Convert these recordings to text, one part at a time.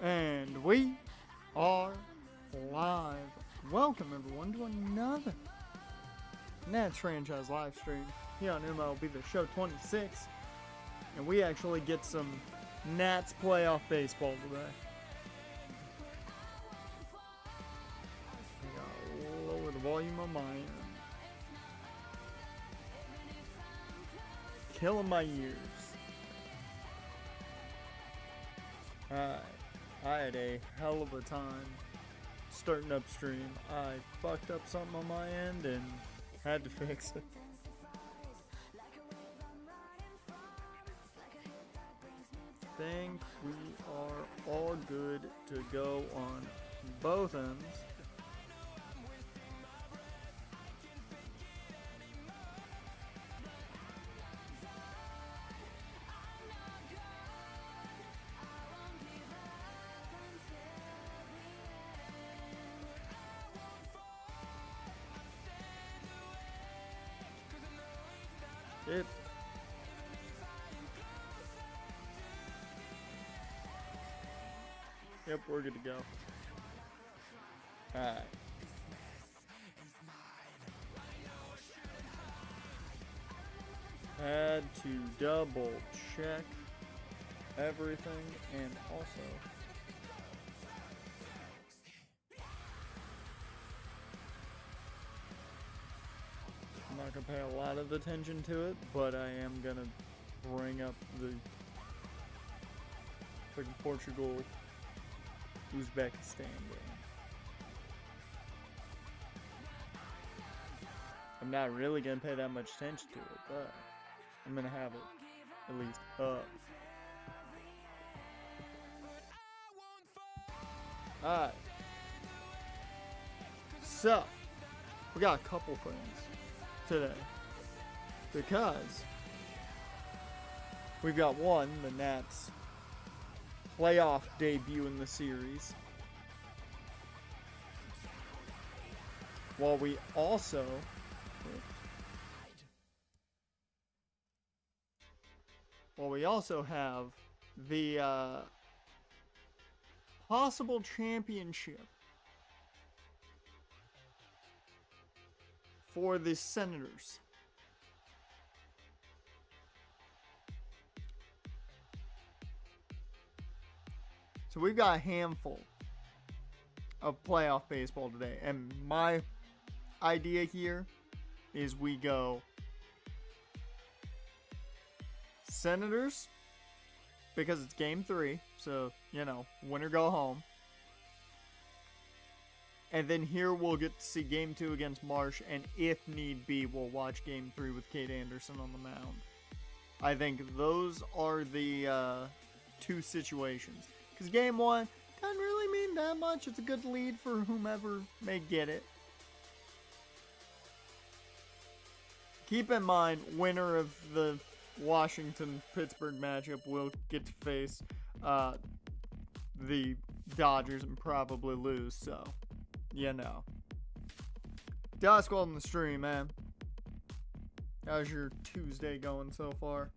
And we are live. Welcome everyone to another Nats franchise live stream here on MLB The Show 26. And we actually get some Nats playoff baseball today. I gotta lower the volume on my end. Killing my ears. Alright. I had a hell of a time starting up stream. I fucked up something on my end and had to fix it. Think we are all good to go on both ends. Yep, we're good to go. Alright. Had to double check everything and also I'm not gonna pay a lot of attention to it, but I am gonna bring up the freaking Portugal Uzbekistan game. I'm not really gonna pay that much attention to it, but I'm gonna have it at least up. Alright. So, we got a couple things today. Because we've got one, the Nats playoff debut in the series. While we also have the possible championship for the Senators. So we've got a handful of playoff baseball today. And my idea here is we go Senators, because it's game 3. So, you know, winner go home. And then here we'll get to see game 2 against Marsh. And if need be, we'll watch game 3 with Kate Anderson on the mound. I think those are the two situations. Because game 1 doesn't really mean that much. It's a good lead for whomever may get it. Keep in mind, winner of the Washington-Pittsburgh matchup will get to face the Dodgers and probably lose. So, you know. Dusk on the stream, man. How's your Tuesday going so far?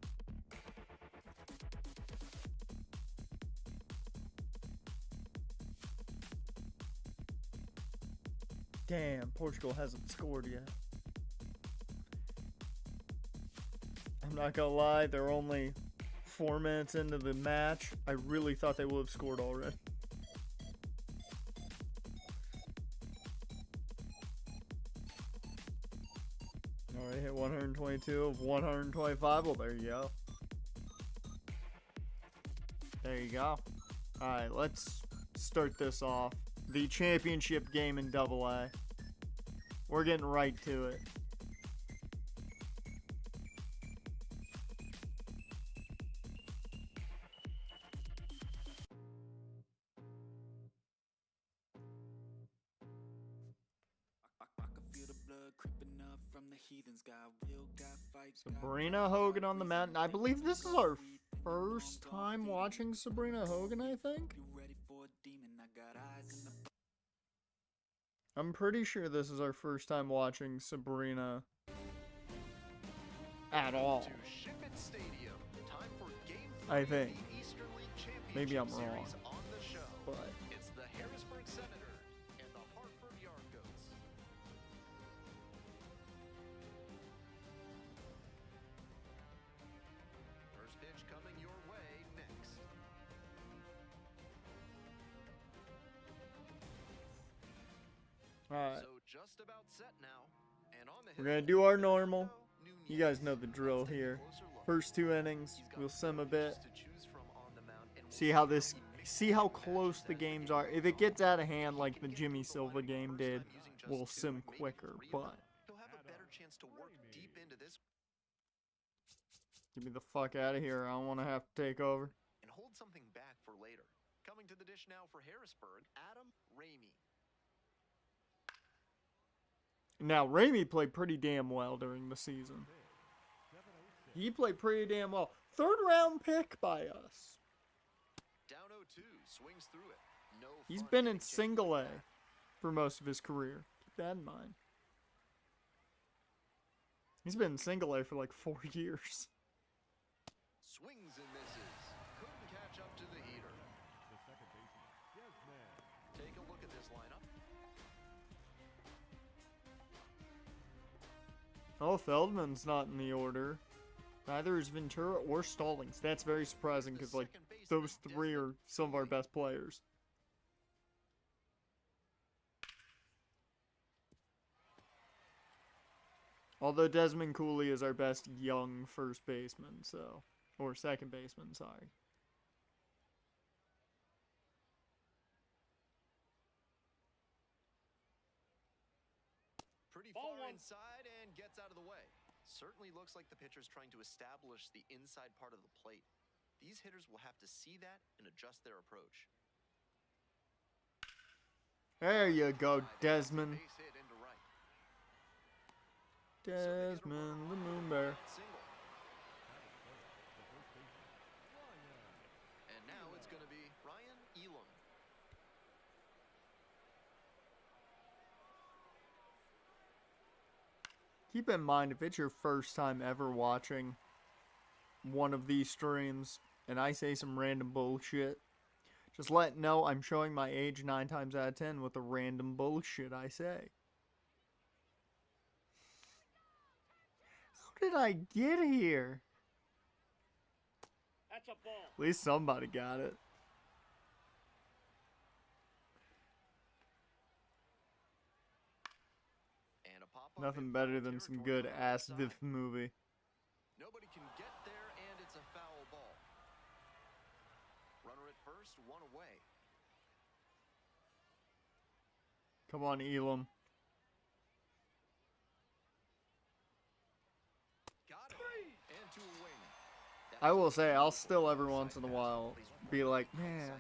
Damn, Portugal hasn't scored yet. I'm not gonna lie, they're only 4 minutes into the match. I really thought they would have scored already. Alright, hit 122 of 125. Well, there you go. There you go. Alright, let's start this off. The championship game in AA. We're getting right to it. Sabrina Hogan on the mountain. I believe this is our first time watching Sabrina Hogan, I think. I'm pretty sure this is our first time watching Sabrina at all. I think. Maybe I'm wrong. but It's the Harrisburg Senators and the Hartford Yard Goats. First pitch coming your way next. all right. So just about set now. And on the We're going to do our normal. You guys know the drill here. First 2 innings, we'll sim a bit. See how close the games are. If it gets out of hand like the Jimmy Silva game did, we'll sim quicker, but he'll have a better chance to work deep into this get me the fuck out of here. I don't want to have to take over. and hold something back for later. Coming to the dish now for Harrisburg, Adam Ramey. Now, Ramey played pretty damn well during the season. He played pretty damn well. 3rd round pick by us. Down 0-2, swings through it. No He's fun been hitting in change single with A that. for most of his career. Keep that in mind. He's been in single A for like 4 years. Swings and misses. Couldn't catch up to the heater. Take a look at this lineup. Oh, Feldman's not in the order. Neither is Ventura or Stallings. That's very surprising because, like, those 3 are some of our best players. Although Desmond Cooley is our best young first baseman, so... Or second baseman, sorry. Pretty far inside and gets out of the way. Certainly looks like the pitcher's trying to establish the inside part of the plate. These hitters will have to see that and adjust their approach. There you go, Desmond. Base hit into right. Desmond, the Moon Bear. Single. And now it's going to be Ryan Elam. Keep in mind, if it's your first time ever watching one of these streams, and I say some random bullshit, just know I'm showing my age 9 times out of 10 with the random bullshit I say. How did I get here? That's a ball. At least somebody got it. And a pop-up Nothing in better foul than some territory good on the ass outside. Viv movie. Nobody can get there, and it's a foul ball. Runner at first, 1 away. Come on, Elam. Got it. And 2 away now. I will say, I'll still every once in a while be like, man,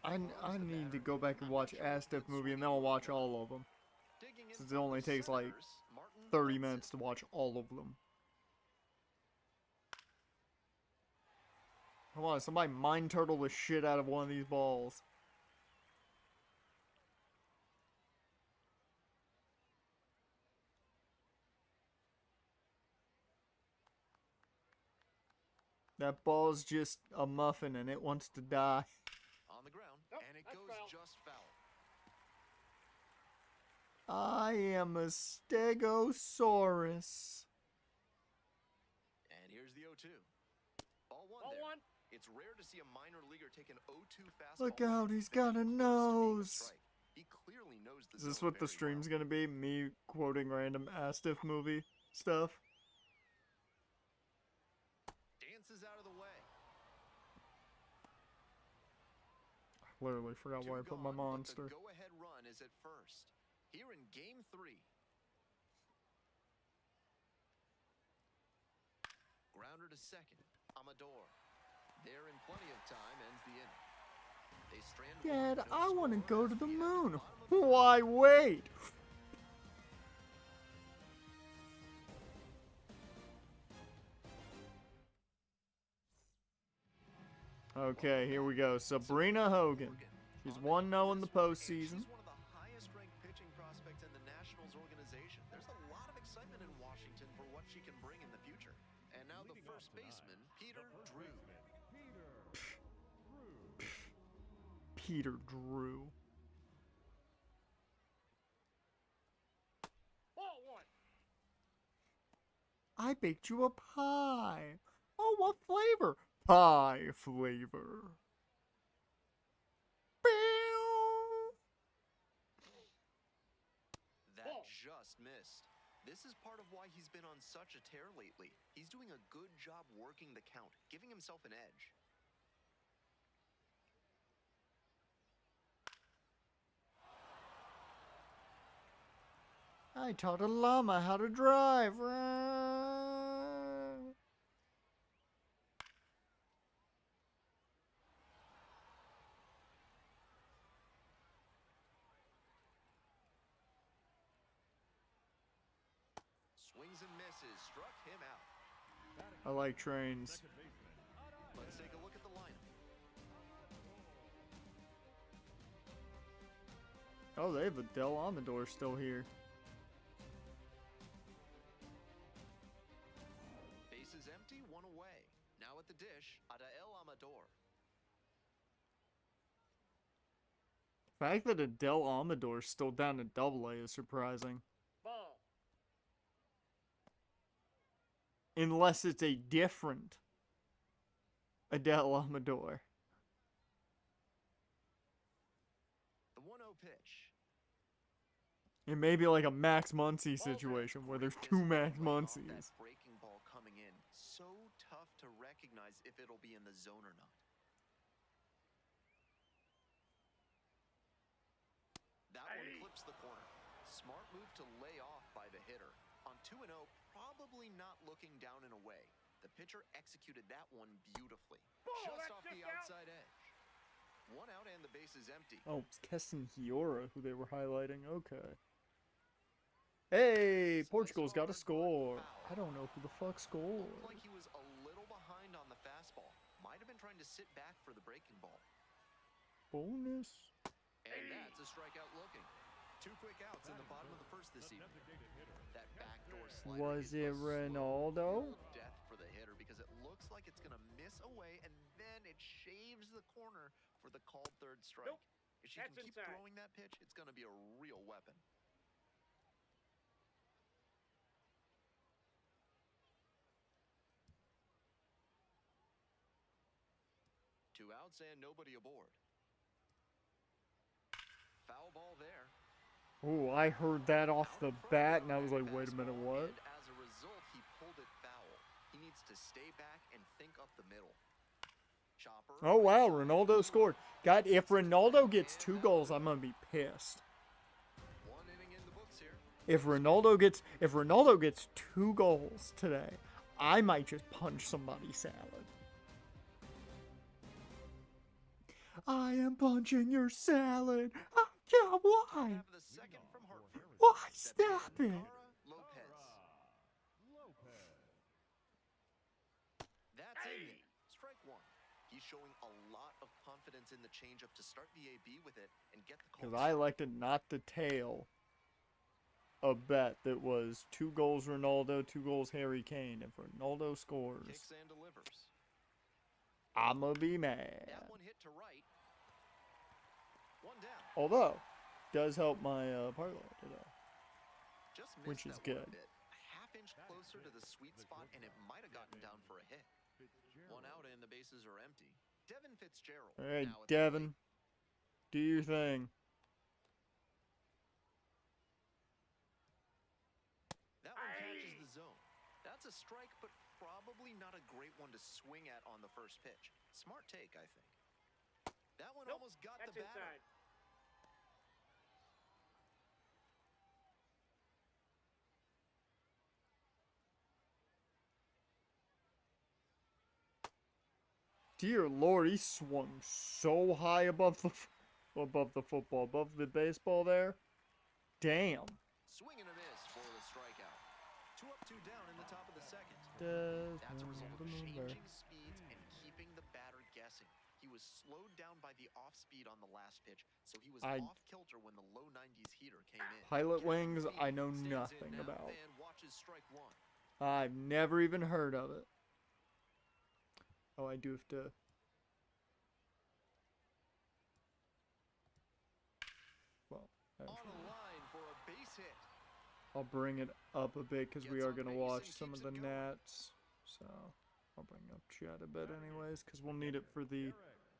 I need to go back and watch Astef movie, and then I'll watch all of them. Since it only takes like 30 minutes to watch all of them. Come on, somebody mind turtle the shit out of one of these balls. That ball's just a muffin and it wants to die. On the ground, Nope, and it that's goes foul. just foul. I am a Stegosaurus. And here's the 0-2. Ball 1 Ball there. 1. It's rare to see a minor leaguer take an 0-2 fastball. Look out, he's got a Close to being nose. strike. He clearly knows the Is this zone what the very stream's well. gonna be? Me quoting random Astef movie stuff? Dances out of the way. I literally forgot why I put my monster. The go-ahead run is at first. Here in Game 3. Grounder to second. Amador. There in plenty of time ends the inning. They strand Dad, one, no I want to score go as to the we head moon. bottom of the Why wait? Okay, here we go. Sabrina Hogan. She's 1-0 in the postseason. She's one of the highest-ranked pitching prospects in the Nationals organization. There's a lot of excitement in Washington for what she can bring in the future. And now the first baseman, Peter Drew. Peter Drew. I baked you a pie. Oh, what flavor? Pie flavor. That just missed. This is part of why he's been on such a tear lately. He's doing a good job working the count, giving himself an edge. I taught a llama how to drive. Swings and misses, struck him out. I like trains. Let's take a look at the lineup. Oh, they have a Del Amador still here. Bases empty, one away. Now at the dish, Adael Amador. The fact that a Del Amador is still down at Double A is surprising. Ball. Unless it's a different Adele Amador. The 1-0 pitch. It may be like a Max Muncy situation where there's two Max Muncies. That breaking ball coming in. So tough to recognize if it'll be in the zone or not. That one clips the corner. Smart move to lay off by the hitter. On 2-0, probably not looking down and away. The pitcher executed that one beautifully. Just off the outside edge. One out and the base is empty. Oh, it's Keston Hiura who they were highlighting. Okay. Hey, Portugal's got a score. I don't know who the fuck scored. Looked like he was a little behind on the fastball. Might have been trying to sit back for the breaking ball. Bonus. And that's a strikeout looking. 2 quick outs in the bottom of the first this evening. That backdoor slider Was is it the slow Ronaldo? death for the hitter because it looks like it's gonna miss away and then it shaves the corner for the called third strike. Nope. If she That's can keep inside. throwing that pitch, it's gonna be a real weapon. Two outs and nobody aboard. Foul ball there. Oh, I heard that off the Out in front bat, of and I was the like, wait a minute, fastball, what? And as a result, he pulled it foul. He needs to stay back and think up the middle. Chopper. Oh, wow, right side. Ronaldo scored. God, if Ronaldo gets 2 goals, I'm going to be pissed. 1 inning in the books here. If Ronaldo gets 2 goals today, I might just punch somebody's salad. I am punching your salad. Ah, yeah, why? Have the second from Hartford. Why? Stepping Stop in, it. Cara Lopez. That's in there. Strike 1. He's showing a lot of confidence in the changeup to start the AB with it and get the call. Because I elected not to tail a bet that was 2 goals Ronaldo, 2 goals Harry Kane. If Ronaldo scores, Kicks and delivers. I'ma be mad. That one hit to right. 1 down. Although, does help my parlay today. Just missed Which is that one good. a bit. A half-inch closer to the sweet spot, and it might have gotten down for a hit. 1 out and the bases are empty. Devin Fitzgerald. All right, now at the Devin, plate. do your thing. That one catches the zone. That's a strike, but probably not a great one to swing at on the first pitch. Smart take, I think. That one Nope, almost got that's the batter. inside. Dear Lord, he swung so high above the football, above the baseball there. Damn. Swing and a miss for the strikeout. 2 up, 2 down in the top of the second. That's a result of changing speeds and keeping the batter guessing. He was slowed down by the off-speed on the last pitch, so he was off-kilter when the low 90s heater came in. Pilot Kevin wings, Feeney I know stands in nothing now about. and watches strike 1. I've never even heard of it. Oh, I do have to. On Actually, a line for a base hit. I'll bring it up a bit because we Gets are on going to base watch and some keeps of the it going. nats. So I'll bring up chat a bit anyways because we'll need it for the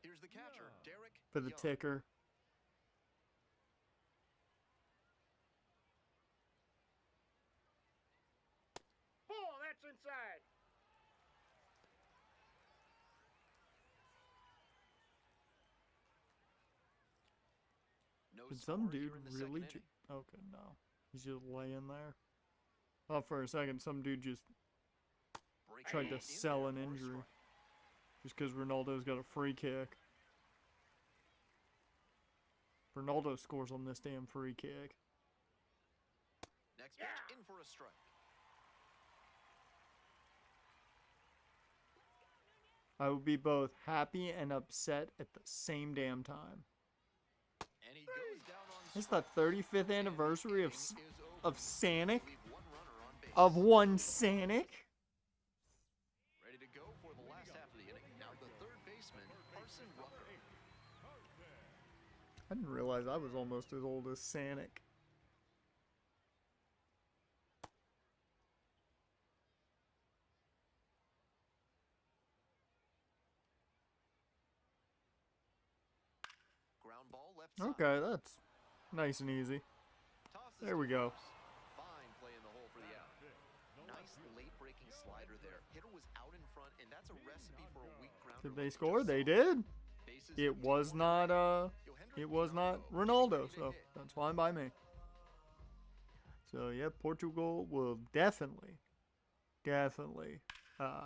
Here's the catcher, Derek Young. ticker. Ball, that's inside. No Did score some here dude in the really second inning. okay, no. He's just laying there. Oh, for a second, some dude just Breaking tried to in sell there an for a injury. strike. Just because Ronaldo's got a free kick. Ronaldo scores on this damn free kick. Next pitch in for a strike. I would be both happy and upset at the same damn time. And he goes down on It's the strikes. 35th anniversary Inning is of over. Sanic. Leave one runner on base. Of one Sanic. Ready to go for the last half of the inning. Now the third baseman, Carson Rucker. I didn't realize I was almost as old as Sanic. Ground ball left side. Okay, that's nice and easy. Tosses There to we go. first. Fine play in the hole for the out. Nice late-breaking slider there. Hitter was out in front, and that's a recipe for a weak grounder. Did they like we score? just They saw. did. Bases It empty, was one not away. Yohendrick it was not Ronaldo Ronaldo, getting so ready to hit. that's fine by me. So yeah, Portugal will definitely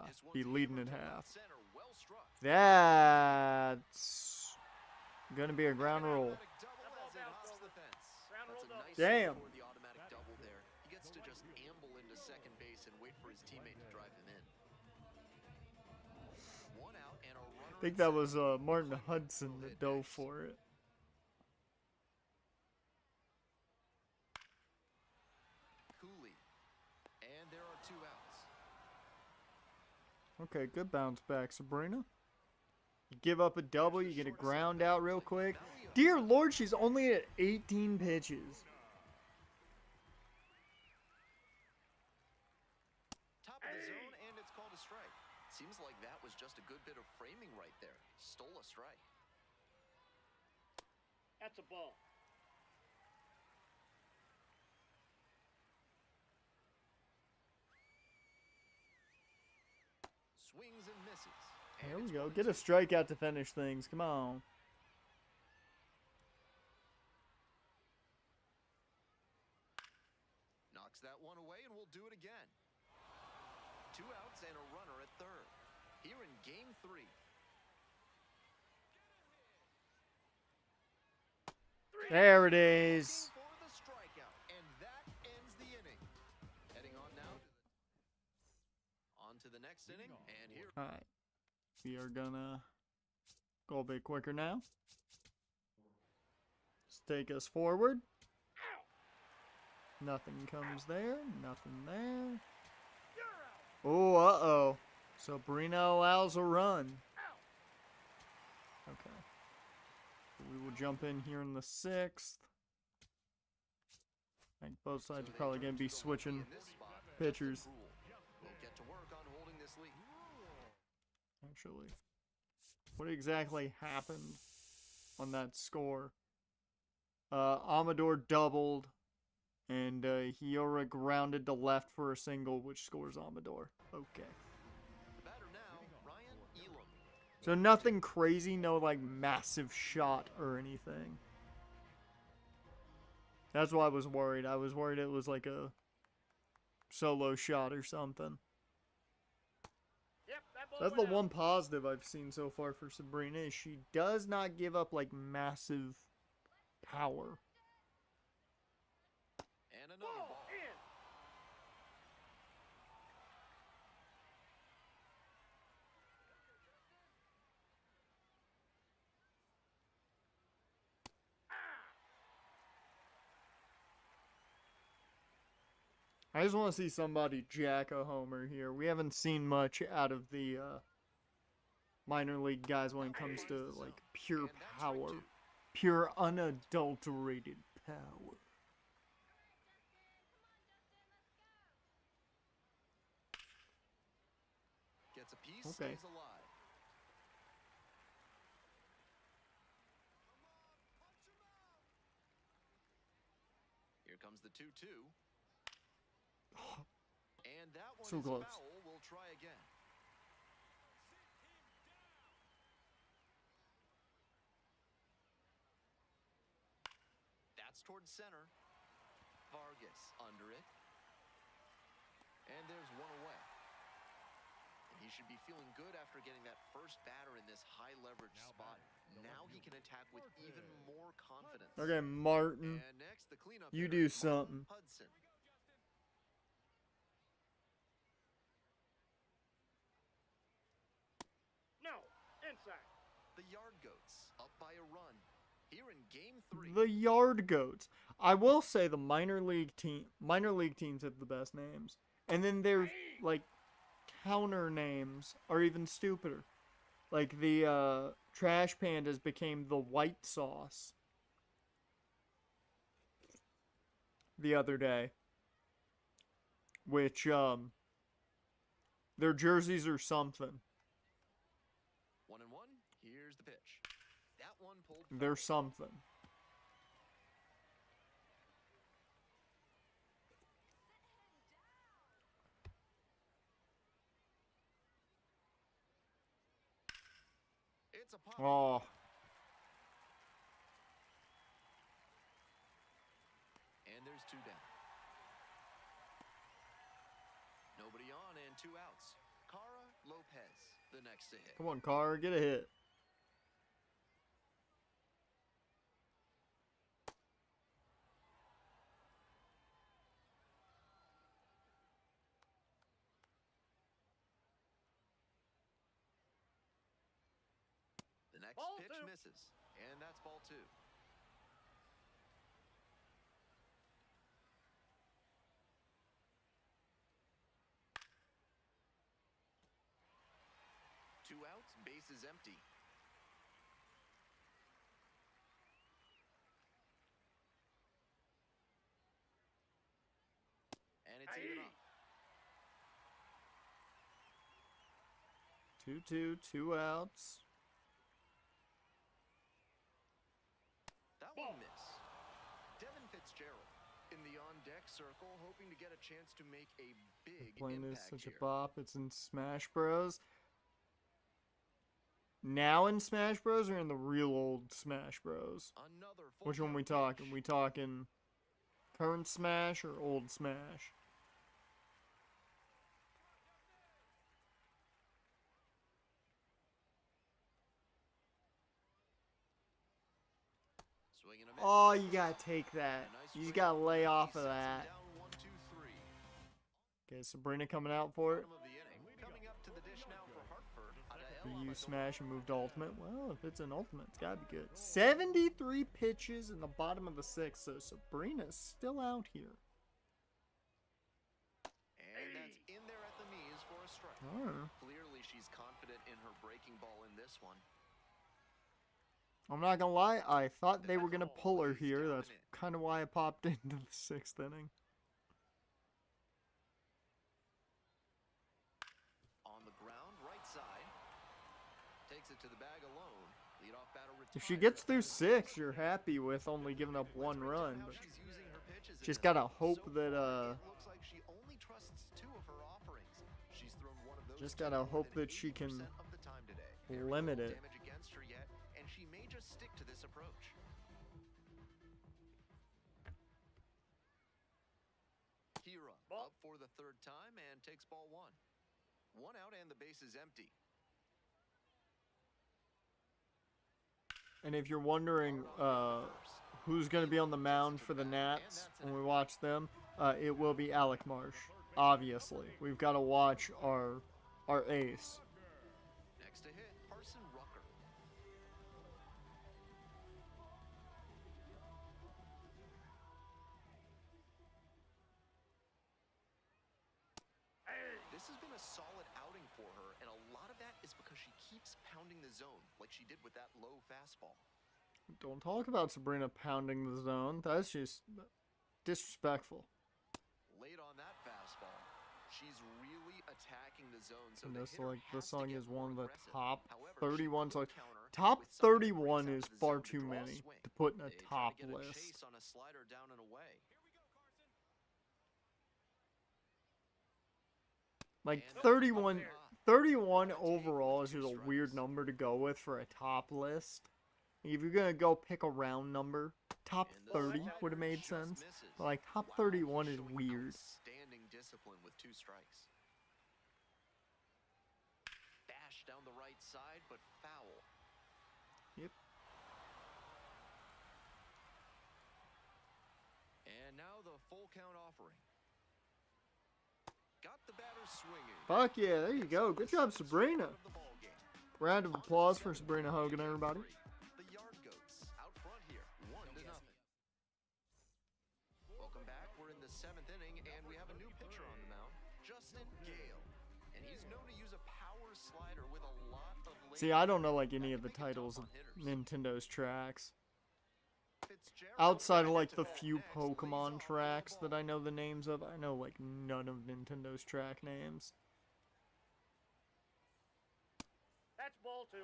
This one's be leading hammered at to left half. center, well struck. That's gonna be a ground An roll. automatic double as it hops the fence. Ground That's roll a nice Damn. save for the automatic double there. He gets to just amble into second base and wait for his teammate to drive him in. One out and a runner. I think at that second. was Martin Looks like Hudson he'll that hit dove next. for it. Cooley. And there are two outs. Okay, good bounce back, Sabrina. You give up a double, you get a ground out real quick. Dear Lord, she's only at 18 pitches. Top of the zone, and it's called a strike. Seems like that was just a good bit of framing right there. Stole a strike. That's a ball. Swings and misses. There And we it's go. 1-2. Get a strikeout to finish things. Come on. Knocks that one away, and we'll do it again. Two outs and a runner at third. Here in game 3. There it is. Looking for the strikeout, and that ends the inning. Heading on now to the next inning, and here. All right. We are gonna go a bit quicker now. Let's take us forward. Nothing comes there. Nothing there. Oh, uh-oh. Sabrina allows a run. Okay. We will jump in here in the 6th. I think both sides are probably going to be switching pitchers. We'll get to work on holding this lead. Actually, what exactly happened on that score? Amador doubled, and Hiora grounded to left for a single, which scores Amador. Okay. The batter now, Ryan Elam. So nothing crazy, no like massive shot or anything. That's why I was worried. I was worried it was like a solo shot or something. Yep, that ball That's the went out. one positive I've seen so far for Sabrina is she does not give up like massive power. And another ball. Ball in. I just want to see somebody jack a homer here. We haven't seen much out of the minor league guys when it comes to like pure power, pure unadulterated power. Gets a piece, Okay. stays alive. Here comes the 2-2. And that one So is close. foul. We'll try again. That's towards center. Vargas under it. And there's one away. And he should be feeling good after getting that first batter in this high leverage spot. Now he can attack with even more confidence. Okay, Martin, And next, the cleanup you hitter, do something. Hudson. No, inside. The Yard Goats up by a run. Here in game 3. The Yard Goats. I will say the minor league teams have the best names. And then their like counter names are even stupider. Like the Trash Pandas became the White Sauce the other day. Which their jerseys are something. 1-1. Here's the pitch. That one pulled. They're something. It's a pop. Oh, And there's 2 down. Nobody on and 2 outs. Cara Lopez, the next to hit. come on, Carr, get a hit. The next Ball pitch 2. misses. And that's ball 2. Two outs, base is empty. And it's even up. 2-2, 2 outs. That one missed. Devin Fitzgerald in the on-deck circle, hoping to get a chance to make a big Playing is impact such here. a bop. It's in Smash Bros. Now in Smash Bros or in the real old Smash Bros? Another full Which one count we pitch. talking? We talking current Smash or old Smash? Swing and a miss. Oh, you gotta take that. A nice You just swing gotta and lay he off of sets him that. down 1-2-3. Okay, Sabrina coming out for it. Bottom of the inning. Coming up to the dish now for Hartford. You smash and move to ultimate. Well, if it's an ultimate, it's gotta be good. 73 pitches in the bottom of the 6th, so Sabrina's still out here. And that's in there at the knees for a strike. Oh. Clearly, she's confident in her breaking ball in this one. I'm not gonna lie, I thought they were gonna pull her here. That's kind of why I popped into the 6th inning. On the ground, right side. Takes it to the bag alone. Leadoff batter If she retired. gets through 6, you're happy with only giving up 1 run. But She's using her pitches in just this gotta one. hope So that far, it looks like she only trusts 2 of her offerings. She's thrown one of those just two gotta more hope than that she can 80% of the time today. Very limit little it. damage against her yet, and she may just stick to this approach. Hira Ball. up for the 3rd time and takes ball 1. 1 out and the base is empty. And if you're wondering who's going to be on the mound for the Nats when we watch them, it will be Alec Marsh. Obviously, we've got to watch our ace. Next to hit, Parson Rucker. This has been a solid outing for her, and a lot of that is because she keeps pounding the zone like she did with that low fastball. Don't talk about Sabrina pounding the zone. That's just disrespectful. Late on that fastball. She's really attacking the zone. So And the this hitter like this has to song get is one of more the aggressive. top However, 31 she songs. could counter Top with something that 31 breaks is out of the far zone to too draw a many swing. to put in a They try top to get a list. chase on a slider down and away. Like And 31, up there. 31 overall is just a weird number to go with for a top list. If you're gonna go pick a round number, top And the 30 slider would have made just sense. misses. But like top Wow, 31 he's is showing weird. Outstanding discipline with 2 strikes. Bash down the right side, but foul. Yep. And now the full count offering. Got the batter swinging. Fuck yeah, there you go. Good job, Sabrina. Round of applause for Sabrina Hogan, everybody. The Yard Goats out front here, 1-0. Welcome back. We're in the 7th inning, and we have a new pitcher on the mound, Justin Gale. And he's known to use a power slider with a lot of late. See, I don't know like any of the titles of Nintendo's tracks. Fitzgerald Outside of back like to the bat few next, leads off Pokemon for the tracks that ball. I know the names of, I know like none of Nintendo's track names. That's ball 2.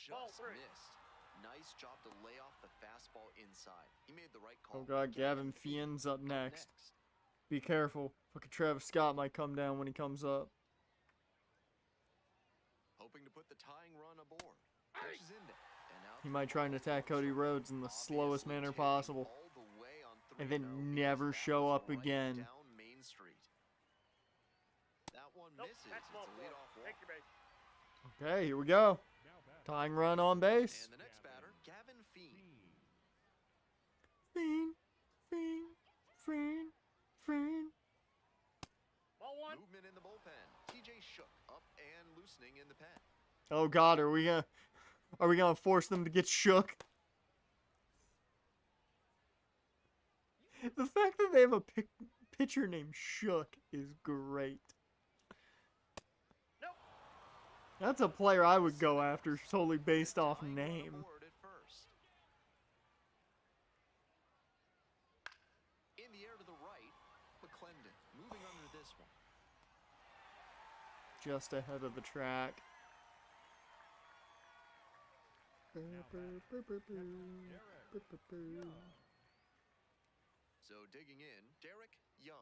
Ball Just 3. missed. Nice job to lay off the fastball inside. He made the right call. Oh god, Gavin Fien's up next. Be careful. Fucking Travis Scott might come down when he comes up. Hoping to put the tying run aboard. Catches in there. And out He to might the try and ball. attack Cody Rhodes in the slowest Obviously manner taking possible. all the way on And 3-0. then His never bat show was up right again. down Main Street. That one Nope, misses. that's It's ball a 4. leadoff walk. Take your base. Okay, here we go. Tying run on base. And the next batter, Gavin Fiend. Fiend, Fiend, Fiend, Fiend. Ball 1. Movement in the bullpen. TJ Shook up and loosening in the pen. Oh god, are we gonna force them to get shook? The fact that they have a pitcher named Shook is great. Nope. That's a player I would go after solely based off Tying run name. aboard at first. In the air to the right, McClendon moving under this one. Just ahead of the track. So digging in, Derek Young.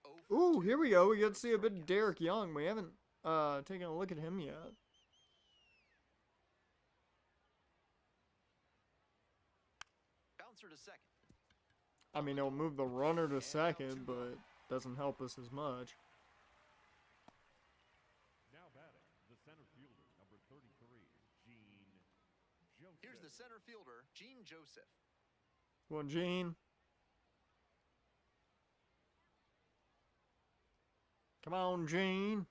0 for Ooh, 2 here we go. We with get to see a bit of strikeouts. Derek Young. We haven't taken a look at him yet. Bouncer to second. I mean, it'll move the runner to second, but doesn't help us as much. Now batting, the center fielder, number 33, Gene Joseph. Here's the center fielder, Gene Joseph. Come on, Gene. Come on, Gene.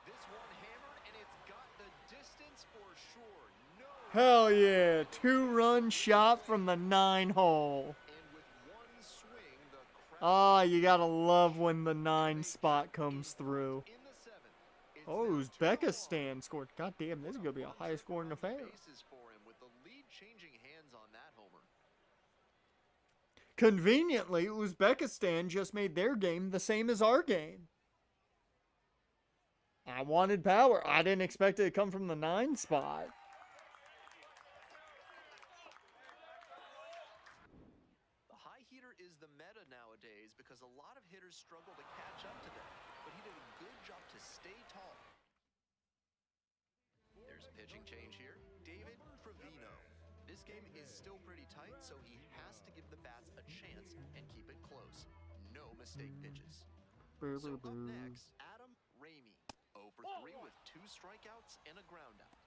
This one hammered, and it's got the distance for sure. No. Hell yeah. 2-run shot from the 9-hole. And with one swing, the crowd Ah, you gotta love when the 9 spot comes through. in the 7th. It's Oh, now 2-0. Uzbekistan scored. God damn, this is gonna be a high scoring affair. Bases for him with the lead changing hands on that homer. Conveniently, Uzbekistan just made their game the same as our game. I wanted power. I didn't expect it to come from the 9 spot. The high heater is the meta nowadays because a lot of hitters struggle to catch up to them, but he did a good job to stay tall. There's a pitching change here. David Trevino. This game is still pretty tight, so he has to give the bats a chance and keep it close. No mistake pitches. So up next, Adam Ramey. 0 for 3 with 2 strikeouts and a groundout.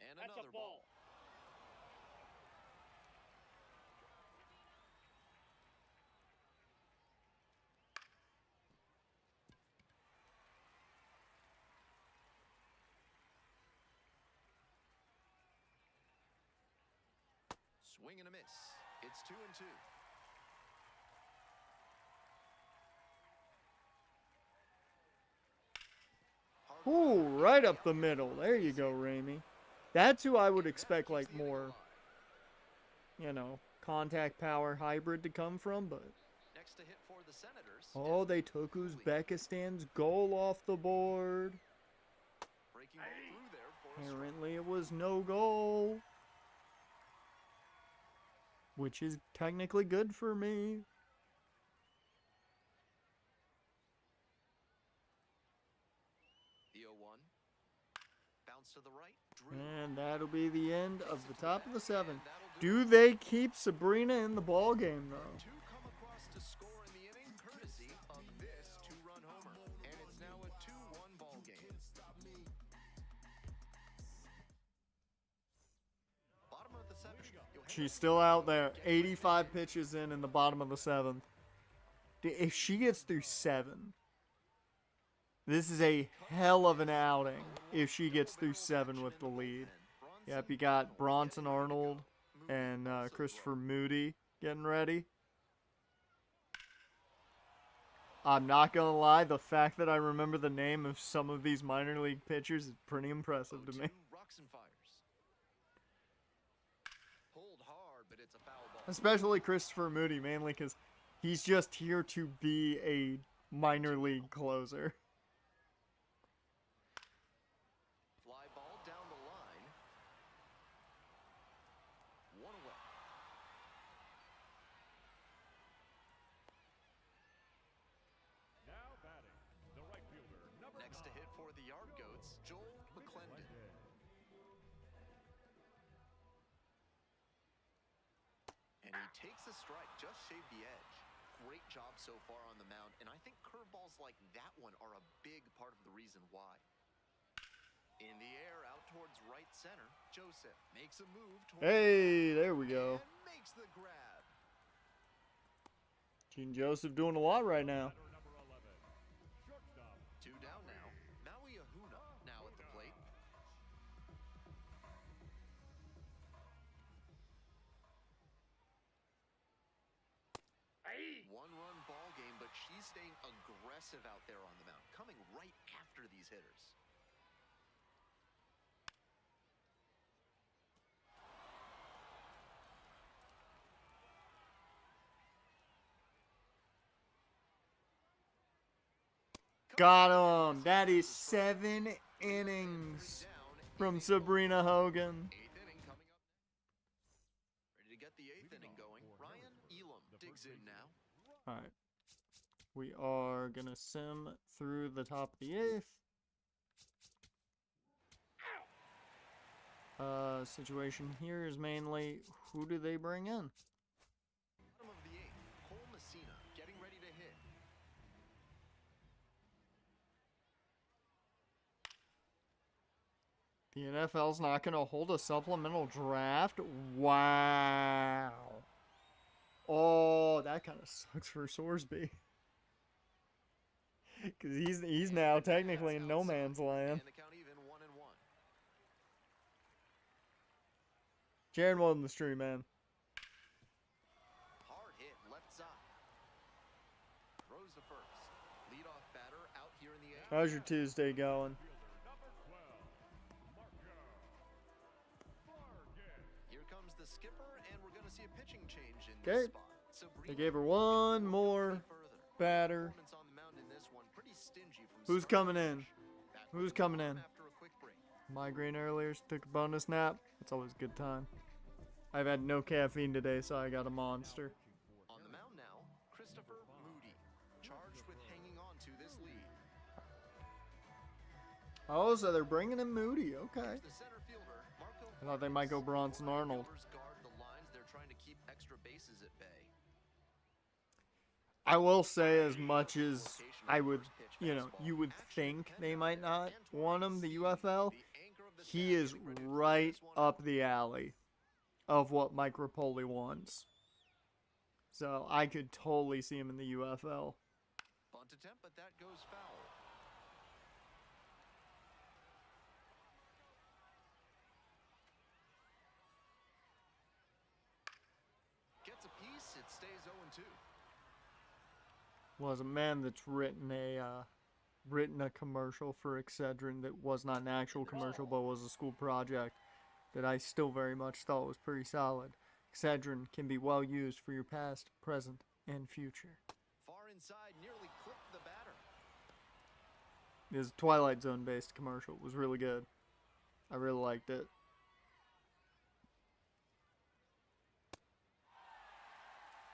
And That's another a ball. Swing and a miss. It's 2-2. Ooh, right up the middle. There you go, Ramey. That's who I would expect, like, more, you know, contact power hybrid to come from, but... Next to hit for the Senators. Oh, they took Uzbekistan's goal off the board. Breaking ball through there for a strike. Apparently it was no goal. Which is technically good for me. The 0-1. Bounce to the right. Drew. And that'll be the end of the top of the seventh. Do they keep Sabrina in the ball game, though? Two come across to score in the inning, courtesy of this two-run homer. And it's now a 2-1 ball game. Bottom of the seventh. She's still out there. 85 pitches in the bottom of the seventh. If she gets through 7, this is a hell of an outing if she gets through 7 with the lead. Yep, you got Bronson Arnold and Christopher Moody getting ready. I'm not going to lie, the fact that I remember the name of some of these minor league pitchers is pretty impressive to me. Rocks and fires. Pulled hard, but it's a foul ball. Especially Christopher Moody, mainly because he's just here to be a minor league closer. Fly ball down the line. One away. Now batting, the right fielder, number Next to hit for the Yard Goats, Joel McClendon. And he takes a strike, just shaved the edge. Great job so far on the mound, and I think curveballs like that one are a big part of the reason why. In the air, out towards right center, Joseph makes a move towards Hey, there we go. and makes the grab. Gene Joseph doing a lot right now. batter, number 11, shortstop. 2 down now. Maui Ahuna now at the plate. Hey! One-run ball game, but she's staying aggressive out there on the mound, coming right after these hitters. Got him. That is 7 innings from Sabrina Hogan. 8th inning coming up. Ready to get the 8th inning going. Ryan Elam digs in now. All right. We are going to sim through the top of the 8th. Situation here is mainly who do they bring in? Bottom of the 8th, Cole Messina getting ready to hit. The NFL's not going to hold a supplemental draft? Wow. Oh, that kind of sucks for Sorsby. Because he's now technically in no man's land. And the count even 1-1. Jared won the stream, man. Hard hit left side. Throws to first. Leadoff batter out here in the 8th. How's your Tuesday going? Here comes the skipper, and we're going to see a pitching change in Okay. this spot. They gave her one more batter. Performance on the mound in this one, pretty stingy from Who's start to coming in? finish. Back Who's with the coming bottom in? after a quick break. Migraine earlier, took a bonus nap. It's always a good time. I've had no caffeine today, so I got a monster. On the mound now, Christopher Moody, charged with hanging on to this lead. Oh, so they're bringing in Moody. Okay. The center fielder, Marco I thought they might go Vargas. Bronson Arnold. Fielders guard the lines. They're trying to keep extra bases at bay. I will say, as much as I would, you would think they might not want him, the UFL, he is right up the alley of what Mike Rapoli wants. So I could totally see him in the UFL. Bunt attempt, but that goes foul. It stays 0-2. Was a man that's written a commercial for Excedrin that was not an actual commercial but was a school project that I still very much thought was pretty solid. Excedrin can be well used for your past, present, and future. Far inside, nearly clipped the batter. It was a Twilight Zone based commercial. It was really good. I really liked it.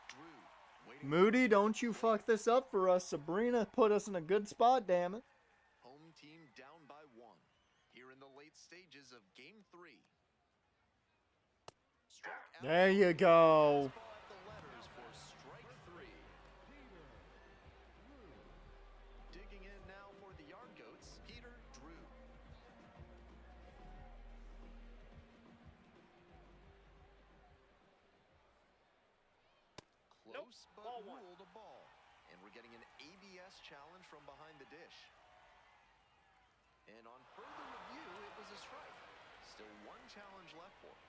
Drew, waiting. Moody, don't you fuck this up for us. Sabrina put us in a good spot, damn it. Home team down by 1. Here in the late stages of Game 3. Struck out. There you go. Fastball at the letters for strike 3. Digging in now for the Yard Goats, Peter Drew. Close but Ball one. ruled a ball. And we're getting an ABS challenge from behind the dish. And on further review, it was a strike. Still one challenge left for him.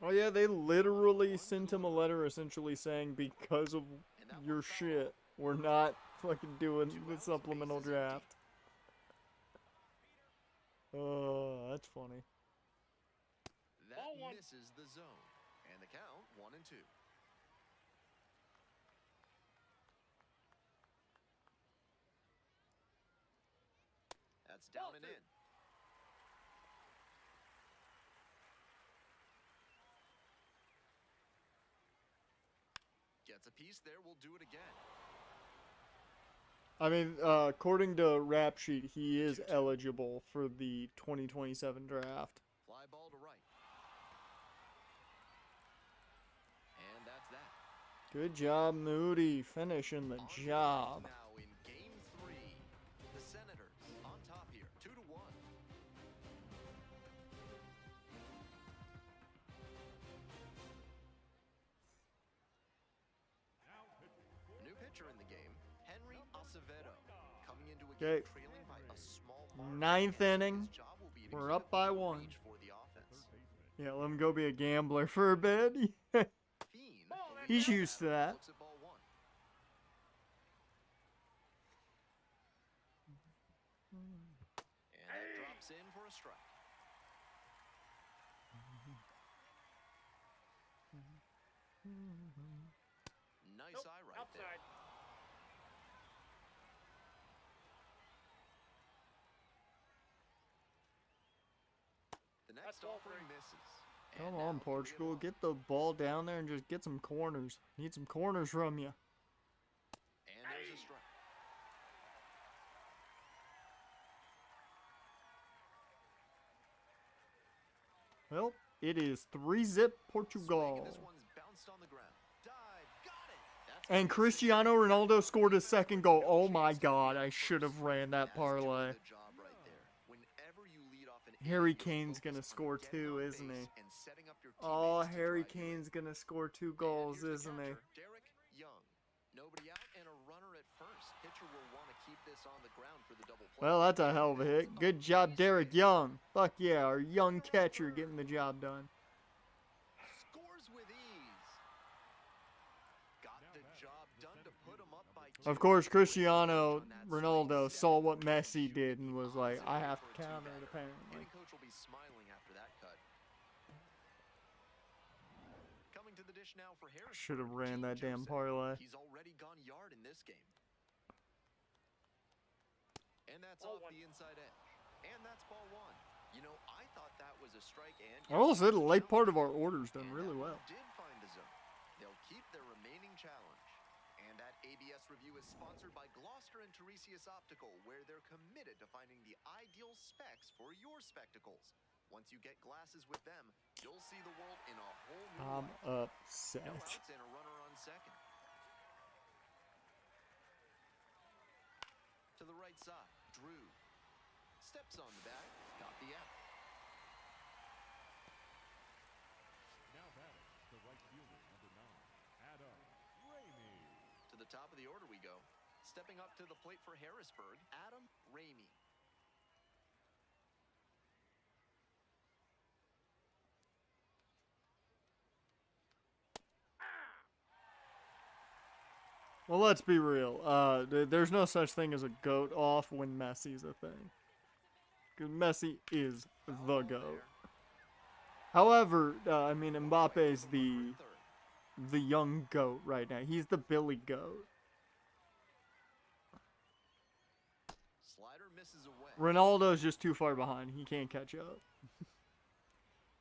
Oh yeah, they literally sent him a letter essentially saying, because of your shit, we're not fucking doing the supplemental draft. Oh, that's funny. That Ball one. misses the zone. And the count 1-2. That's down Ball and two. in. Gets a piece there, we'll do it again. I mean, according to Rap Sheet, he is eligible for the 2027 draft. Fly ball to right. And that's that. Good job, Moody, finishing the On to job. Now in Game 3, the Senators on top here, 2-1. A new pitcher in the game, Henry Acevedo, coming into a game Okay. trailing by a small margin. Ninth inning. His job will be to We're keep up by the one. reach for the offense. Yeah, let him go be a gambler for a bit. Fiend, He's used to that. looks at ball 1. And that drops in for a strike. Nice Nope, eye right there. outside. The next That's ball offering three. misses. Come And on, now Portugal. 3-1. Get the ball down there and just get some corners. Need some corners from you. And there's a strike. Well, it is 3-zip Swing, Portugal. and this one's bounced on the ground. Dive, got it. That's And the Cristiano Ronaldo scored his second goal. Oh my god, I should have ran that That's doing parlay. the job right there. Whenever you lead off an Harry inning, you're Kane's gonna focused on score getting too, on isn't he? base and setting up your Oh, teammates to Harry drive you in. Kane's gonna score 2 And goals, here's the isn't he? catcher, Derek Young. Nobody out and a runner at first. Pitcher will want to keep this on the ground for the double play. Well, that's a hell of a hit. Good job, Derek Young. Fuck yeah, our young catcher getting the job done. Scores with ease. Got the job done to put him up by 2. Of course, Cristiano Ronaldo saw what Messi did and was like, I have to counter it, apparently. Hitting coach will be smiling after that cut. Coming to the dish now for Harris. Should have ran that damn parlay. He's already gone yard in this game. And that's Ball off one. the inside edge. And that's ball 1. You know, I thought that was a strike and I will say the late part of our order's done and really that well. one did find the zone. They'll keep their remaining challenge. And that ABS review is sponsored by Gloucester and Tiresias Optical, where they're committed to finding the ideal specs for your spectacles. Once you get glasses with them, you'll see the world in a whole new I'm light. upset. No outs and a runner on second. To the right side, Drew. Steps on the bat, got the out. Now batting, the right fielder, number 9, Adam Ramey. To the top of the order we go. Stepping up to the plate for Harrisburg, Adam Ramey. Well, let's be real. There's no such thing as a GOAT off when Messi's a thing. Because Messi is the GOAT. However, I mean, Mbappe's the young GOAT right now. He's the Billy GOAT. Slider misses away. Ronaldo's just too far behind. He can't catch up.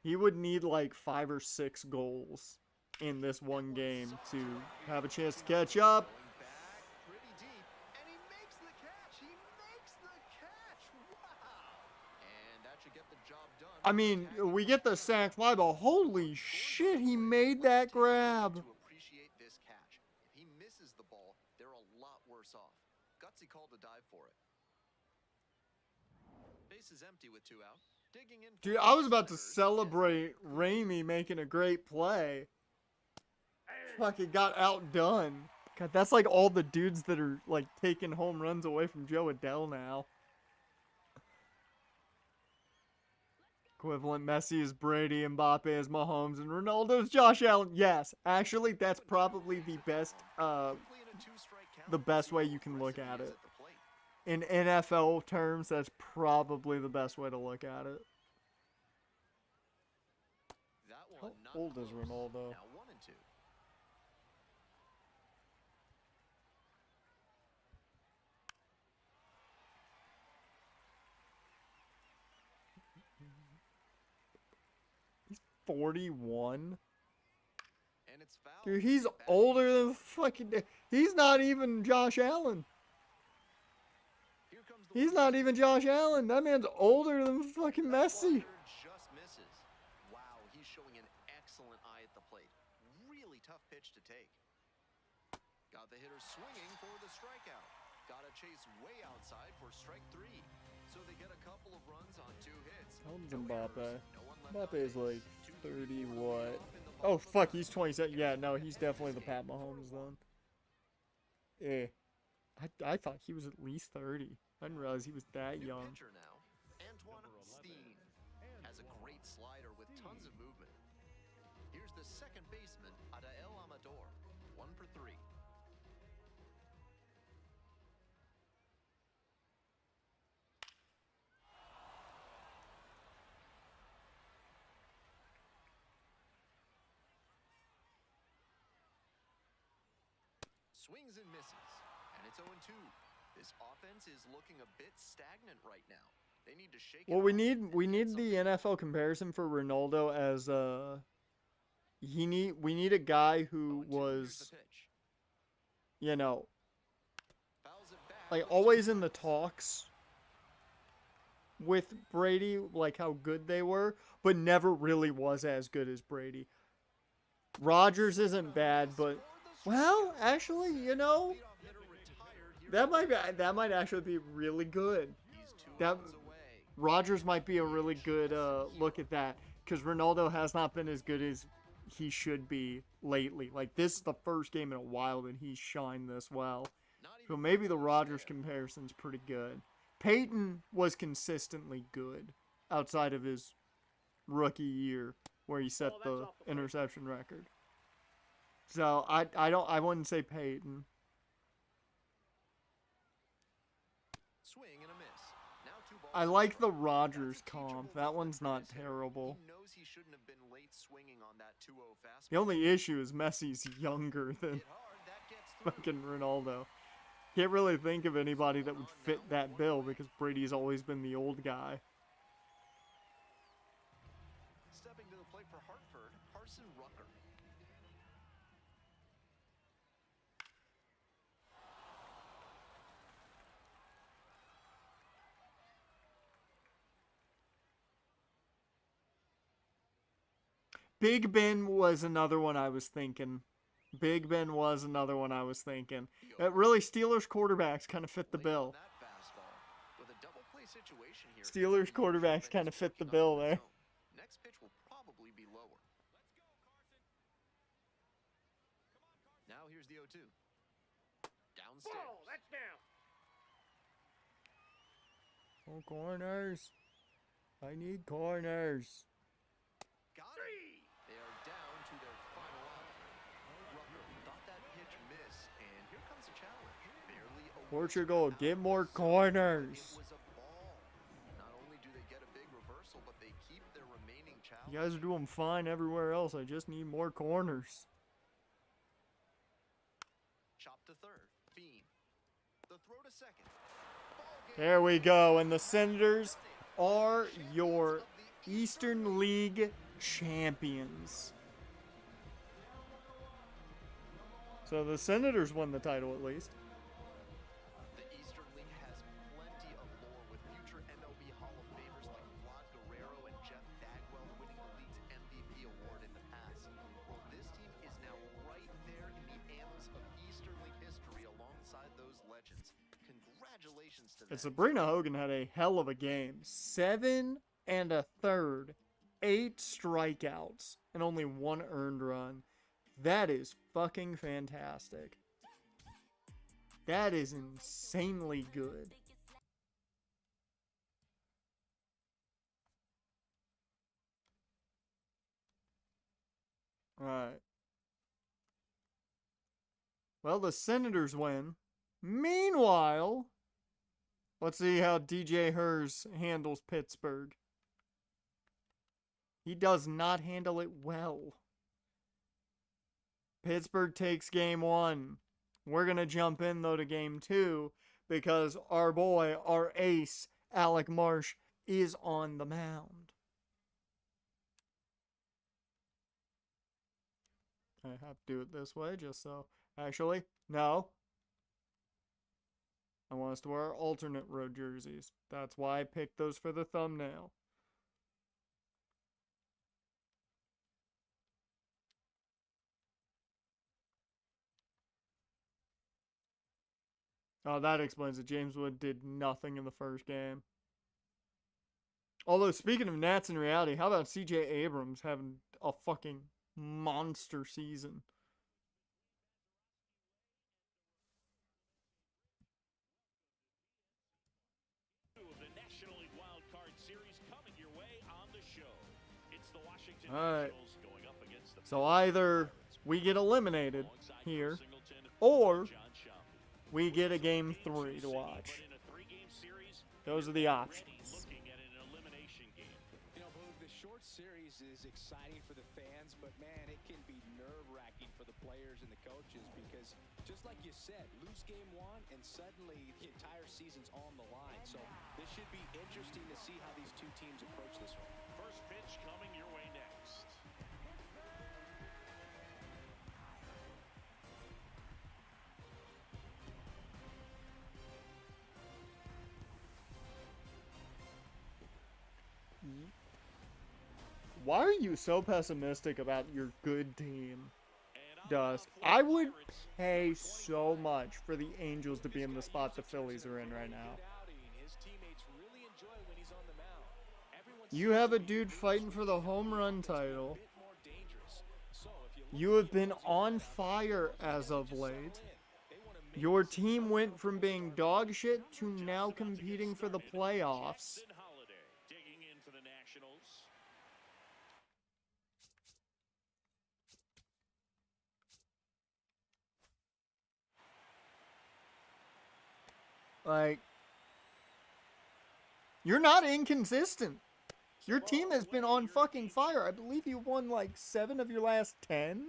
He would need like 5 or 6 goals in this one game to have a chance to catch up. Going back pretty deep, and he makes the catch. He makes the catch. Wow. And that should get the job done. I mean, we get the sack fly, but holy shit, he made that grab. To appreciate this catch. If he misses the ball, they're a lot worse off. Gutsy called to dive for it. Base is empty with 2 out. Digging in. Dude, I was about to celebrate Ramey making a great play. Fucking got outdone. God, that's like all the dudes that are like taking home runs away from Joe Adele now. Equivalent Messi is Brady, Mbappe is Mahomes, and Ronaldo's Josh Allen. Yes, actually, that's probably the best way you can look at it. In NFL terms, that's probably the best way to look at it. How old is Ronaldo? Now 1 and 2. He's 41. And it's foul. Dude, he's older than fucking... He's not even Josh Allen. Here comes the He's not even Josh Allen. That man's older than fucking Messi. just misses. Wow, he's showing an excellent eye at the plate. Really tough pitch to take. Got the hitter swinging for the strikeout. Got to chase way outside for strike 3. So they get a couple of runs on 2 hits. How old is No Mbappe? errors, no one left Mbappe on is base. like 2 30 people what? up in the Oh bottom fuck, of the he's ninth. 27. Yeah, no, he's definitely the Pat Mahomes then. Eh. I thought he was at least 30. I didn't realize he was that New young. pitcher now. Antoine Steen has a great slider with tons of movement. Here's the second baseman, Adael Amador. 1 for 3. Swings and misses, and it's 0-2. This offense is looking a bit stagnant right now. They need to shake it Well, up we and need get the something NFL comparison for Ronaldo as we need a guy who 0-2. Here's the was, pitch. you know, Fouls it back like with a always in 2-1 the lead. talks with Brady, like how good they were, but never really was as good as Brady. Rodgers isn't bad, but well, actually, you know, Leadoff hitter retired. Here's that might actually be really good. He's 2 That runs away. Rodgers might be a really good look at that, because Ronaldo has not been as good as he should be lately. Like, this is the first game in a while that he's shined this well. Not So even maybe the close Rodgers there. comparison's pretty good. Peyton was consistently good outside of his rookie year where he set that's the off the plate. interception record. So I wouldn't say Peyton. Swing and a miss. Now 2 balls. I like the Rodgers That's a teachable comp. That moment one's for not this hitter. terrible. He knows he shouldn't have been late swinging on that 2-0 fastball. The only issue is Messi's younger than Hit hard, that gets through. fucking Ronaldo. Can't really think of anybody that would fit that bill because Brady's always been the old guy. Stepping to the plate for Hartford, Carson Rucker. Big Ben was another one I was thinking. Big Ben was another one I was thinking. Really, Steelers quarterbacks kind of fit the Late on bill. that fastball. With a double play situation here, Steelers it's unusual quarterbacks that kinda he's fit the working bill on his there. own. Next pitch will probably be lower. Now here's the 0-2. Downstairs. Ball, that's down. Oh, corners. I need corners. Got it. They are down to their final out. Rucker thought that pitch missed, and here comes a Portugal, get more corners. It was a ball. Not only do they get a big reversal, but they keep their remaining challenge. You guys are doing fine everywhere else. I just need more corners. Chop to third. Fiend. The throw to second. There we go. And the Senators are your Eastern League champions. So the Senators won the title at least. The Eastern League has plenty of lore with future MLB Hall of Famers like Vlad Guerrero and Jeff Bagwell winning the league's MVP award in the past. Well, this team is now right there in the annals of Eastern League history alongside those legends. Congratulations to them. And Sabrina Hogan had a hell of a game. 7 1/3, 8 strikeouts, and only 1 earned run. That is fucking fantastic. That is insanely good. Alright. Well, the Senators win. Meanwhile, let's see how DJ Hers handles Pittsburgh. He does not handle it well. Pittsburgh takes game 1. We're going to jump in, though, to game 2 because our boy, our ace, Alec Marsh, is on the mound. I have to do it this way just so... Actually, no. I want us to wear our alternate road jerseys. That's why I picked those for the thumbnail. Oh, that explains it. James Wood did nothing in the first game. Although, speaking of Nats in reality, how about CJ Abrams having a fucking monster season? Of the National League wildcard series coming your way on the show. It's the Washington Alright. Nationals going up against the So either we get eliminated here, or we get a game 3 to watch. Those are the options. You know, Boog, the short series is exciting for the fans, but man, it can be nerve-wracking for the players and the coaches because, just like you said, lose game 1 and suddenly the entire season's on the line. So this should be interesting to see how these two teams approach this one. First pitch coming your way next. Why are you so pessimistic about your good team, Dusk? I would pay so much for the Angels to be in the spot the Phillies are in right now. You have a dude fighting for the home run title. You have been on fire as of late. Your team went from being dog shit to now competing for the playoffs. Digging in for the Nationals. Like, you're not inconsistent. Your team has been on fucking fire. I believe you won like 7 of your last 10.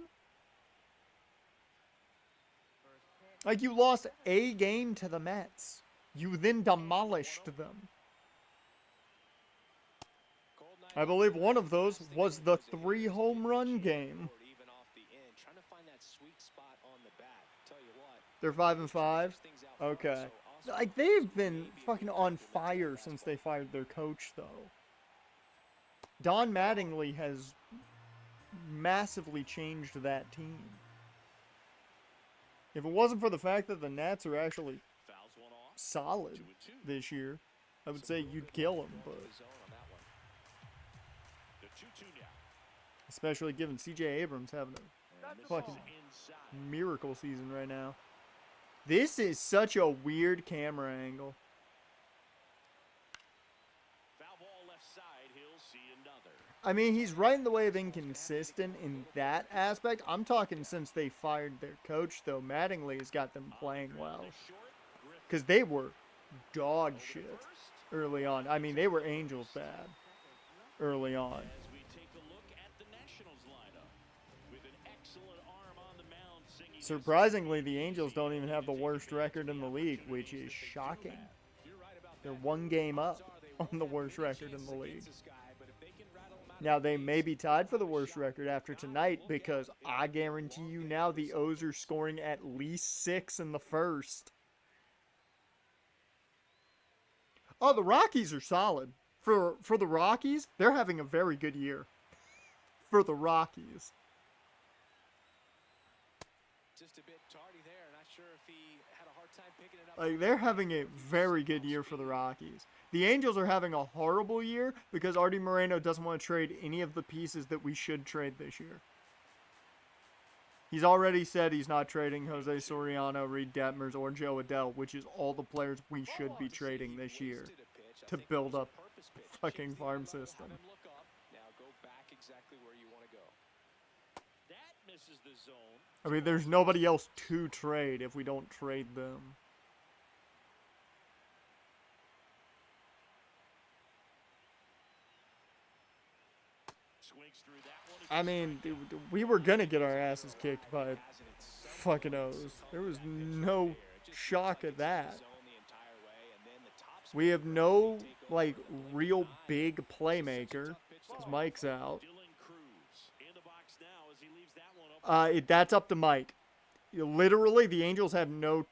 Like, you lost a game to the Mets. You then demolished them. I believe one of those was the 3 home run game. They're 5-5. Okay. Like, they've been fucking on fire since they fired their coach, though. Don Mattingly has massively changed that team. If it wasn't for the fact that the Nats are actually solid this year, I would say you'd kill them, but especially given CJ Abrams having a fucking miracle season right now. This is such a weird camera angle. I mean, he's right in the way of inconsistent in that aspect. I'm talking since they fired their coach, though. Mattingly has got them playing well. Because they were dog shit early on. I mean, they were Angels bad early on. As we take a look at the Nationals lineup with an excellent arm on the mound singing his Surprisingly, the Angels don't even have the worst record in the league, which is shocking. They're one game up on the worst record in the league. Now, they may be tied for the worst record after tonight because I guarantee you now the O's are scoring at least 6 in the first. Oh, the Rockies are solid. For the Rockies, they're having a very good year. For the Rockies. Just a bit tardy there. Not sure if he had a hard time picking it up. Like, they're having a very good year for the Rockies. The Angels are having a horrible year because Artie Moreno doesn't want to trade any of the pieces that we should trade this year. He's already said he's not trading Jose Soriano, Reed Detmers, or Joe Adell, which is all the players we should be trading this year to build up a fucking farm system. Now go back exactly where you want to go. that misses the zone. I mean, there's nobody else to trade if we don't trade them. Swings through that one. I mean, dude, we were gonna get our asses kicked by fucking O's. There was no shock at that. We have no, like, real big playmaker because Mike's out. Dylan Cruz in the box now as he leaves that one open. That's up to Mike. Literally, the Angels have no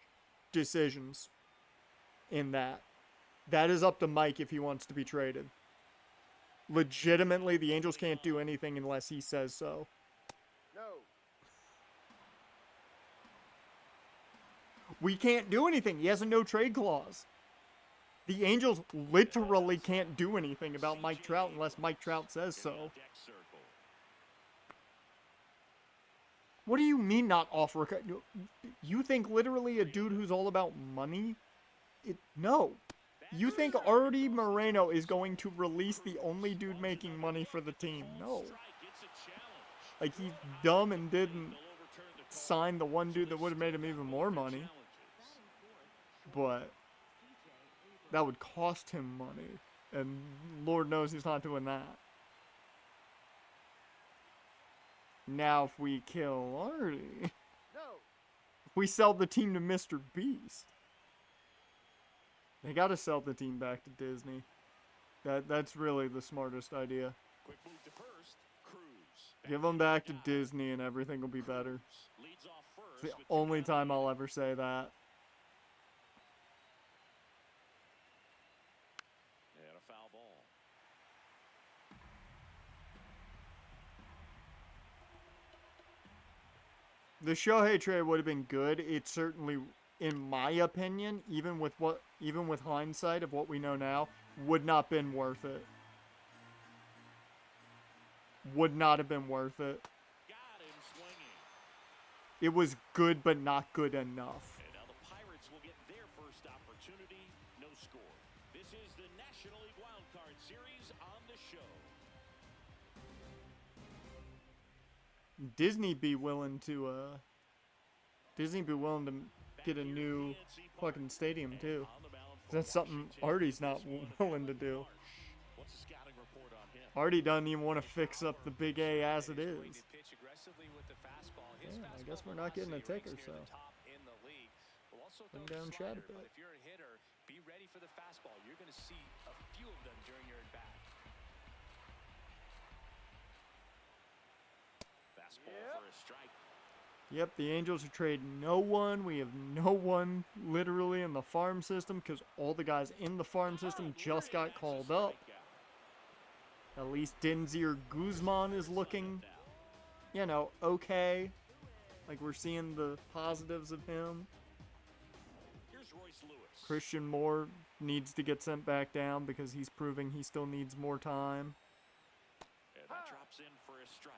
decisions in that. That is up to Mike if he wants to be traded. Legitimately, the Angels can't do anything unless he says so. No. We can't do anything. He has a no trade clause. The Angels literally can't do anything about Mike Trout unless Mike Trout says so. Deck circle. What do you mean not offer? You think literally a dude who's all about money? No. You think Artie Moreno is going to release the only dude making money for the team? No. Like, he's dumb and didn't sign the one dude that would have made him even more money. But that would cost him money. And Lord knows he's not doing that. Now, if we kill Artie, we sell the team to Mr. Beast. They gotta sell the team back to Disney. That's really the smartest idea. Quick move to first. Cruz. Give them back to Disney and everything will be better. Leads off first. It's the only time I'll ever say that. And a foul ball. The Shohei trade would have been good. It certainly, in my opinion, even with hindsight of what we know now, would not been worth it. Would not have been worth it. Got him swinging. It was good, but not good enough. And now the Pirates will get their first opportunity. No score. This is the National League Wildcard Series on the show. Disney be willing to get a new fucking stadium too. That's something Artie's not willing to do. What's the scouting report on him? Artie doesn't even want to fix up the big A as it is. Yeah, I guess we're not getting a ticker, so come down chat a bit. If you're a hitter, be ready for the fastball. You're going to see a few of them during your at bat. Fastball for a strike. Yep, the Angels are trading no one. We have no one literally in the farm system because all the guys in the farm system just got called up. At least Denzier Guzman is looking, you know, okay. Like, we're seeing the positives of him. Here's Royce Lewis. Christian Moore needs to get sent back down because he's proving he still needs more time. And that drops in for a strike.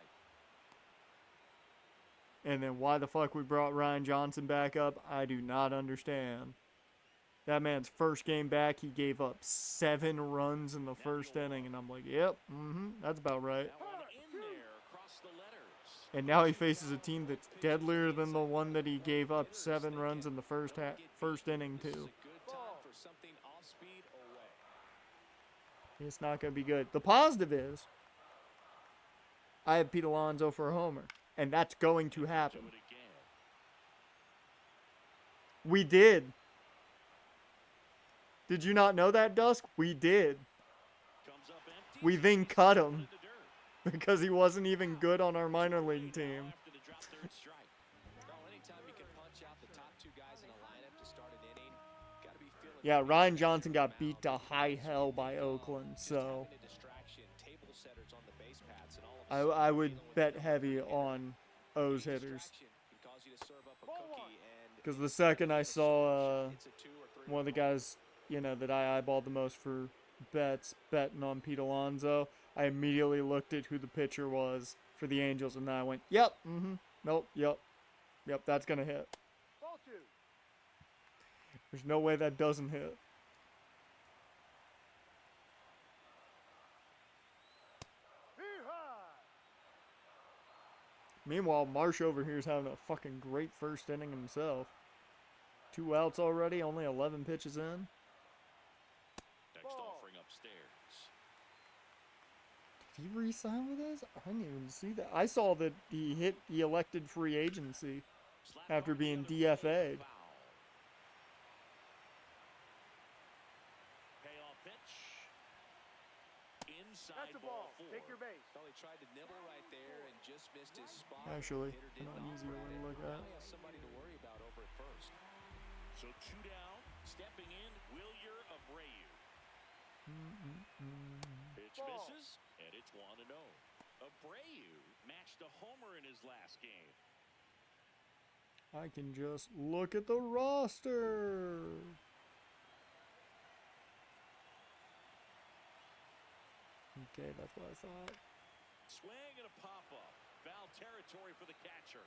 And then why the fuck we brought Ryan Johnson back up, I do not understand. That man's first game back, he gave up 7 runs in the first inning, and I'm like, yep, that's about right. That one in there across the letters. And now he faces a team that's deadlier than the one that he gave up 7 runs in the first inning to. It's not going to be good. The positive is I have Pete Alonso for a homer, and that's going to happen. Do it again. We did. Did you not know that, Dusk? We did. Comes up empty. We then cut him In the dirt. because he wasn't even good on our minor league team. After the drop third strike. Well, anytime you can punch out the top two guys in a lineup to start an inning, gotta be feeling Yeah, pretty Ryan good Johnson on the got beat mound. to Just high makes hell you by think, Oakland, just so having a distraction, table setters on the base paths, and all of a I sudden would dealing with bet a heavy hitter. on O's Any hitters. distraction can cause you to serve up a Ball cookie, one. and Because the second I saw it's a 2 or 3 one of the run ball. guys, you know, that I eyeballed the most for bets, betting on Pete Alonso, I immediately looked at who the pitcher was for the Angels, and then I went, yep, nope, yep, that's going to hit. Ball 2. There's no way that doesn't hit. Hee-haw. Meanwhile, Marsh over here is having a fucking great first inning himself. 2 outs already, only 11 pitches in. Next Ball. offering upstairs. Did he re-sign with us? I didn't even see that. I saw that he elected free agency Slapped after on the being other way, DFA'd. foul. Payoff pitch. Inside That's a ball ball. 4. Take your base. Well, he tried to nibble right there and just missed his spot. Actually, Hitter an didn't easier offer one to at it. look Now at. he has somebody to worry about over at first. So 2 down. Stepping in, Wilyer Abreu. Pitch Ball. misses, and it's 1-0. Abreu matched a homer in his last game. I can just look at the roster. Okay, that's what I thought. Swing and a pop-up. Foul territory for the catcher.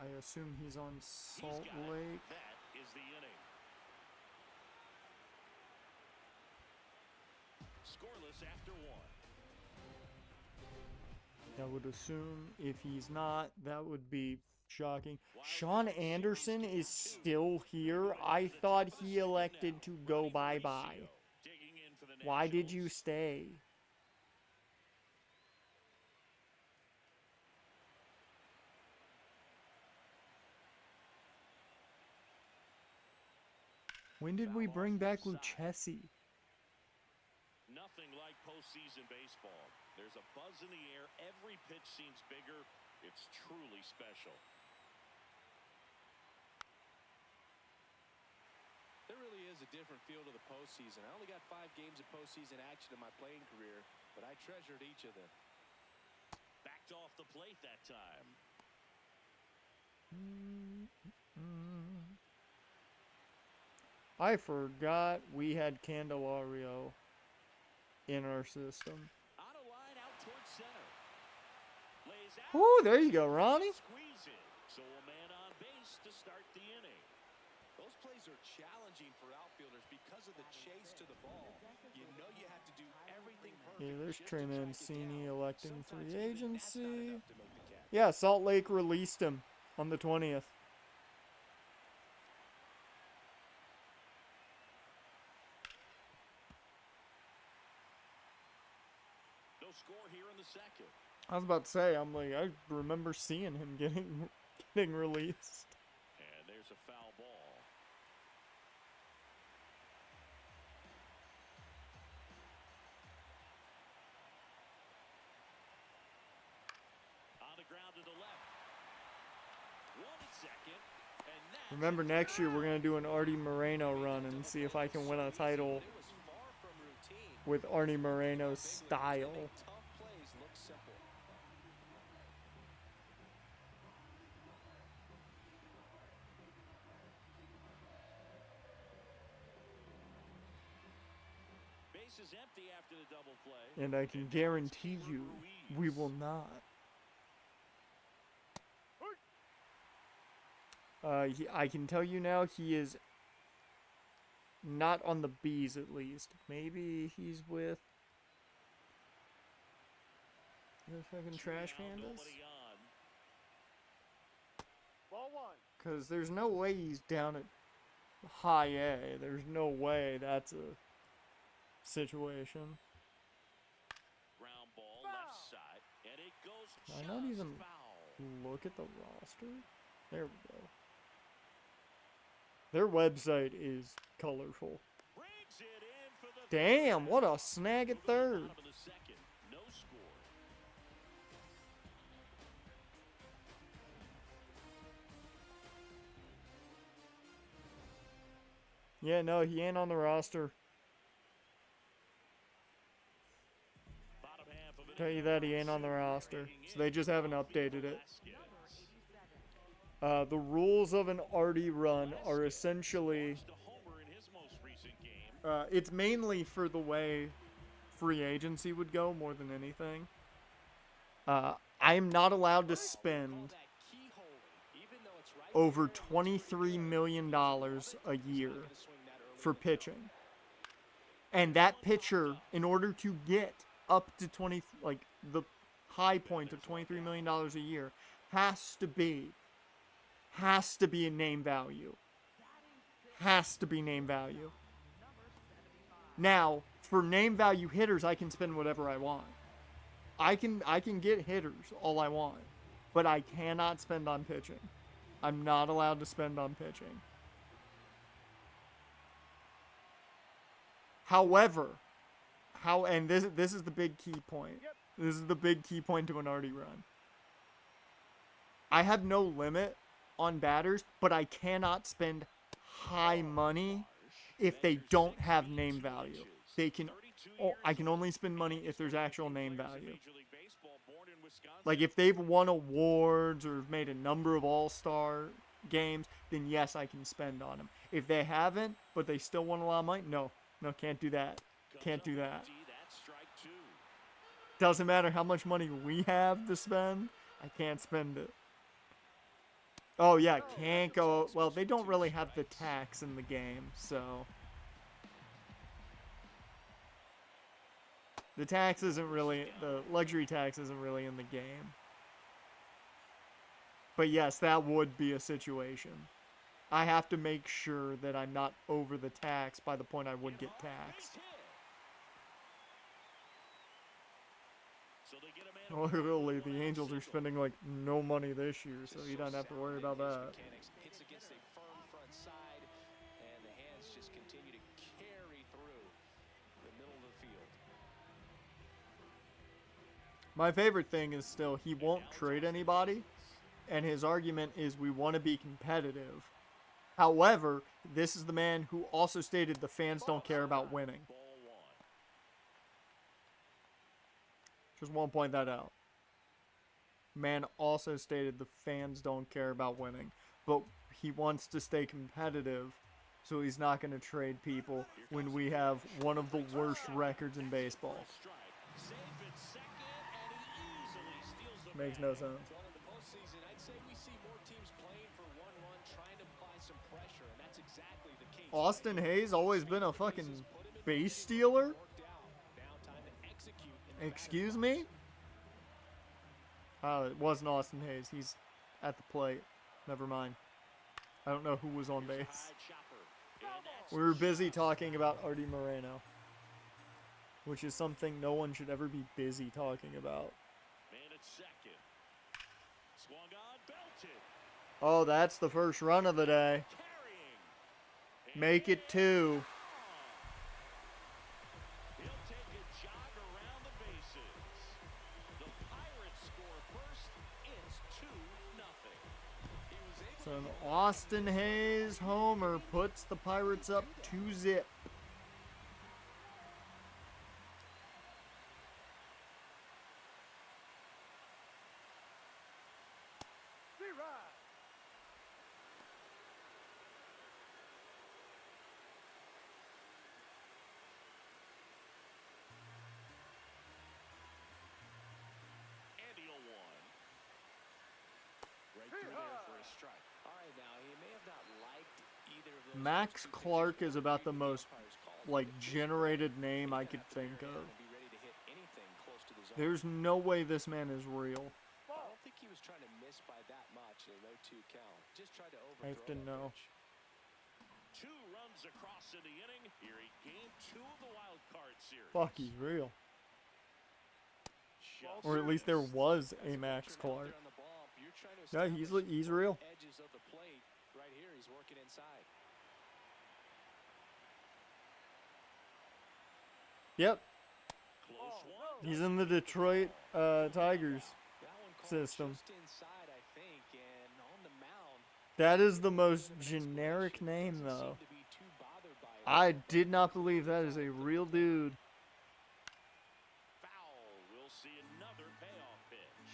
I assume he's on He's Salt got it. Lake. That is the inning. Scoreless after 1. I would assume if he's not, that would be shocking. Sean Anderson is still here. I thought he elected to go bye-bye. Digging in for the Why did you Nationals. stay? When did we bring back Lucchesi? Nothing like postseason baseball. There's a buzz in the air. Every pitch seems bigger. It's truly special. There really is a different feel to the postseason. I only got 5 games of postseason action in my playing career, but I treasured each of them. Backed off the plate that time. I forgot we had Candelario in our system. On a line out towards center. Lays out. Whoo, there you go, Ronnie. Squeeze it. So a man on base to start the inning. Those plays are challenging for outfielders because of the chase to the ball. You know you have to do everything perfect. Yeah, there's just to Trey track it Mancini down. electing Sometimes free even that's not agency. enough to make the catch. Yeah, Salt Lake released him on the 20th. No score here in the second. I was about to say, I'm like, I remember seeing him getting released. And there's a foul ball. On the ground to the left. One at second. And that's Remember, next year we're going to do an Artie Moreno run and see if I can win a title It was far from routine. with Artie Moreno's style. Tough plays look simple. base is empty after the double play. And I can guarantee you, we will not. I can tell you now, he is not on the Bees at least. Maybe he's with the fucking Trash Now, Pandas? nobody on. Ball 1. Because there's no way he's down at high A. There's no way that's a situation. Ground ball left side, and it goes Can I just not even foul. look at the roster? There we go. Their website is colorful. Brings it in for the Damn, third what a down. snag at Moving to the third. bottom of the second. No score. Yeah, no, he ain't on the roster. Bottom half of an Tell you that he ain't on the roster. So they just haven't updated it. The rules of an Artie run are essentially, Forced a homer in his most recent game. it's mainly for the way free agency would go more than anything. I am not allowed to spend over $23 million a year for pitching. And that pitcher, in order to get up to the high point of $23 million a year, has to be a name value. Has to be name value. Now, for name value hitters, I can spend whatever I want. I can get hitters all I want, but I cannot spend on pitching. I'm not allowed to spend on pitching. However, and this is the big key point. This is the big key point to an Artie run. I have no limit on batters, but I cannot spend high money if they don't have name value. I can only spend money if there's actual name value. Like if they've won awards or made a number of all-star games, then yes, I can spend on them. If they haven't, but they still won a lot of money, no, can't do that. Can't do that. Doesn't matter how much money we have to spend, I can't spend it. Oh yeah, can't go. Well, they don't really have the tax in the game, so the luxury tax isn't really in the game. But yes, that would be a situation. I have to make sure that I'm not over the tax by the point I would get taxed. Literally, the Angels are spending like no money this year, so you don't have to worry about that. Hits against a firm front side, and the hands just continue to carry through the middle of the field. My favorite thing is still he won't trade anybody, and his argument is we want to be competitive. However, this is the man who also stated the fans don't care about winning. Just want to point that out. Man also stated the fans don't care about winning, but he wants to stay competitive, so he's not going to trade people when we have one of the worst records in baseball. Makes no sense. Well, in the postseason, I'd say we see more teams playing for one run, trying to apply some pressure, and that's exactly the case. Austin Hayes always been a fucking base stealer? Excuse me? It wasn't Austin Hayes. He's at the plate. Never mind. I don't know who was on base. We were busy talking about Artie Moreno, which is something no one should ever be busy talking about. Oh, that's the first run of the day. Make it 2. So an Austin Hayes homer puts the Pirates up 2-0. Max Clark is about the most, generated name I could think of. There's no way this man is real. I don't think he was trying to miss by that much in a 0-2 count. Just tried to overthrow. I have to know. 2 runs across in the inning here in Game 2 of the wild card Fuck, he's real. Just Or at least there missed. was As a Max pitcher out Clark. there on the ball, you're trying to Yeah, establish he's both real. edges of the plate. Right here, he's working inside. Yep, Close one. he's in the Detroit Tigers That one called system. just inside, I think, and on the mound. That is the most generic name, Doesn't though. seem to be too bothered by it. I did not believe that is a real dude. Foul. We'll see another payoff pitch.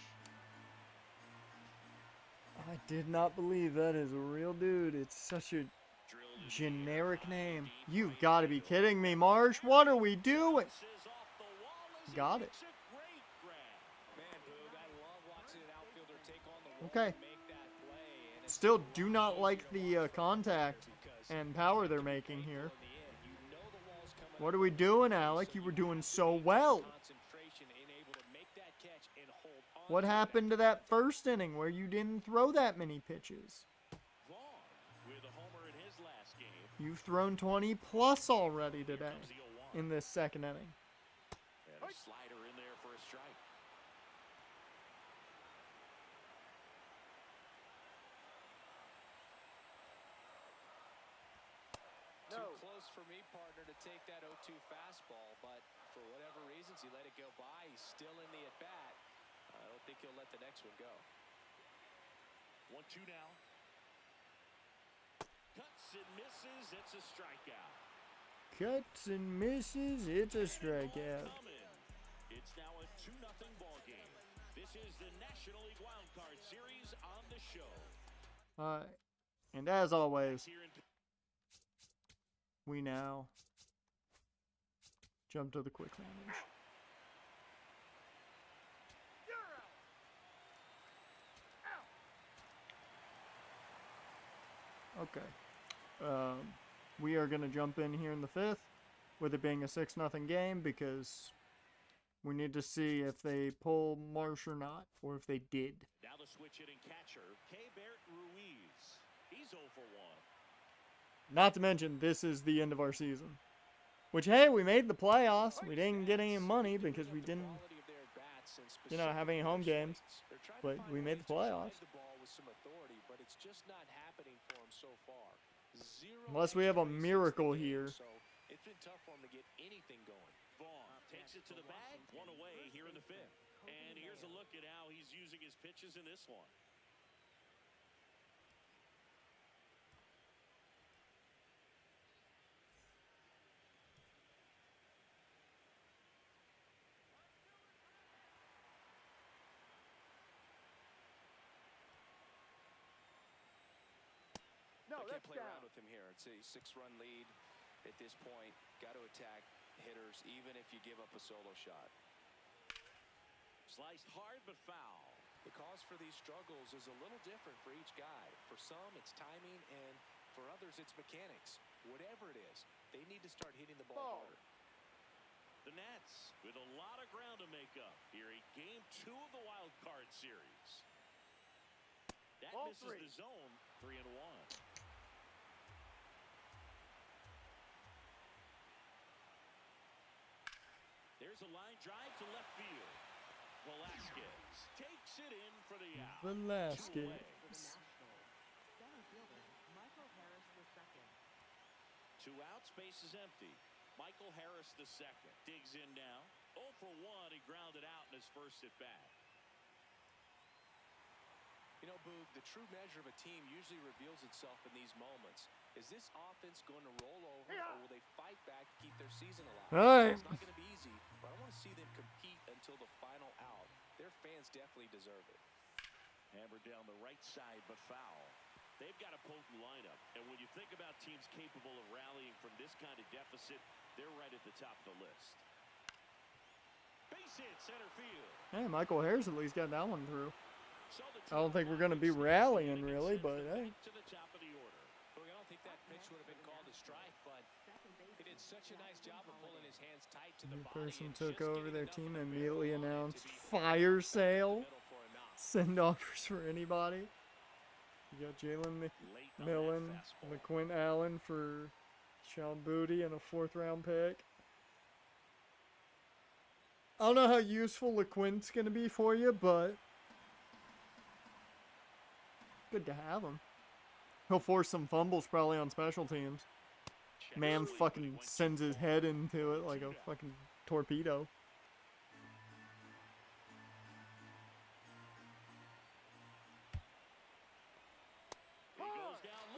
I did not believe that is a real dude. It's such a Drilled in the generic air, name. deep You've right got to be field. kidding me, Marsh. What are we doing? Bounces off the wall as he Got it. makes a great grab. Man, Boog, I love watching an outfielder take on the wall Okay. and make that play. And it's Still a lot do not easier like to the watch from out contact there because and power they're it can be making painful here. in the end. You know the wall's coming What up are we on doing, you, Alec? so You were you doing have to so maintain well. concentration and able to make that catch and hold on What to it happened to after that first inning where you didn't throw that many pitches? Vaughn with a homer in his last game. You've thrown 20 plus already Here today comes the 0-1. in this second inning. And a slider in there for a strike. Too close for me, partner, to take that 0-2 fastball, but for whatever reasons, he let it go by. He's still in the at-bat. I don't think he'll let the next one go. 1-2 now. Cuts and misses. It's a strikeout. Cuts and misses. It's a strikeout. Coming. It's now a 2-0 ball game. This is the National League wildcard series on the show. All right. And as always, Here in we now jump to the quick manage. Okay. We are going to jump in here in the fifth, with it being a 6-0 game, because we need to see if they pull Marsh or not, or if they did. now the switch hitting catcher, K-Bert Ruiz. He's 0 for 1. Not to mention, this is the end of our season. Which, hey, we made the playoffs. We didn't get any money because we didn't, have any home games. But we made the playoffs. But it's just not happening for him so far. Unless we have a miracle here. So it's been tough for him to get anything going. Vaughn takes it to the bag. One away here in the fifth. And here's a look at how he's using his pitches in this one. No, They can't that's play down. around with him here. It's a 6-run lead at this point. Got to attack hitters even if you give up a solo shot. Sliced hard but foul. The cause for these struggles is a little different for each guy. For some, it's timing, and for others, it's mechanics. Whatever it is, they need to start hitting the ball harder. The Nats with a lot of ground to make up here in Game 2 of the Wild Card Series. That Ball misses three. the zone. 3-1. There's a line drive to left field. Velasquez takes it in for the out. Velasquez. Two outs, base is empty. Michael Harris the second digs in now. 0 for 1. He grounded out in his first at bat. You know, Boog, the true measure of a team usually reveals itself in these moments. Is this offense going to roll over, or will they fight back to keep their season alive? All right. It's not going to be easy, but I want to see them compete until the final out. Their fans definitely deserve it. Hammered down the right side, but foul. They've got a potent lineup, and when you think about teams capable of rallying from this kind of deficit, they're right at the top of the list. Base hit center field. Hey, Michael Harris at least got that one through. So the I don't think we're going to be rallying, really, but hey. to the top of the order. Boog, I don't think that pitch would have been called a strike, but he did such a nice job of pulling his hands tight to the New body person and took just over getting their enough team of and the immediately barrel line announced to be fire right sale. in the middle for a knock. Send offers for anybody. You got Jalen Late on that McMillan, fastball. McQuinn Allen for Sean Booty and a 4th round pick. I don't know how useful LeQuint's going to be for you, but good to have him. He'll force some fumbles probably on special teams. Man fucking sends his head into it like a fucking torpedo.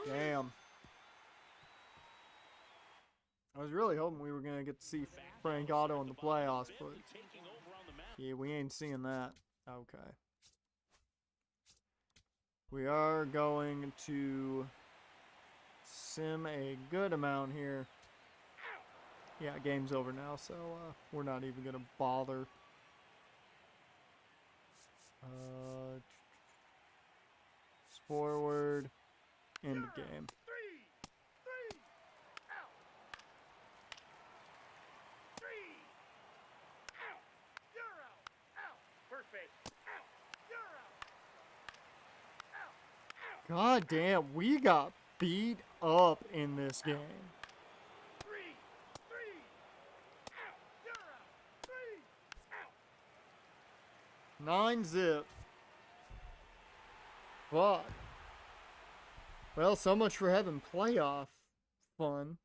Damn. I was really hoping we were going to get to see Frank Otto in the playoffs, but yeah, we ain't seeing that. Okay. We are going to sim a good amount here. Yeah, game's over now, so we're not even going to bother. Forward. End of game. God damn, we got beat up in this game. 9-0. Fuck. Well, so much for having playoff fun.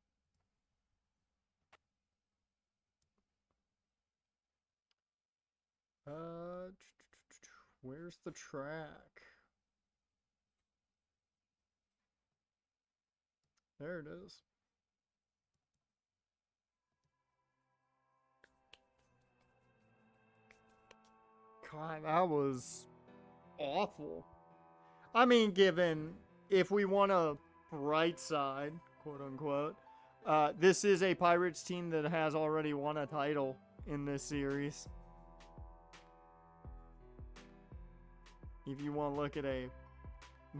Where's the track? There it is. God, that was awful. I mean, given if we want a bright side, quote unquote, this is a Pirates team that has already won a title in this series. If you want to look at a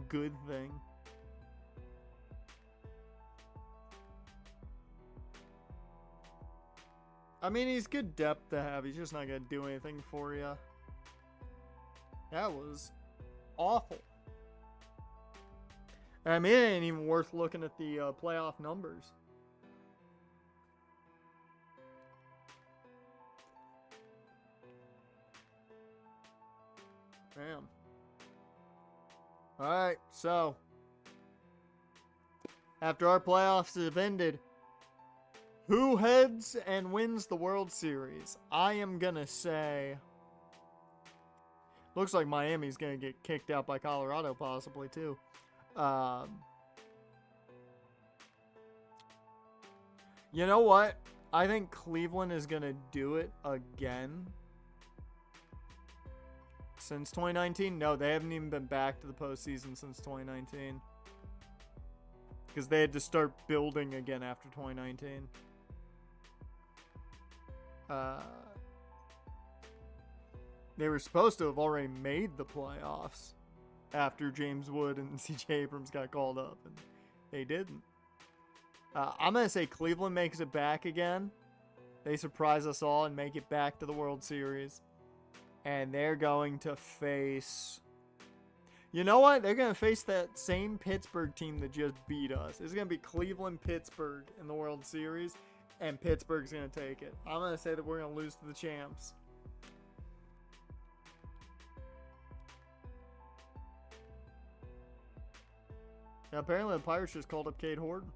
good thing. I mean, he's good depth to have. He's just not going to do anything for you. That was awful. I mean, it ain't even worth looking at the playoff numbers. Damn. Alright, so after our playoffs have ended, who heads and wins the World Series? I am gonna say, looks like Miami's gonna get kicked out by Colorado possibly too. You know what? I think Cleveland is gonna do it again. Since 2019? No, they haven't even been back to the postseason since 2019. Because they had to start building again after 2019. They were supposed to have already made the playoffs after James Wood and C.J. Abrams got called up, and they didn't. I'm going to say Cleveland makes it back again. They surprise us all and make it back to the World Series. And they're going to face... You know what? They're going to face that same Pittsburgh team that just beat us. It's going to be Cleveland-Pittsburgh in the World Series, and Pittsburgh's going to take it. I'm going to say that we're going to lose to the champs. Now, apparently the Pirates just called up Cade Horton.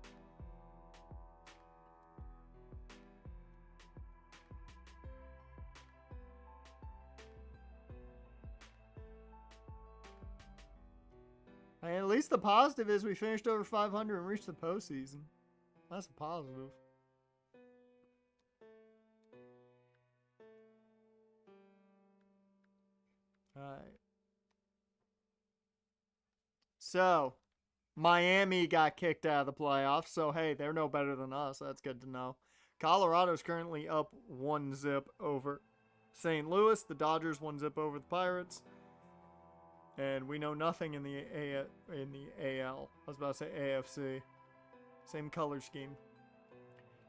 And at least the positive is we finished over 500 and reached the postseason. That's a positive. Alright. So, Miami got kicked out of the playoffs, so hey, they're no better than us. That's good to know. Colorado's currently up 1-0 over St. Louis. The Dodgers 1-0 over the Pirates. And we know nothing in the AL. I was about to say AFC. Same color scheme.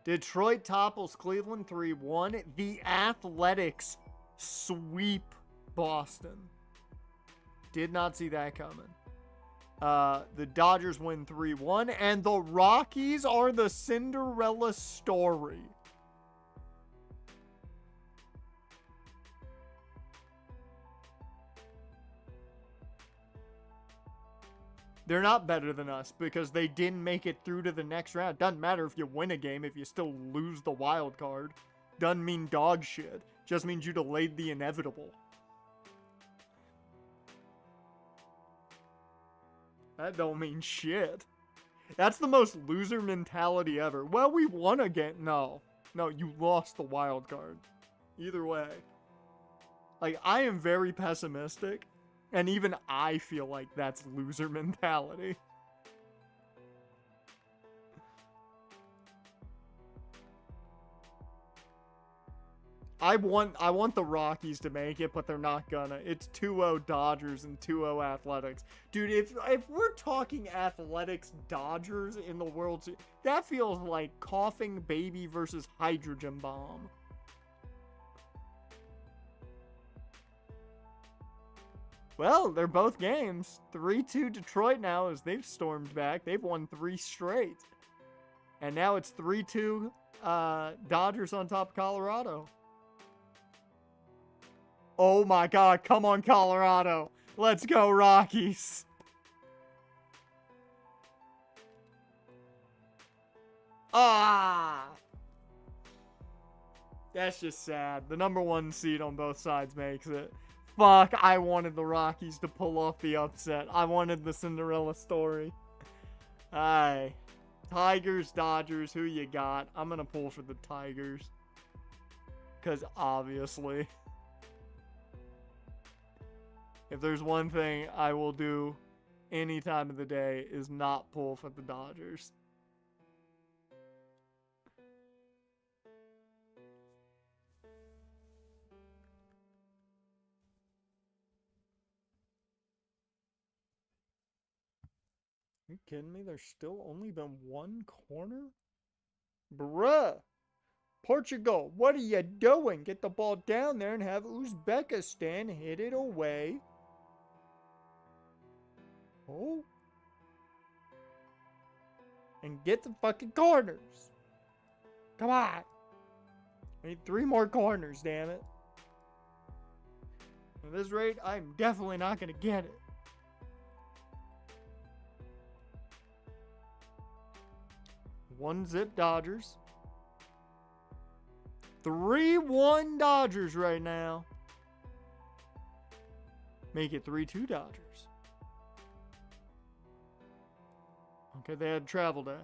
Detroit topples Cleveland 3-1. The Athletics sweep Boston. Did not see that coming. The Dodgers win 3-1. And the Rockies are the Cinderella story. They're not better than us because they didn't make it through to the next round. Doesn't matter if you win a game if you still lose the wild card. Doesn't mean dog shit. Just means you delayed the inevitable. That don't mean shit. That's the most loser mentality ever. Well, we won again. No, you lost the wild card. Either way. Like, I am very pessimistic. And even I feel like that's loser mentality. I want the Rockies to make it, but they're not gonna. It's 2-0 Dodgers and 2-0 Athletics. Dude, if we're talking Athletics Dodgers in the World Series, that feels like coughing baby versus hydrogen bomb. Well, they're both games. 3-2 Detroit now as they've stormed back. They've won 3 straight. And now it's 3-2 Dodgers on top of Colorado. Oh my god, come on Colorado. Let's go Rockies. Ah! That's just sad. The number 1 seed on both sides makes it. Fuck, I wanted the Rockies to pull off the upset. I wanted the Cinderella story. Aye. Tigers, Dodgers, who you got? I'm gonna pull for the Tigers. Because obviously. If there's one thing I will do any time of the day is not pull for the Dodgers. You kidding me? There's still only been 1 corner? Bruh! Portugal, what are you doing? Get the ball down there and have Uzbekistan hit it away. Oh. And get the fucking corners. Come on. I need 3 more corners, damn it. At this rate, I'm definitely not going to get it. One zip Dodgers. 3-1 Dodgers right now. Make it 3-2 Dodgers. Okay, they had travel day.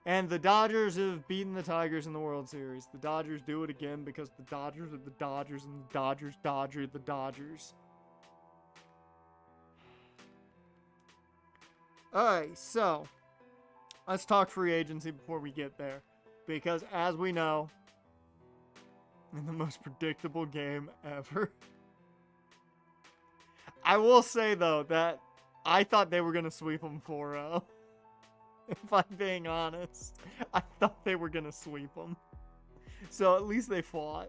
And the Dodgers have beaten the Tigers in the World Series. The Dodgers do it again because the Dodgers are the Dodgers and the Dodgers dodger the Dodgers. Alright, so let's talk free agency before we get there. Because as we know, in the most predictable game ever. I will say though that I thought they were going to sweep them 4-0. If I'm being honest. I thought they were going to sweep them. So at least they fought.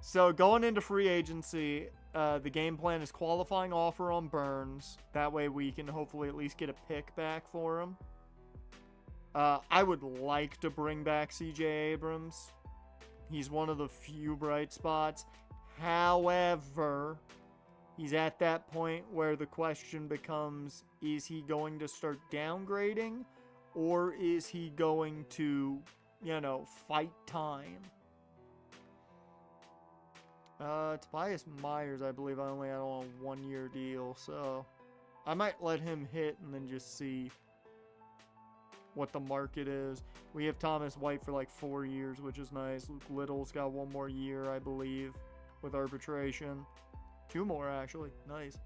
So going into free agency, the game plan is qualifying offer on Burns. That way we can hopefully at least get a pick back for him. I would like to bring back CJ Abrams. He's one of the few bright spots. However, he's at that point where the question becomes, is he going to start downgrading? Or is he going to, fight time? Tobias Myers, I believe I only had on a 1-year deal. So I might let him hit and then just see what the market is. We have Thomas White for like 4 years, which is nice. Luke Little's got 1 more year, I believe, with arbitration. 2 more, actually. Nice.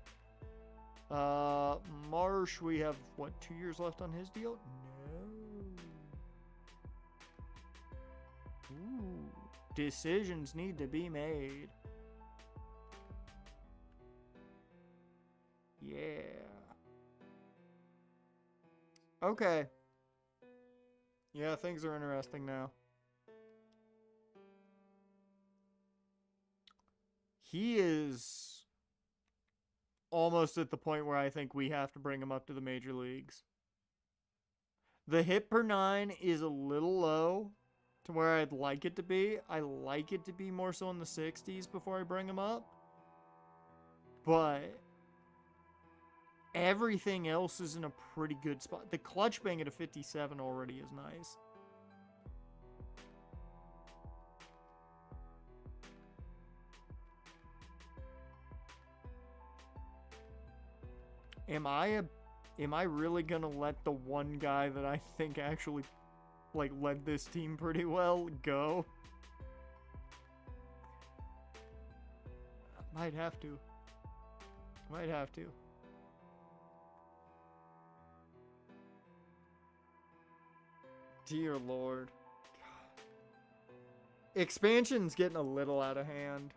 Marsh, we have, 2 years left on his deal? No. Ooh. Decisions need to be made. Yeah. Okay. Yeah, things are interesting now. He is almost at the point where I think we have to bring him up to the major leagues. The hit per 9 is a little low to where I'd like it to be. I like it to be more so in the 60s before I bring him up. But everything else is in a pretty good spot. The clutch bang at a 57 already is nice. Am I really gonna let the one guy that I think actually like led this team pretty well go? Might have to. Might have to. Dear Lord. Expansion's getting a little out of hand.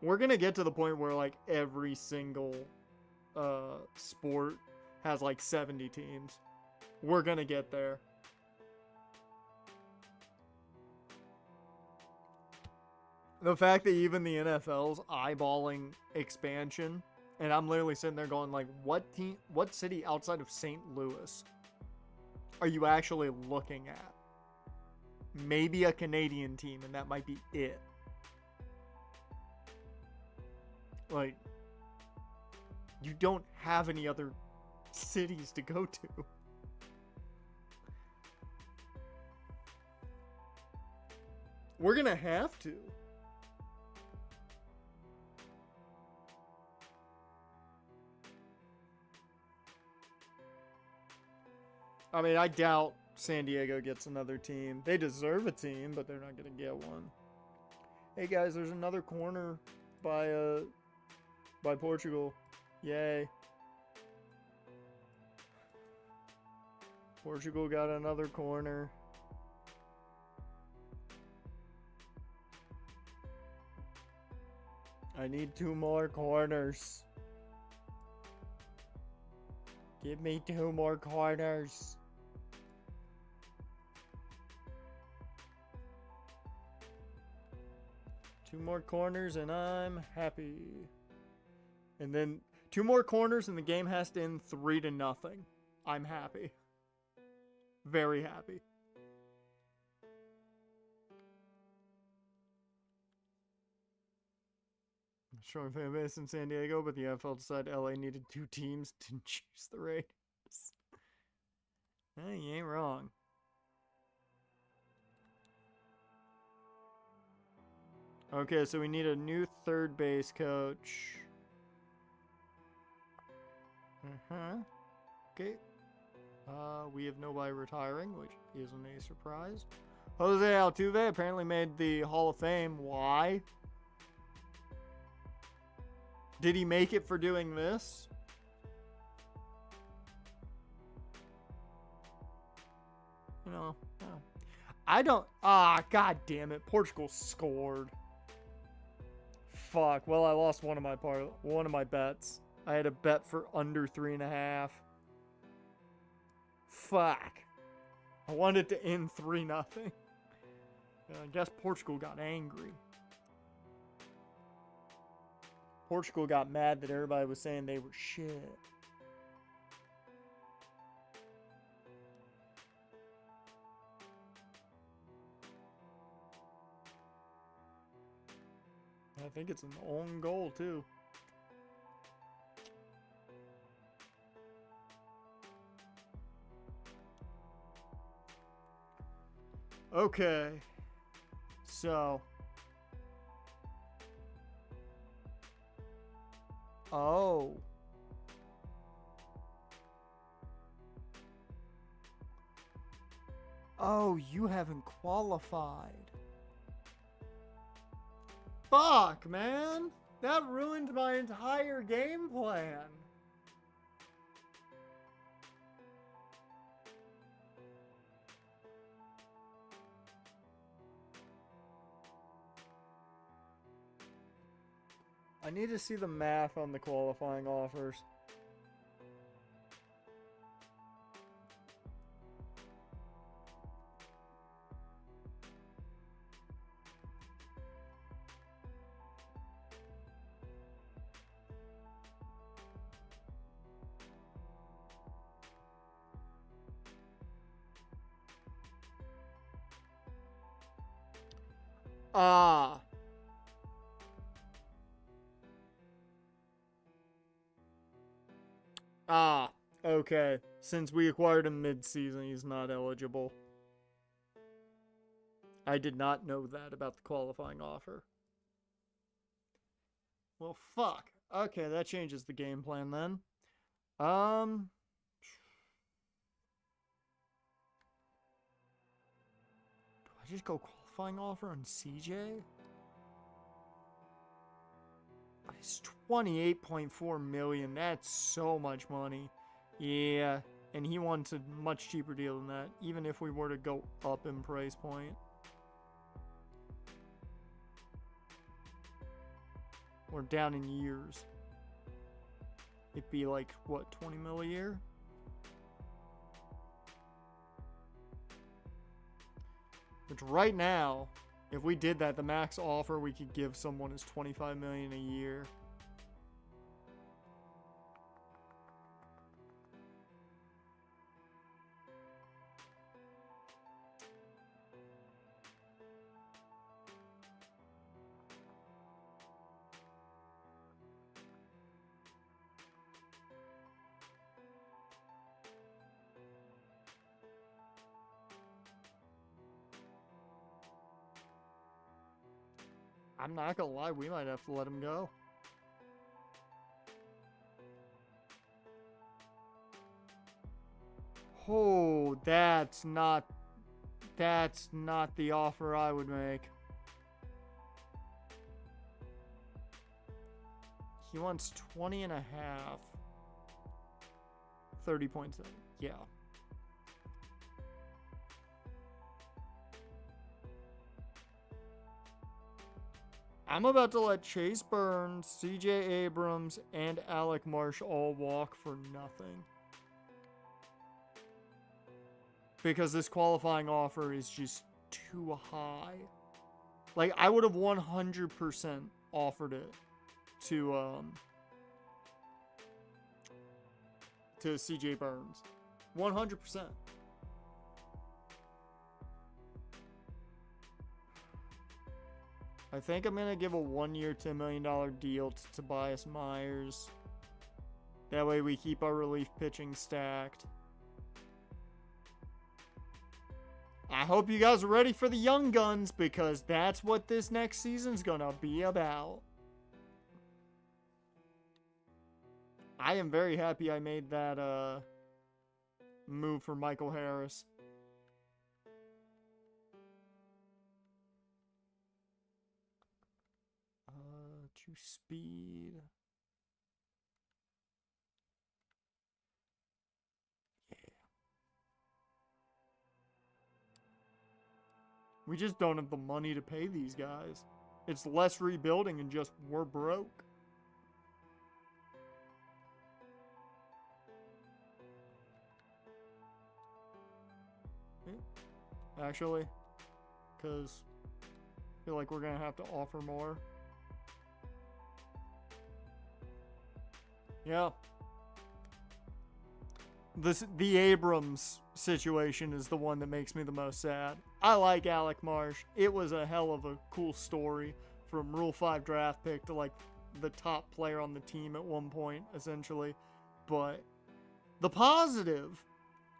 We're gonna get to the point where like every single sport has like 70 teams. We're gonna get there. The fact that even the NFL's eyeballing expansion, and I'm literally sitting there going like, what city outside of St. Louis are you actually looking at? Maybe a Canadian team, and that might be it. Like, you don't have any other cities to go to. We're gonna have to. I mean, I doubt San Diego gets another team. They deserve a team, but they're not going to get one. Hey guys, there's another corner by Portugal. Yay. Portugal got another corner. I need 2 more corners. Give me 2 more corners. Two more corners and I'm happy. And then 2 more corners and the game has to end 3-0. I'm happy. Very happy. Strong fan base in San Diego, but the NFL decided LA needed 2 teams to choose the Raiders. Hey, you ain't wrong. Okay, so we need a new third base coach. Okay. We have nobody retiring, which isn't a surprise. Jose Altuve apparently made the Hall of Fame. Why? Did he make it for doing this? You know, I don't. God damn it! Portugal scored. Fuck. Well, I lost one of my bets. I had a bet for under 3.5. Fuck. I wanted to end 3-0. I guess Portugal got angry. Portugal got mad that everybody was saying they were shit. I think it's an own goal, too. Okay. So. Oh. Oh, you haven't qualified. Fuck, man. That ruined my entire game plan. I need to see the math on the qualifying offers. Ah. Ah, okay. Since we acquired him mid-season, he's not eligible. I did not know that about the qualifying offer. Well, fuck. Okay, that changes the game plan then. Do I just go qualifying offer on CJ? It's 28.4 million. That's so much money. Yeah, and he wants a much cheaper deal than that, even if we were to go up in price point. Or down in years. It'd be like, what, 20 mil a year? Which right now, if we did that, the max offer we could give someone is 25 million a year. I'm not gonna lie, we might have to let him go. Oh, that's not the offer I would make. He wants 20 and a half. 30.7. Yeah. I'm about to let Chase Burns, CJ Abrams, and Alec Marsh all walk for nothing. Because this qualifying offer is just too high. Like, I would have 100% offered it to CJ Burns. 100%. I think I'm going to give a 1-year, $10 million deal to Tobias Myers. That way we keep our relief pitching stacked. I hope you guys are ready for the young guns, because that's what this next season's going to be about. I am very happy I made that move for Michael Harris. To speed. Yeah. We just don't have the money to pay these guys. It's less rebuilding and just we're broke. Yeah. Actually, because I feel like we're going to have to offer more. Yeah. The Abrams situation is the one that makes me the most sad. I like Alec Marsh. It was a hell of a cool story, from Rule 5 draft pick to like the top player on the team at one point, essentially. But the positive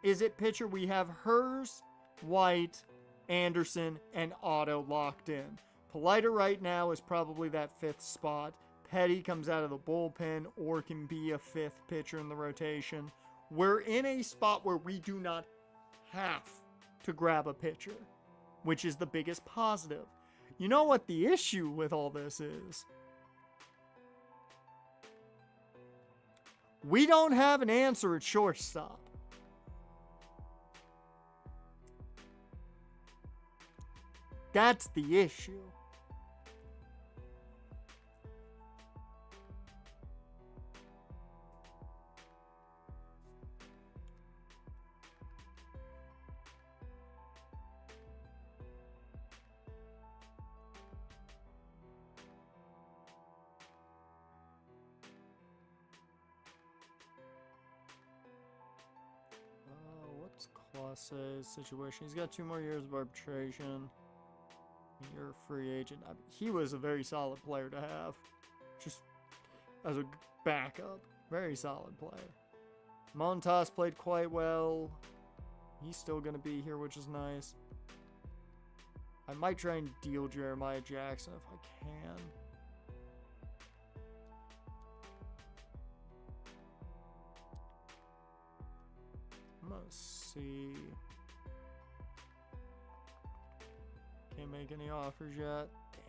is at pitcher we have Hers, White, Anderson, and Otto locked in. Politer right now is probably that 5th spot. Petty comes out of the bullpen or can be a 5th pitcher in the rotation. We're in a spot where we do not have to grab a pitcher, which is the biggest positive. You know what the issue with all this is? We don't have an answer at shortstop. That's the issue. Clase's situation. He's got 2 more years of arbitration. You're a free agent. I mean, he was a very solid player to have. Just as a backup. Very solid player. Montas played quite well. He's still going to be here, which is nice. I might try and deal Jeremiah Jackson if I can. I'm going to see. Can't make any offers yet. Damn.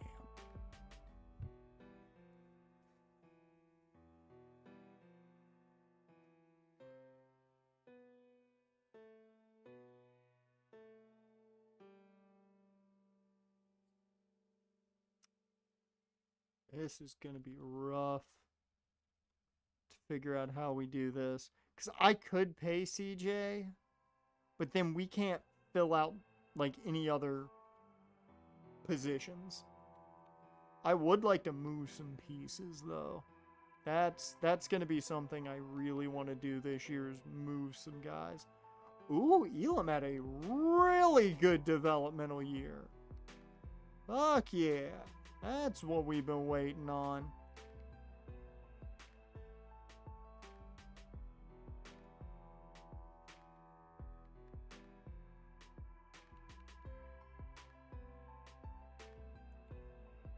This is going to be rough to figure out how we do this. Because I could pay CJ, but then we can't fill out like any other positions. I would like to move some pieces though. That's going to be something I really want to do this year is move some guys. Ooh, Elam had a really good developmental year. Fuck yeah. That's what we've been waiting on.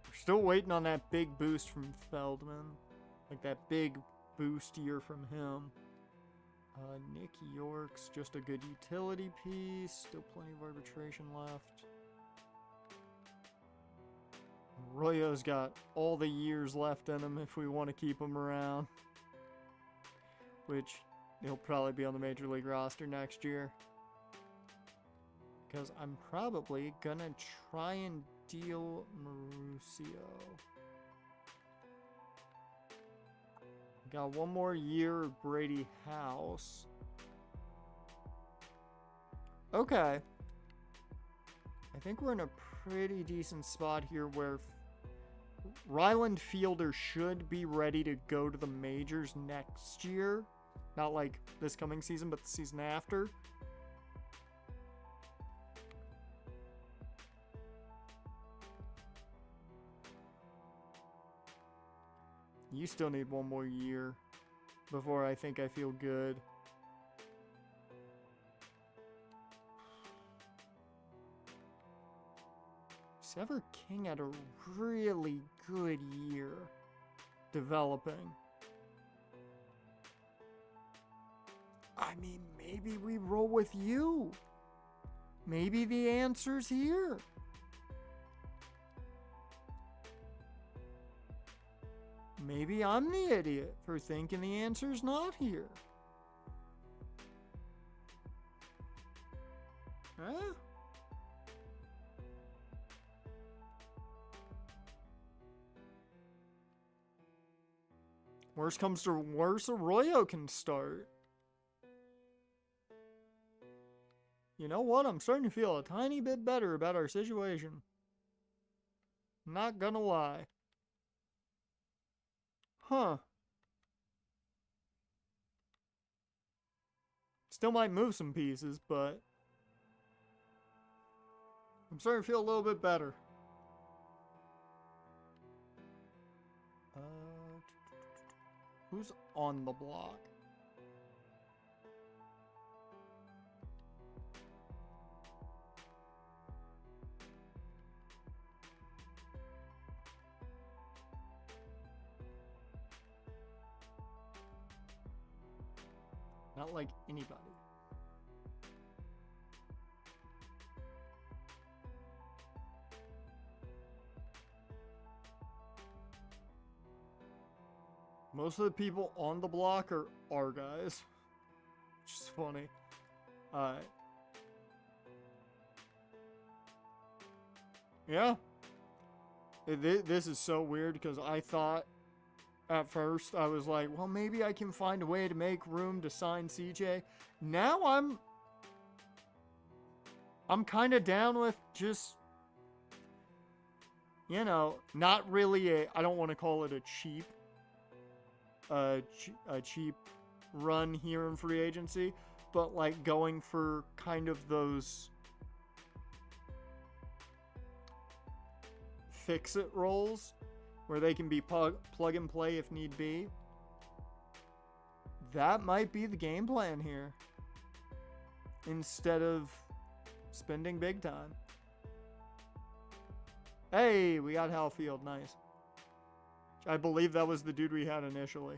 We're still waiting on that big boost from Feldman. Like that big boost year from him. Nick York's just a good utility piece. Still plenty of arbitration left. Royo's got all the years left in him if we want to keep him around. Which, he'll probably be on the Major League roster next year. Because I'm probably going to try and deal Mauricio. Got one more year of Brady House. Okay. I think we're in a pretty decent spot here where Ryland Fielder should be ready to go to the majors next year. Not like this coming season, but the season after. You still need one more year before I think I feel good. Sever King had a really good year developing. I mean, maybe we roll with you. Maybe the answer's here. Maybe I'm the idiot for thinking the answer's not here. Huh? Worst comes to worst, Arroyo can start. You know what? I'm starting to feel a tiny bit better about our situation. Not gonna lie. Huh. Still might move some pieces, but I'm starting to feel a little bit better. Who's on the block? Not like anybody. Most of the people on the block are our guys, which is funny. Yeah. This is so weird because I thought at first I was like, well, maybe I can find a way to make room to sign CJ. Now I'm kind of down with just, you know, not really I don't want to call it a cheap run here in free agency, but like going for kind of those fix-it roles where they can be plug and play if need be. that might be the game plan here. Instead of spending big time. Hey, we got Halfield. Nice. I believe that was the dude we had initially.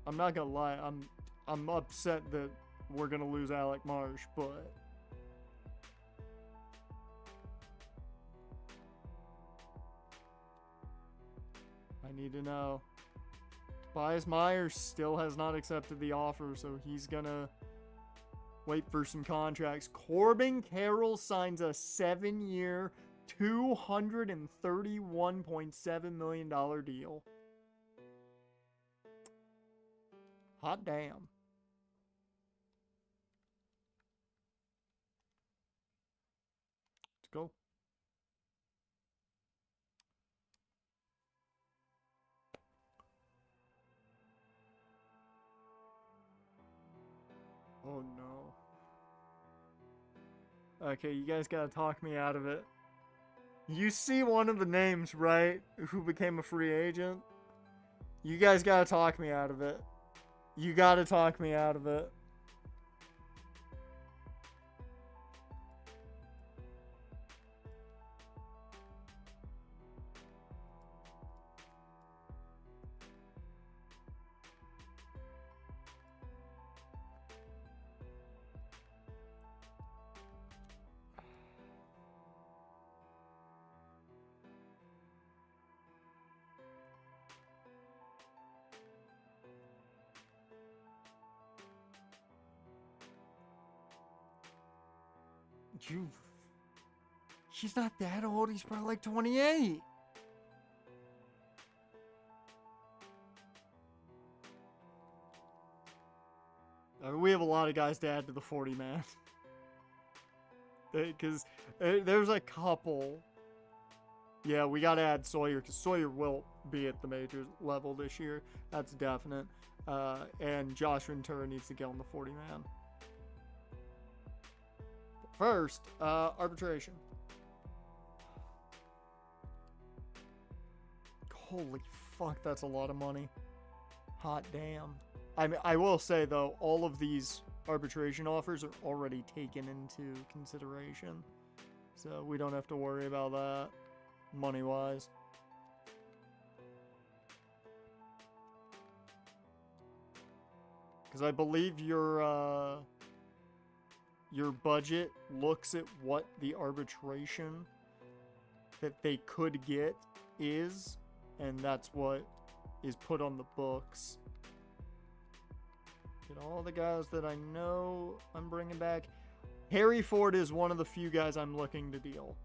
I'm not gonna lie, I'm upset that we're gonna lose Alec Marsh, but I need to know. Tobias Myers still has not accepted the offer, so he's gonna wait for some contracts. Corbin Carroll signs a 7-year, $231.7 million deal. Hot damn. Let's go. Oh no. Okay, you guys gotta talk me out of it. You see one of the names, right? Who became a free agent? You guys gotta talk me out of it. You gotta talk me out of it. He's not that old. He's probably like 28. We have a lot of guys to add to the 40 man. Because there's a couple. Yeah, we got to add Sawyer, because Sawyer will be at the major level this year. That's definite. And Josh Ventura needs to get on the 40 man. First, arbitration. Holy fuck, that's a lot of money. Hot damn. I mean, I will say, though, all of these arbitration offers are already taken into consideration. So we don't have to worry about that, money-wise. Because I believe your budget looks at what the arbitration that they could get is, and that's what is put on the books. Get all the guys that I know I'm bringing back. Harry Ford is one of the few guys I'm looking to deal,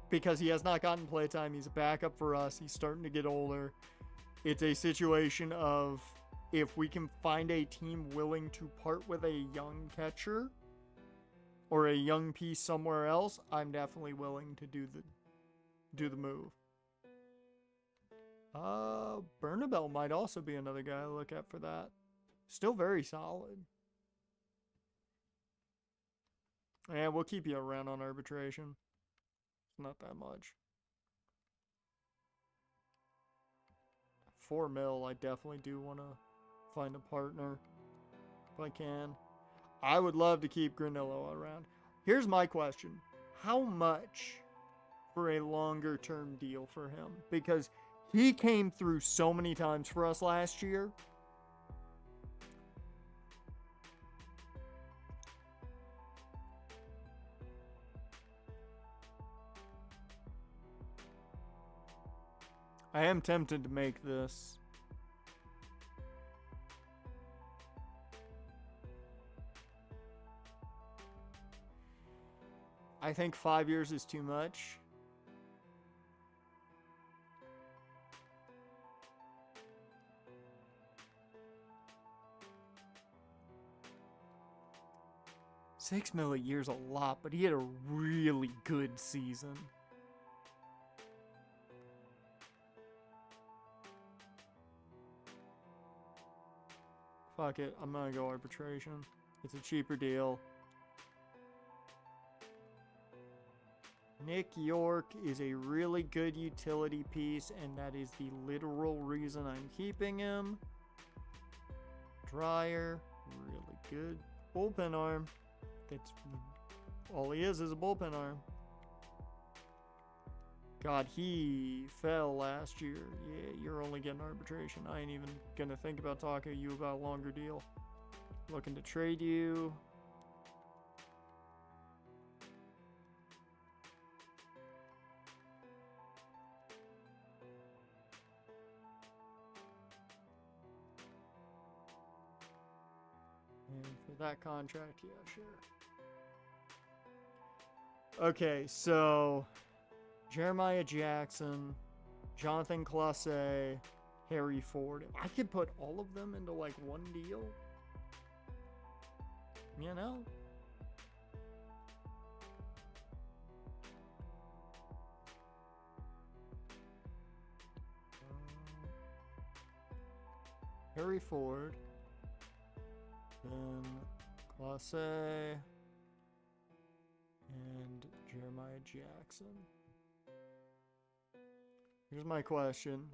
because he has not gotten playtime. He's a backup for us. He's starting to get older. It's a situation of, if we can find a team willing to part with a young catcher or a young piece somewhere else, I'm definitely willing to do the move. Bernabel might also be another guy to look at for that. Still very solid. Yeah, we'll keep you around on arbitration. It's not that much. 4 mil, I definitely do want to find a partner if I can. I would love to keep Granillo around. Here's my question. How much for a longer term deal for him? Because he came through so many times for us last year. I am tempted to make this. I think 5 years is too much. $6 million a year's a lot, but he had a really good season. Fuck it. I'm gonna go arbitration. It's a cheaper deal. Nick York is a really good utility piece, and that is the literal reason I'm keeping him. Dryer, really good bullpen arm. That's all he is a bullpen arm. God, he fell last year. Yeah, you're only getting arbitration. I ain't even gonna think about talking to you about a longer deal. Looking to trade you. And for that contract, yeah, sure. Okay, so Jeremiah Jackson, Jonathan Clase, Harry Ford. If I could put all of them into like one deal, you know? Harry Ford, then Clase, and Jeremiah Jackson. Here's my question.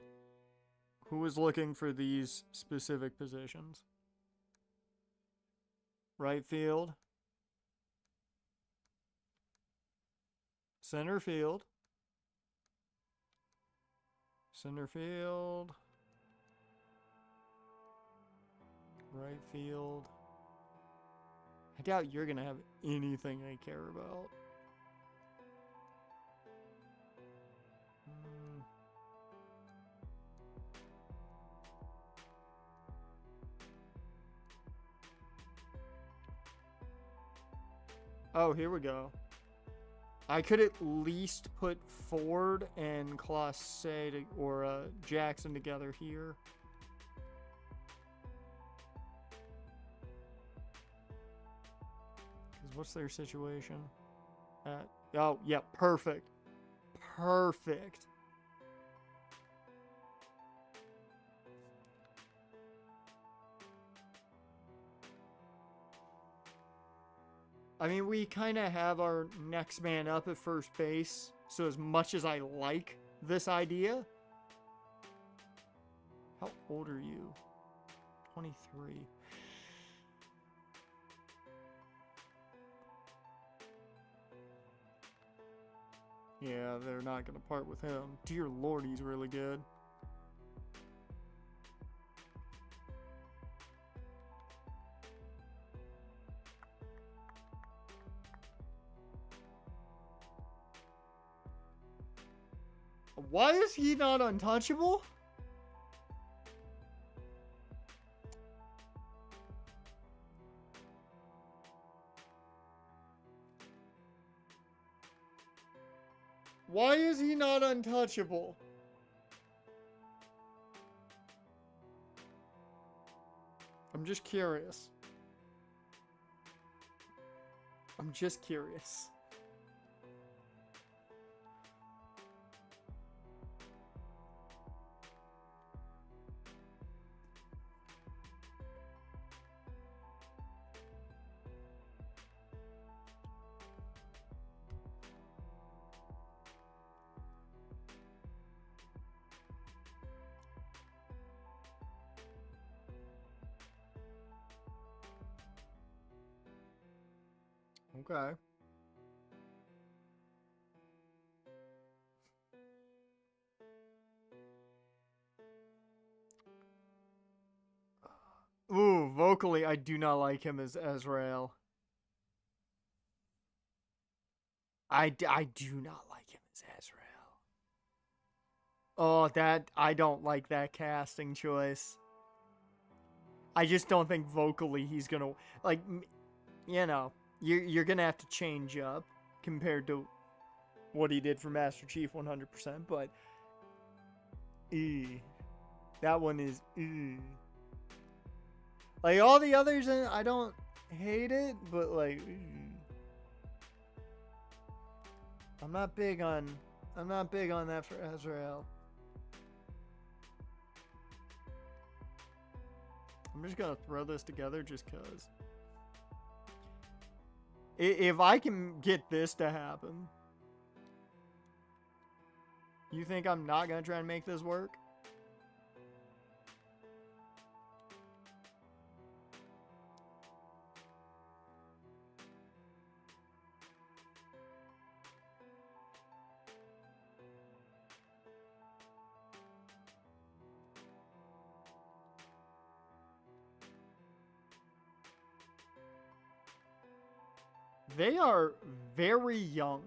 Who is looking for these specific positions? Right field. Center field. Center field. Right field. I doubt you're going to have anything I care about. Oh, here we go. I could at least put Ford and Clase or Jackson together here. Because what's their situation? Oh, yeah, perfect. Perfect. I mean, we kind of have our next man up at first base. So as much as I like this idea. How old are you? 23. Yeah, they're not going to part with him. Dear Lord, he's really good. Why is he not untouchable? Why is he not untouchable? I'm just curious. I'm just curious. Okay. Ooh, vocally, I do not like him as Azrael. I do not like him as Azrael. Oh, I don't like that casting choice. I just don't think vocally he's gonna, like, you know, you're gonna have to change up compared to what he did for Master Chief 100%, but that one is like all the others, I don't hate it, but like I'm not big on that for Azrael. I'm just gonna throw this together just cause. If I can get this to happen, you think I'm not gonna try and make this work? They are very young.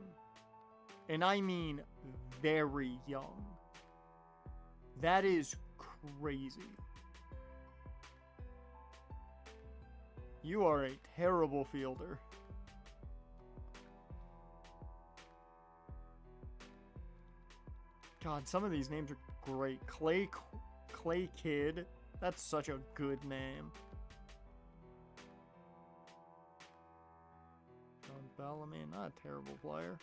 And I mean very young. That is crazy. You are a terrible fielder. God, some of these names are great. Clay Kid. That's such a good name. John Bellamy, not a terrible player.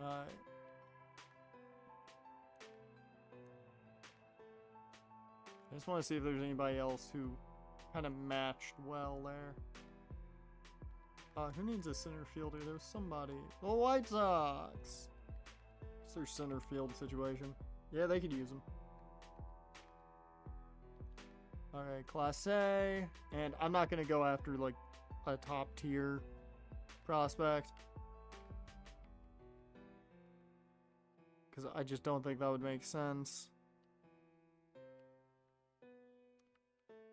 I just want to see if there's anybody else who kind of matched well there. Who needs a center fielder? There's somebody. The White Sox. What's their center field situation? Yeah, they could use them. Alright, Class A. And I'm not going to go after, like, a top tier prospect. Because I just don't think that would make sense.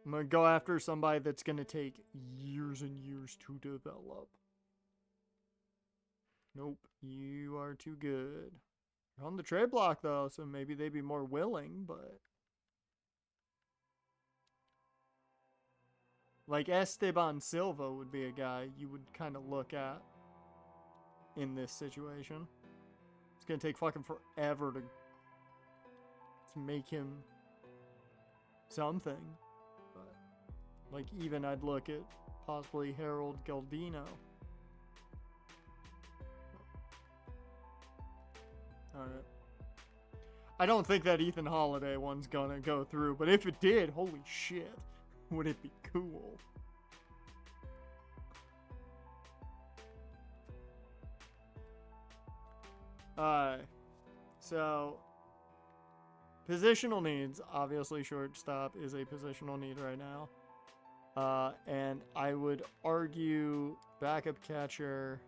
I'm going to go after somebody that's going to take years and years to develop. Nope, you are too good. You're on the trade block, though, so maybe they'd be more willing, but... Like, Esteban Silva would be a guy you would kind of look at in this situation. It's going to take fucking forever to make him something. But, like, even I'd look at possibly Harold Galdino. Alright. I don't think that Ethan Holiday one's gonna go through, but if it did, holy shit, would it be cool. So positional needs, obviously shortstop is a positional need right now. And I would argue backup catcher.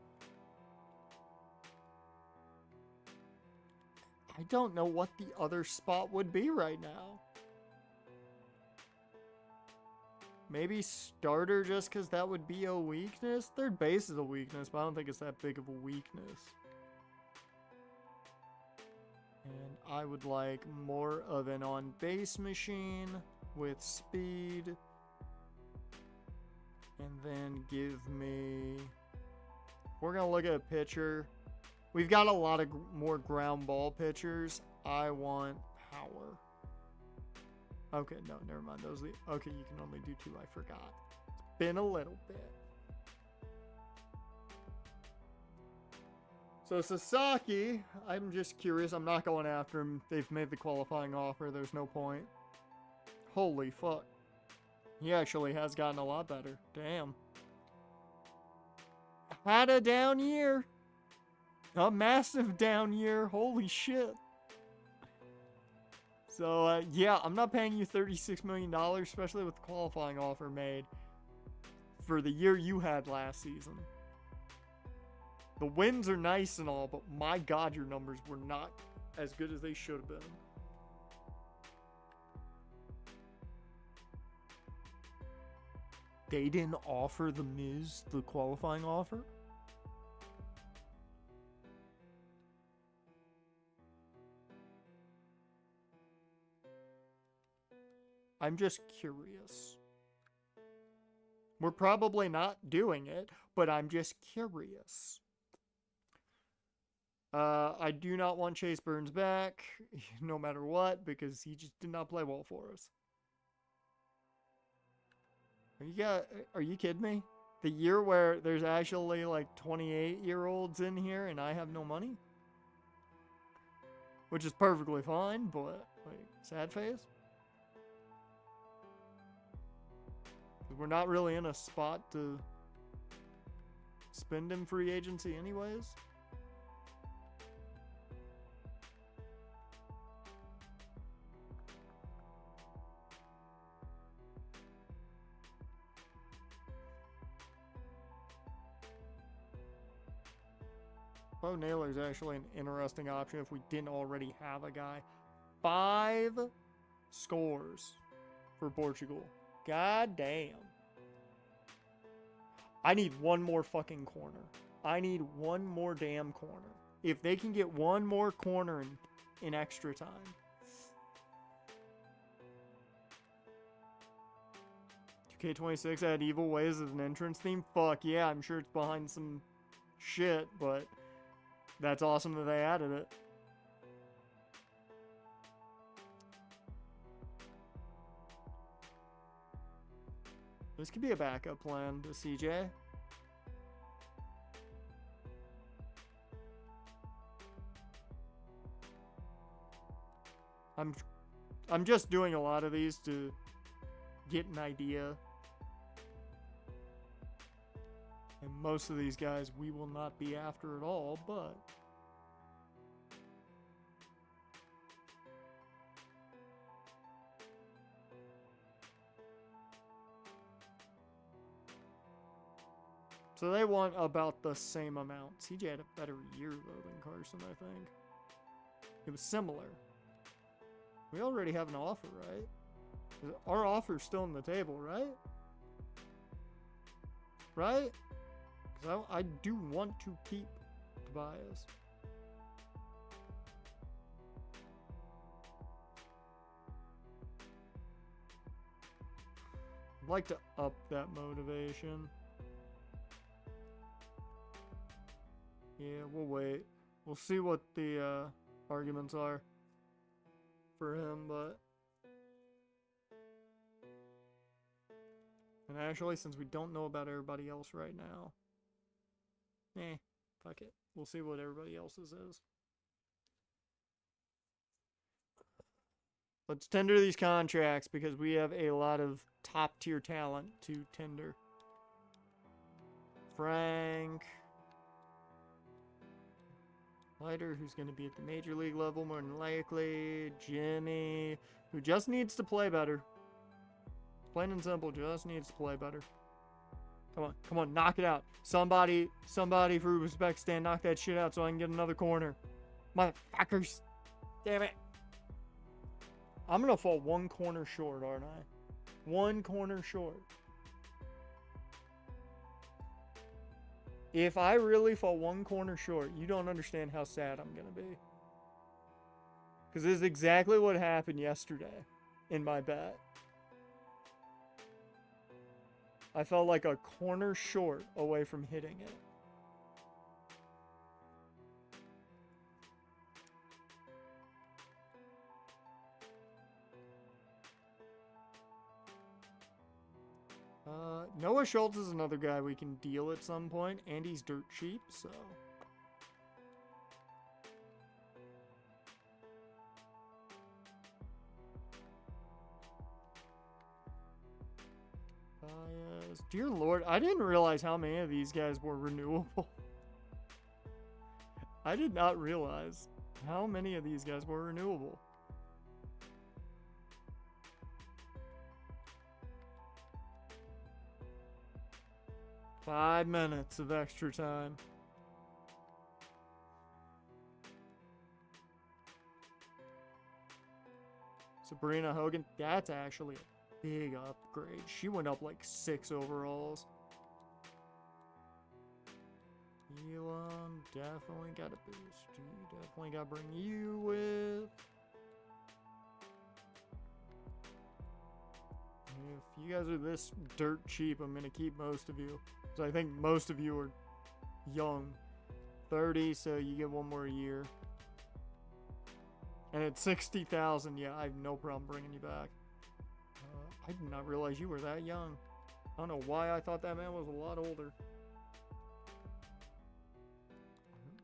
I don't know what the other spot would be right now. Maybe starter just because that would be a weakness. Third base is a weakness, but I don't think it's that big of a weakness. And I would like more of an on-base machine with speed. And then give me... We're going to look at a pitcher. We've got a lot of more ground ball pitchers. I want power. Okay, no, never mind. Those are the... Okay, you can only do 2. I forgot. It's been a little bit. So Sasaki, I'm just curious. I'm not going after him. They've made the qualifying offer. There's no point. Holy fuck. He actually has gotten a lot better. Damn. Had a down year. A massive down year. Holy shit. So, yeah, I'm not paying you $36 million, especially with the qualifying offer made for the year you had last season. The wins are nice and all, but my God, your numbers were not as good as they should have been. They didn't offer the Miz the qualifying offer? I'm just curious. We're probably not doing it, but I'm just curious. I do not want Chase Burns back, no matter what, because he just did not play well for us. Are you kidding me? The year where there's actually like 28-year-olds in here and I have no money? Which is perfectly fine, but like, sad face? We're not really in a spot to spend in free agency anyways. Bo Naylor is actually an interesting option if we didn't already have a guy. 5 scores for Portugal. God damn. I need one more fucking corner. I need one more damn corner. If they can get one more corner in extra time. K26 had Evil Ways as an entrance theme. Fuck yeah, I'm sure it's behind some shit, but that's awesome that they added it. This could be a backup plan to CJ. I'm just doing a lot of these to get an idea. And most of these guys we will not be after at all, but so they want about the same amount. CJ had a better year though than Carson, I think. It was similar. We already have an offer, right? Our offer's still on the table, right? Right? Because I do want to keep Tobias. I'd like to up that motivation. Yeah, we'll wait. We'll see what the arguments are for him, but... And actually, since we don't know about everybody else right now, fuck it. We'll see what everybody else's is. Let's tender these contracts because we have a lot of top tier talent to tender. Frank Leiter, who's going to be at the major league level more than likely. Jimmy, who just needs to play better. Plain and simple, just needs to play better. Come on, knock it out. Somebody for Uzbekistan, knock that shit out so I can get another corner. Motherfuckers. Damn it. I'm going to fall one corner short, aren't I? One corner short. If I really fall one corner short, you don't understand how sad I'm going to be. Because this is exactly what happened yesterday in my bet. I felt like a corner short away from hitting it. Noah Schultz is another guy we can deal at some point, and he's dirt cheap, so... Yes. Dear Lord, I didn't realize how many of these guys were renewable. I did not realize how many of these guys were renewable. Five minutes of extra time. Sabrina Hogan, that's actually a big upgrade. She went up like 6 overalls. Elon, definitely got a boost. You definitely got to bring you with. If you guys are this dirt cheap, I'm going to keep most of you. So I think most of you are young. 30, so you get one more year. And at 60,000, yeah, I have no problem bringing you back. I did not realize you were that young. I don't know why I thought that man was a lot older.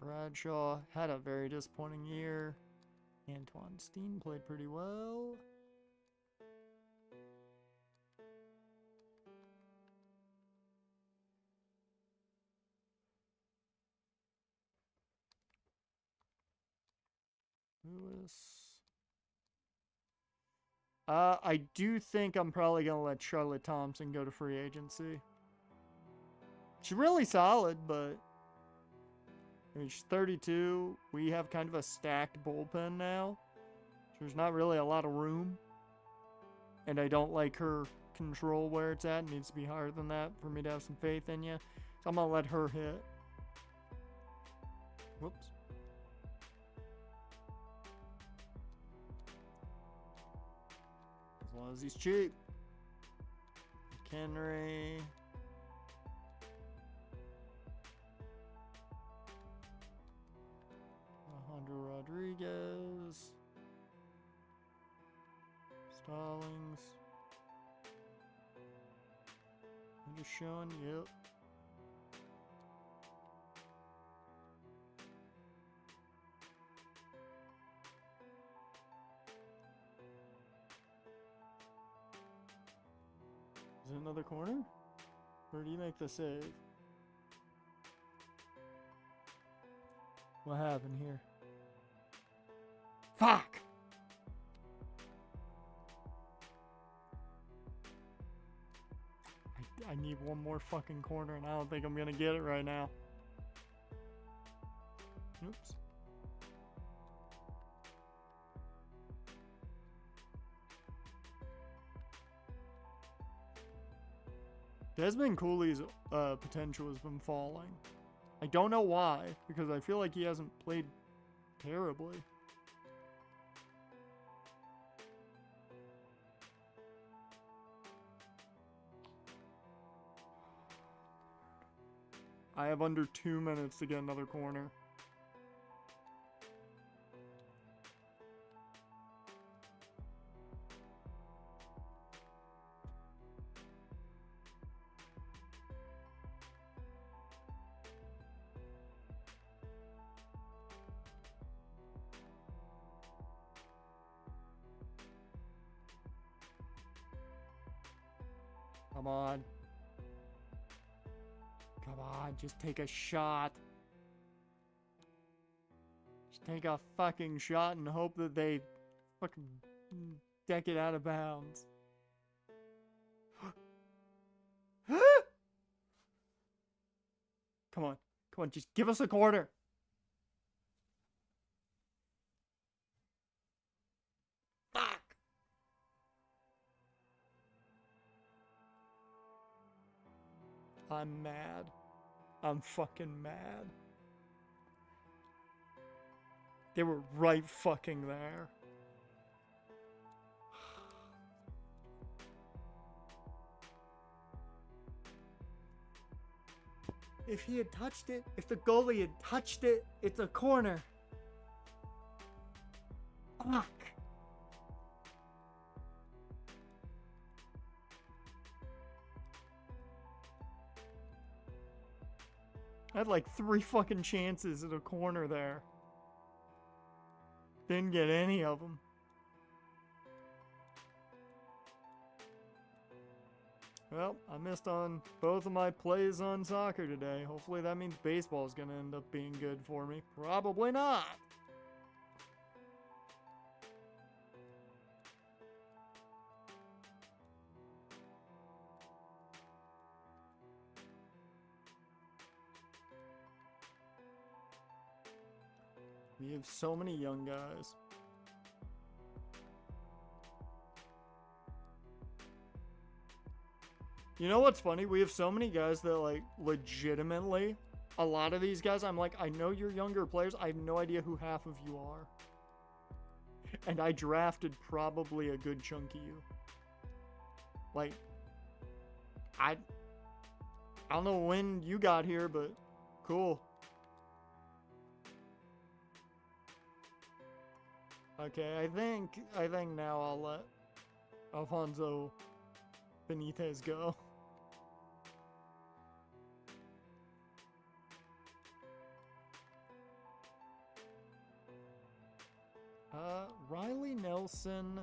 Bradshaw had a very disappointing year. Antoine Steen played pretty well. Lewis. I do think I'm probably going to let Charlotte Thompson go to free agency. She's really solid, but I mean, she's 32. We have kind of a stacked bullpen now. So there's not really a lot of room. And I don't like her control where it's at. It needs to be higher than that for me to have some faith in you. So I'm going to let her hit. Whoops. As long as he's cheap. McHenry. Alejandro Rodriguez. Stallings. I'm just showing, yep. Is it another corner? Or do you make the save? What happened here? Fuck! I need one more fucking corner and I don't think I'm gonna get it right now. Oops. Desmond Cooley's potential has been falling. I don't know why, because I feel like he hasn't played terribly. I have under 2 minutes to get another corner. Come on. Come on, just take a shot. Just take a fucking shot and hope that they fucking deck it out of bounds. Come on. Come on, just give us a corner. Fuck. I'm mad. I'm fucking mad. They were right fucking there. If he had touched it, if the goalie had touched it, it's a corner. Fuck. I had like 3 fucking chances at a corner there. Didn't get any of them. Well, I missed on both of my plays on soccer today. Hopefully that means baseball is going to end up being good for me. Probably not. We have so many young guys. You know what's funny? We have so many guys that, like, legitimately, a lot of these guys, I'm like, I know you're younger players. I have no idea who half of you are. And I drafted probably a good chunk of you. Like, I don't know when you got here, but cool. Okay, I think now I'll let Alfonso Benitez go. Riley Nelson.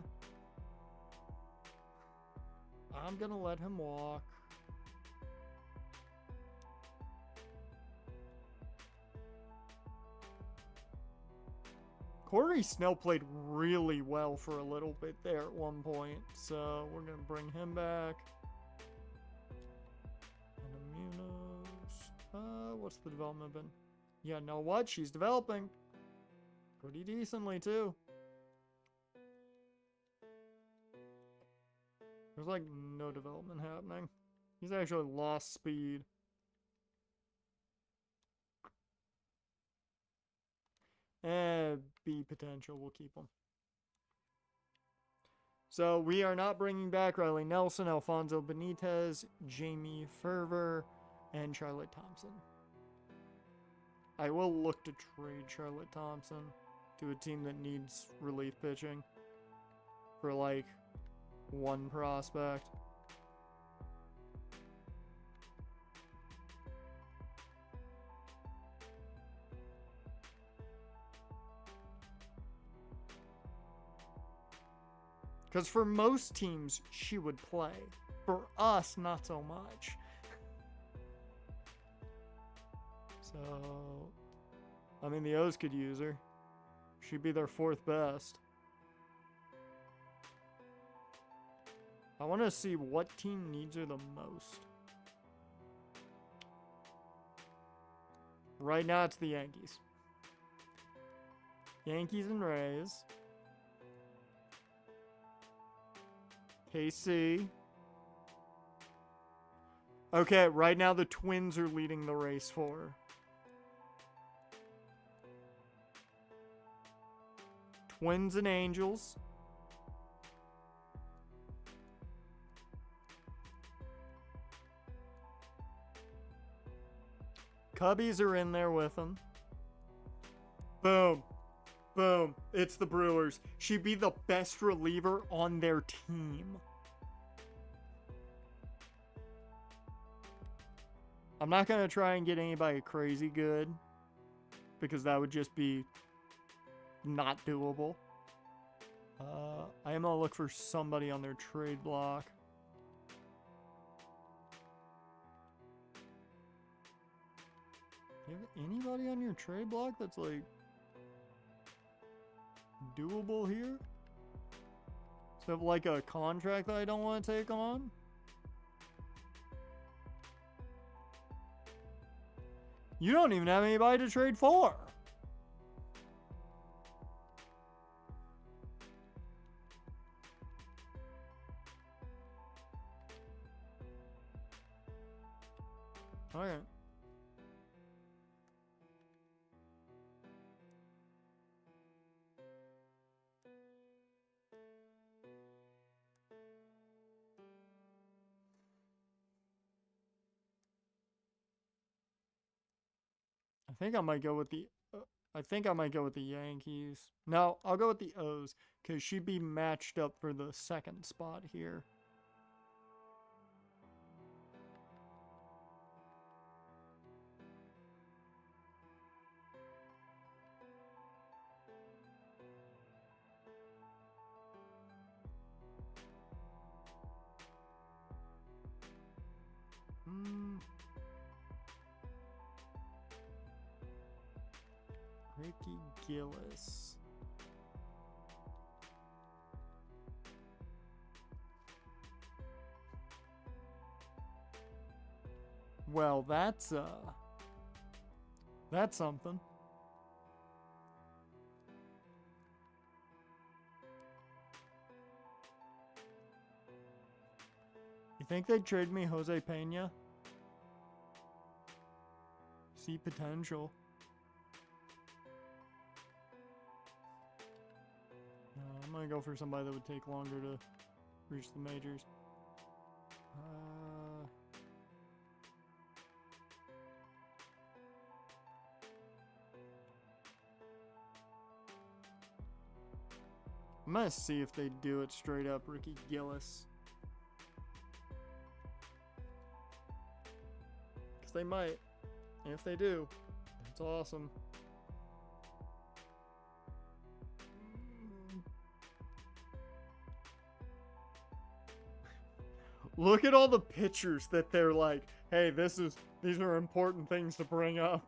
I'm gonna let him walk. Corey Snell played really well for a little bit there at one point, so we're gonna bring him back. And Immunos. What's the development been? Yeah, know what? She's developing pretty decently too. There's like no development happening. He's actually lost speed. B potential, we'll keep him. So we are not bringing back Riley Nelson, Alfonso Benitez, Jamie Ferver, and Charlotte Thompson. I will look to trade Charlotte Thompson to a team that needs relief pitching for like one prospect. Because for most teams, she would play. For us, not so much. So, I mean, the O's could use her. She'd be their fourth best. I want to see what team needs her the most. Right now, it's the Yankees. Yankees and Rays. KC. Okay, right now the Twins are leading the race for her. Twins and Angels. Cubbies are in there with them. Boom. Boom. It's the Brewers. She'd be the best reliever on their team. I'm not going to try and get anybody crazy good, because that would just be not doable. I am going to look for somebody on their trade block. Do you have anybody on your trade block that's like doable here? So have like a contract that I don't want to take on? You don't even have anybody to trade for. Okay. I think I might go with the Yankees. No, I'll go with the O's, because she'd be matched up for the second spot here. Ricky Gillis. Well, that's something. You think they'd trade me Jose Pena? See potential. I'm gonna go for somebody that would take longer to reach the majors. I'm gonna see if they do it straight up Ricky Gillis. Because they might. And if they do, that's awesome. Look at all the pictures that they're like, hey, these are important things to bring up.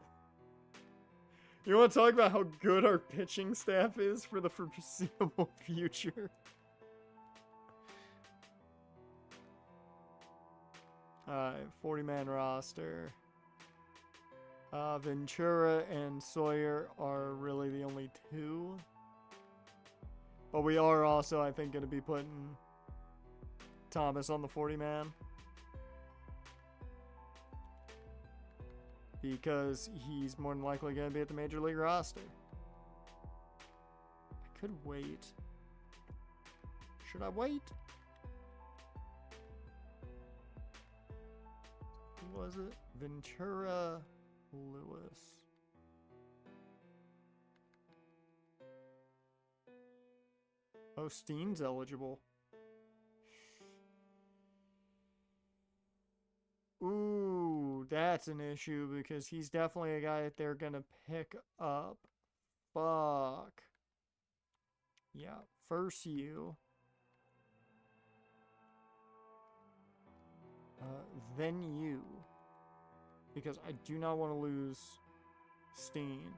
You want to talk about how good our pitching staff is for the foreseeable future? 40-man roster. Ventura and Sawyer are really the only two. But we are also, I think, going to be putting Thomas on the 40-man. Because he's more than likely going to be at the Major League roster. I could wait. Should I wait? Who was it? Ventura Lewis. Oh, Steen's eligible. Ooh, that's an issue because he's definitely a guy that they're going to pick up. Fuck. Yeah, first you. Then you. Because I do not want to lose Steen.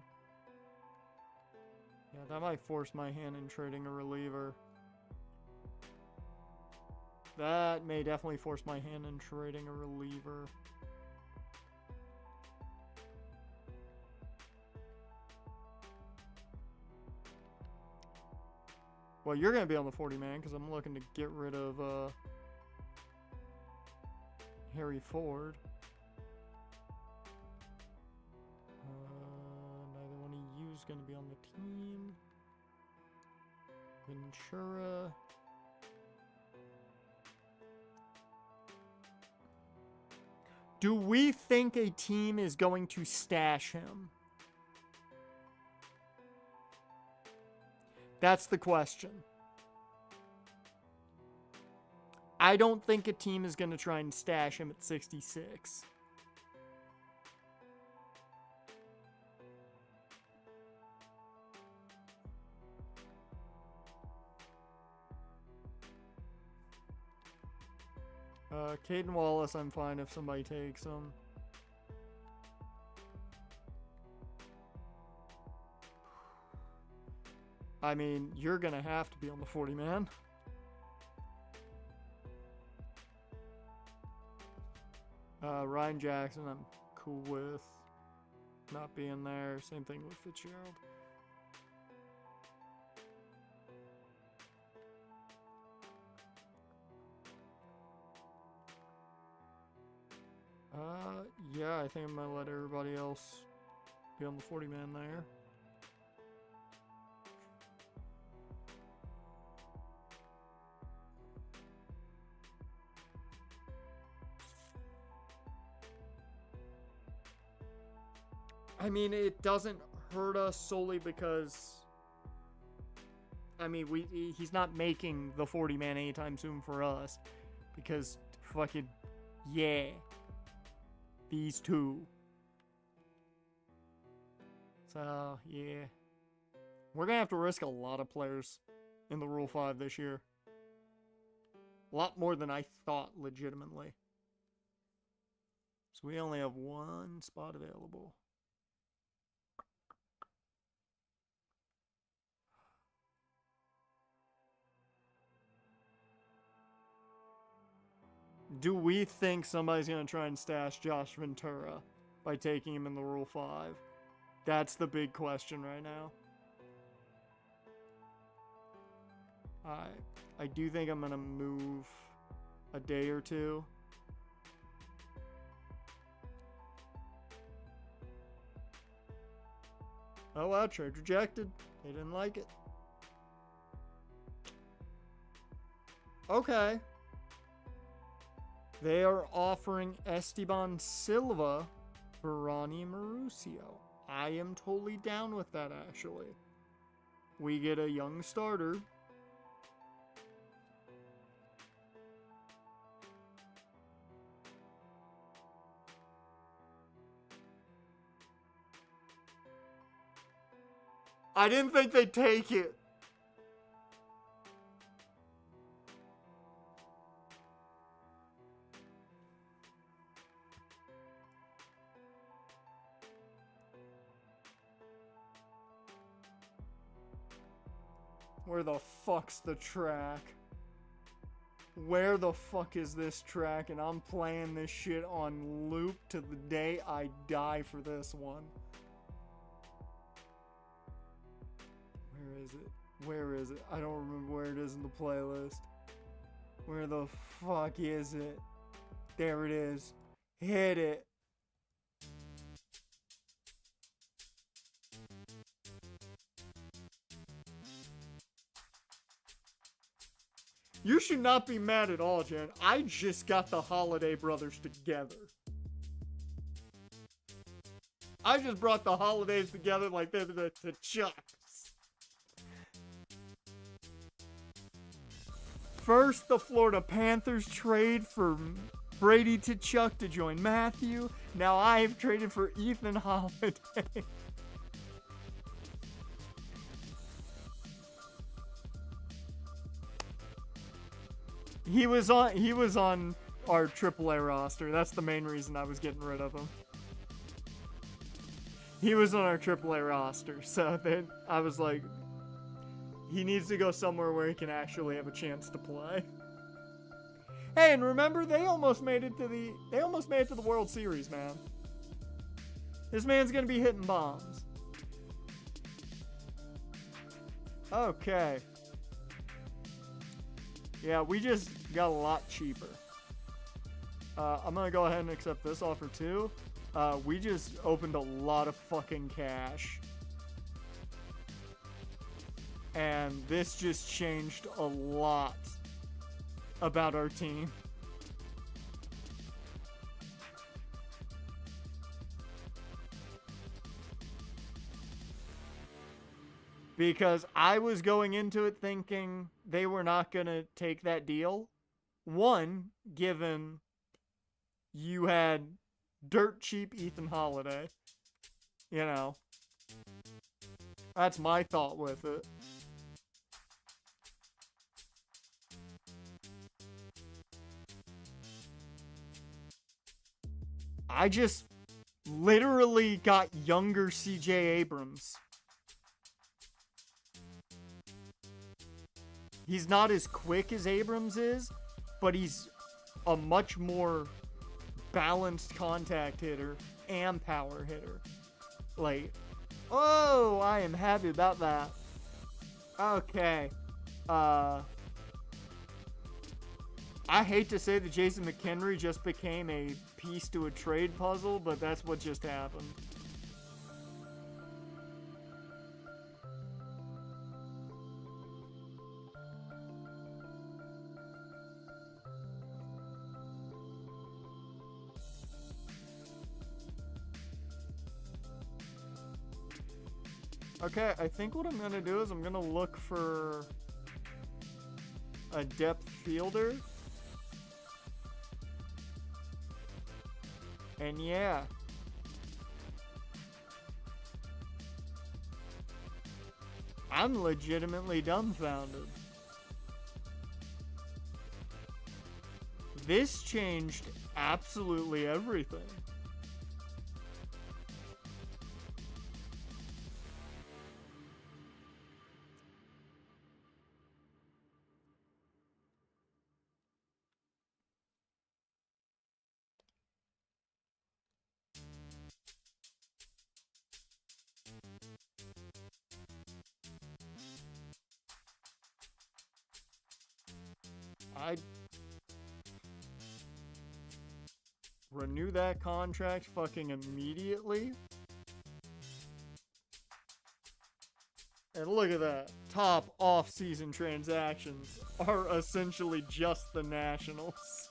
Yeah, that might force my hand in trading a reliever. That may definitely force my hand in trading a reliever. Well, you're going to be on the 40-man because I'm looking to get rid of Harry Ford. Neither one of you is going to be on the team. Ventura. Do we think a team is going to stash him? That's the question. I don't think a team is going to try and stash him at 66. Caden Wallace, I'm fine if somebody takes him. I mean, you're going to have to be on the 40-man. Ryan Jackson, I'm cool with not being there. Same thing with Fitzgerald. Yeah, I think I'm going to let everybody else be on the 40-man there. I mean, it doesn't hurt us solely because, I mean, he's not making the 40-man anytime soon for us because fucking, yeah. These two. So, yeah. We're going to have to risk a lot of players in the Rule 5 this year. A lot more than I thought, legitimately. So we only have one spot available. Do we think somebody's going to try and stash Josh Ventura by taking him in the Rule 5? That's the big question right now. I do think I'm going to move a day or two. Oh wow, trade rejected. They didn't like it. Okay. They are offering Esteban Silva for Ronnie Mauricio. I am totally down with that, actually. We get a young starter. I didn't think they'd take it. Where the fuck's the track? Where the fuck is this track? And I'm playing this shit on loop to the day I die for this one. Where is it? Where is it? I don't remember where it is in the playlist. Where the fuck is it? There it is. Hit it. You should not be mad at all, Jen. I just got the Holiday Brothers together. I just brought the holidays together like they're the Chucks. First, the Florida Panthers trade for Brady to Chuck to join Matthew. Now I've traded for Ethan Holiday. He was on our AAA roster. That's the main reason I was getting rid of him. He was on our AAA roster, so then I was like, he needs to go somewhere where he can actually have a chance to play. Hey, and remember, they almost made it to the World Series, man. This man's gonna be hitting bombs. Okay. Yeah, we just got a lot cheaper. I'm gonna go ahead and accept this offer too. We just opened a lot of fucking cash. And this just changed a lot about our team. Because I was going into it thinking they were not going to take that deal. One, given you had dirt cheap Ethan Holiday. You know. That's my thought with it. I just literally got younger CJ Abrams. He's not as quick as Abrams is, but he's a much more balanced contact hitter and power hitter. Like, oh, I am happy about that. Okay. I hate to say that Jason McHenry just became a piece to a trade puzzle, but that's what just happened. Okay, I think what I'm gonna do is I'm gonna look for a depth fielder. And yeah. I'm legitimately dumbfounded. This changed absolutely everything. I'd renew that contract fucking immediately. And look at that. Top off-season transactions are essentially just the Nationals.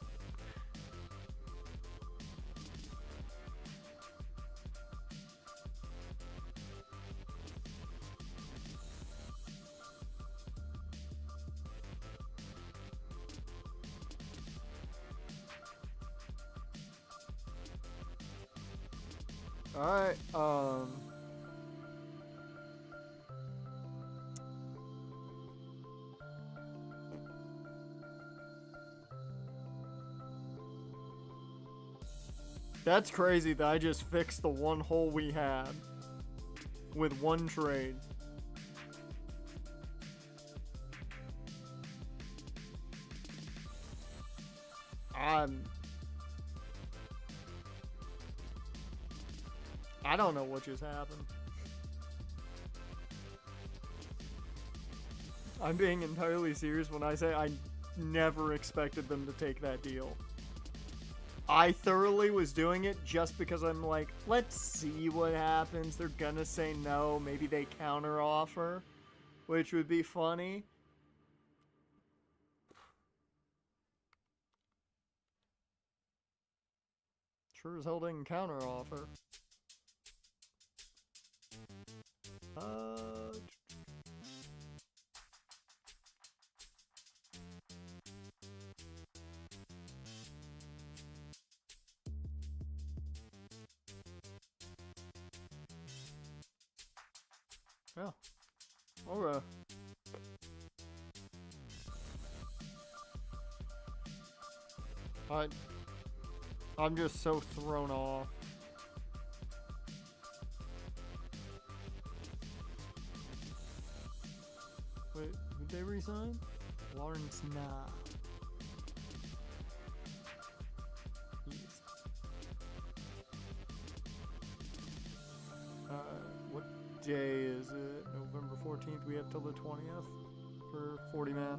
Alright, that's crazy that I just fixed the one hole we had with one trade. I don't know what just happened. I'm being entirely serious when I say I never expected them to take that deal. I thoroughly was doing it just because I'm like, let's see what happens. They're gonna say no. Maybe they counter offer, which would be funny. Sure as hell didn't counter offer. Yeah. Alright. I'm just so thrown off. Wait, did they resign? Lawrence Nah. Yes. What day is it? November 14th. We have till the 20th for 40 man.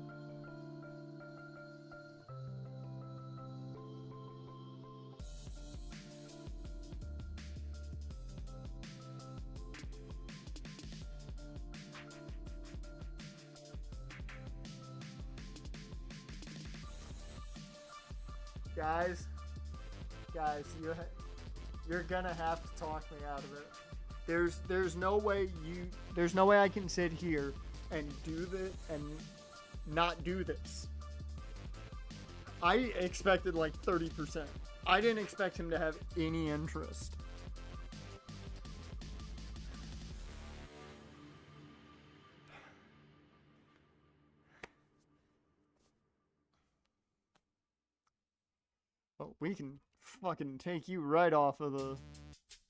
Guys, you're gonna have to talk me out of it. There's no way I can sit here and do this and not do this. I expected like 30%. I didn't expect him to have any interest. Oh, we can fucking take you right off of the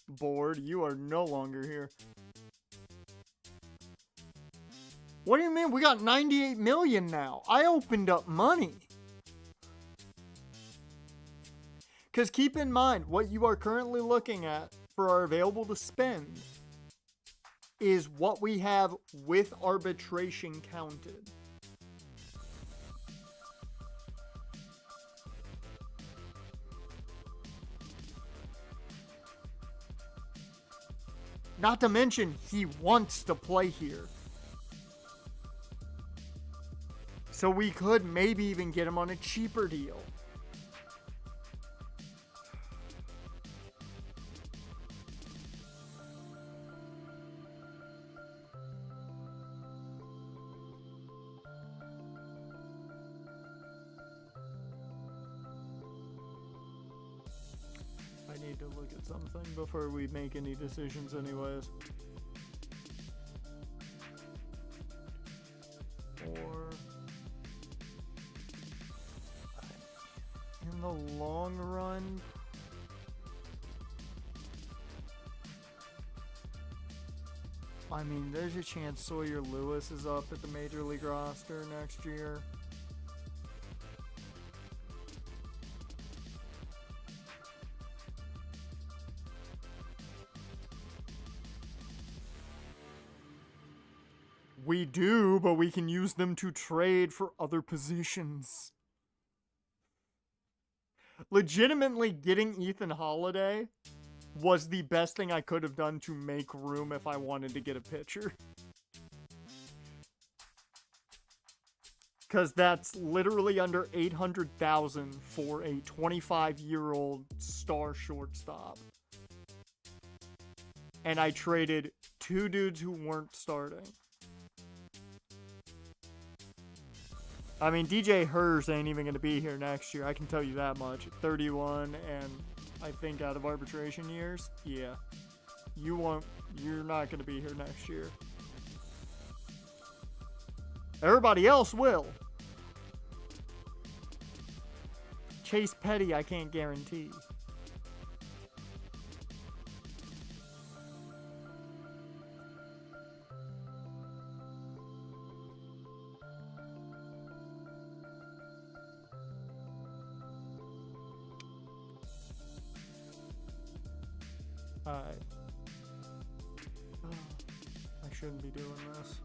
board. You are no longer here. What do you mean? We got 98 million now. I opened up money. Because keep in mind, what you are currently looking at for our available to spend is what we have with arbitration counted. Not to mention, he wants to play here. So we could maybe even get him on a cheaper deal. I need to look at something before we make any decisions anyways. Or in the long run, I mean, there's a chance Sawyer Lewis is up at the Major League roster next year. We do, but we can use them to trade for other positions. Legitimately, getting Ethan Holiday was the best thing I could have done to make room if I wanted to get a pitcher. Because that's literally under $800,000 for a 25-year-old star shortstop. And I traded two dudes who weren't starting. I mean, DJ Hers ain't even going to be here next year. I can tell you that much. 31 and I think out of arbitration years. Yeah. You're not going to be here next year. Everybody else will. Chase Petty, I can't guarantee. Alright. I shouldn't be doing this.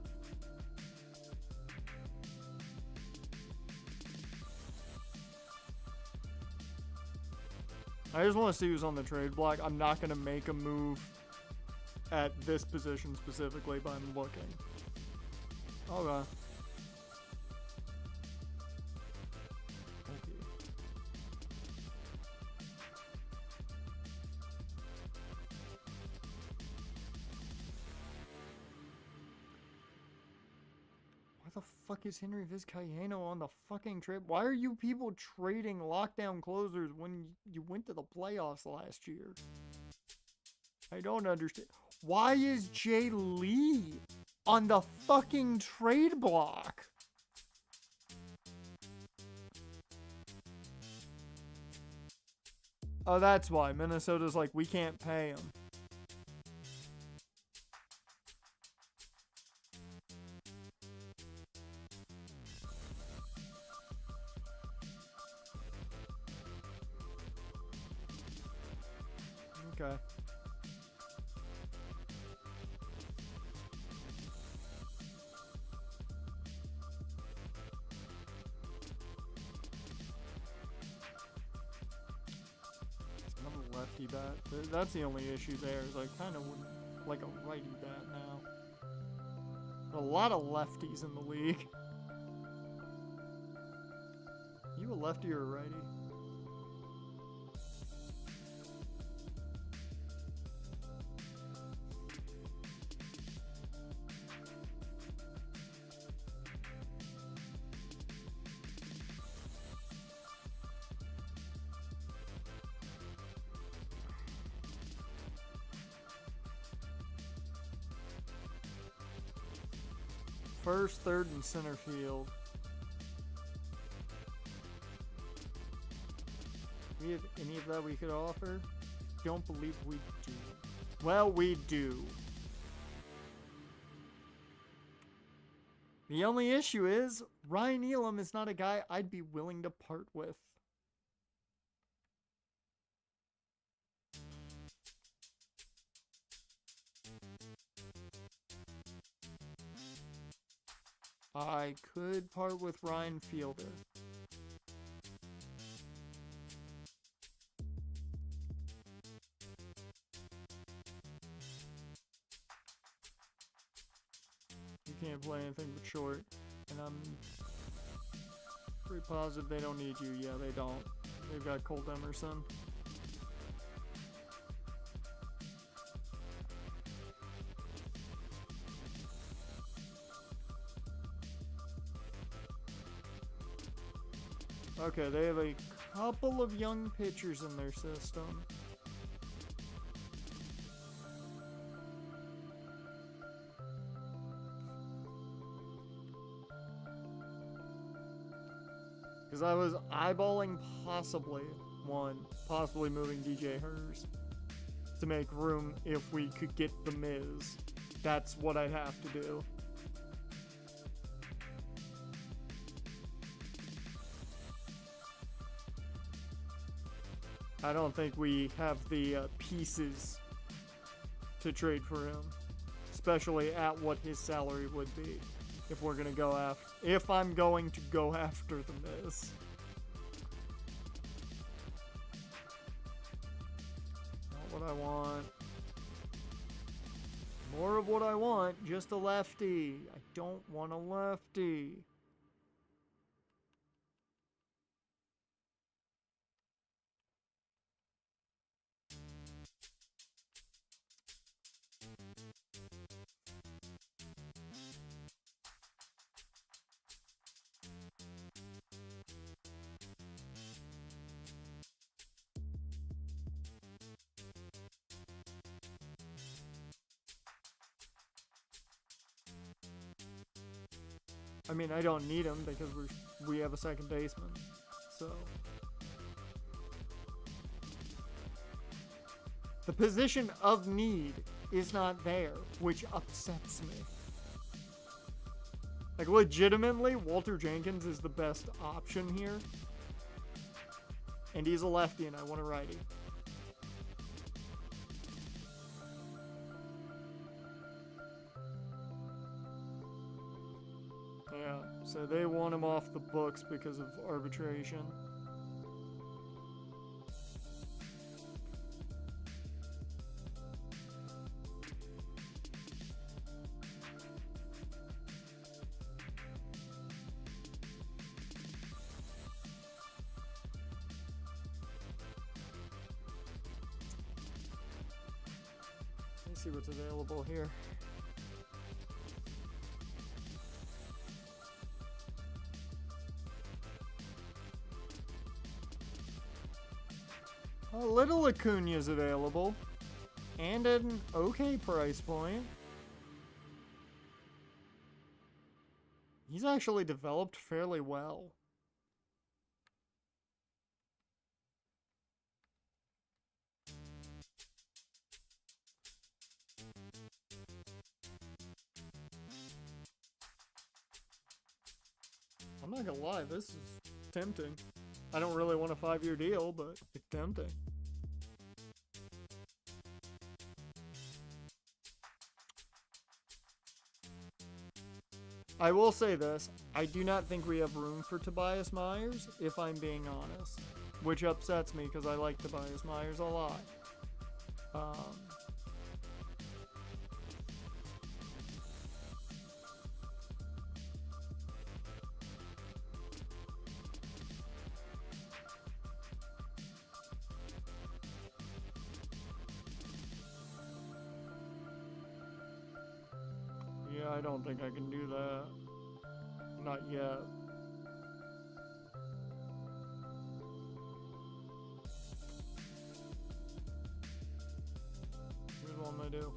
I just want to see who's on the trade block. I'm not going to make a move at this position specifically, but I'm looking. Okay. Thank you. Why the fuck is Henry Vizcaino on the fucking trade? Why are you people trading lockdown closers when you went to the playoffs last year? I don't understand. Why is Jay Lee on the fucking trade block? Oh, that's why. Minnesota's like, we can't pay him. Okay. Lefty bat. That's the only issue there, is I kind of would like a righty bat now. A lot of lefties in the league. You a lefty or a righty? First, third, and center field. Do we have any of that we could offer? Don't believe we do. Well, we do. The only issue is, Ryan Elam is not a guy I'd be willing to part with. I could part with Ryan Fielder. You can't play anything but short. And I'm pretty positive they don't need you. Yeah, they don't. They've got Colt Emerson. Okay, they have a couple of young pitchers in their system. Because I was eyeballing possibly moving DJ Hers to make room if we could get the Miz. That's what I'd have to do. I don't think we have the pieces to trade for him, especially at what his salary would be if we're gonna go after. If I'm going to go after the Miz. Not what I want. More of what I want, just a lefty. I don't want a lefty. I mean, I don't need him because we have a second baseman, so. The position of need is not there, which upsets me. Like, legitimately, Walter Jenkins is the best option here. And he's a lefty, and I want a righty. So they want him off the books because of arbitration. Let's see what's available here. A little Acuna's available, and at an okay price point. He's actually developed fairly well. I'm not gonna lie, this is tempting. I don't really want a 5-year deal, but it's tempting. I will say this, I do not think we have room for Tobias Myers, if I'm being honest. Which upsets me, because I like Tobias Myers a lot. Yeah, I don't think I can do that. Not yet. Here's what I'm gonna do.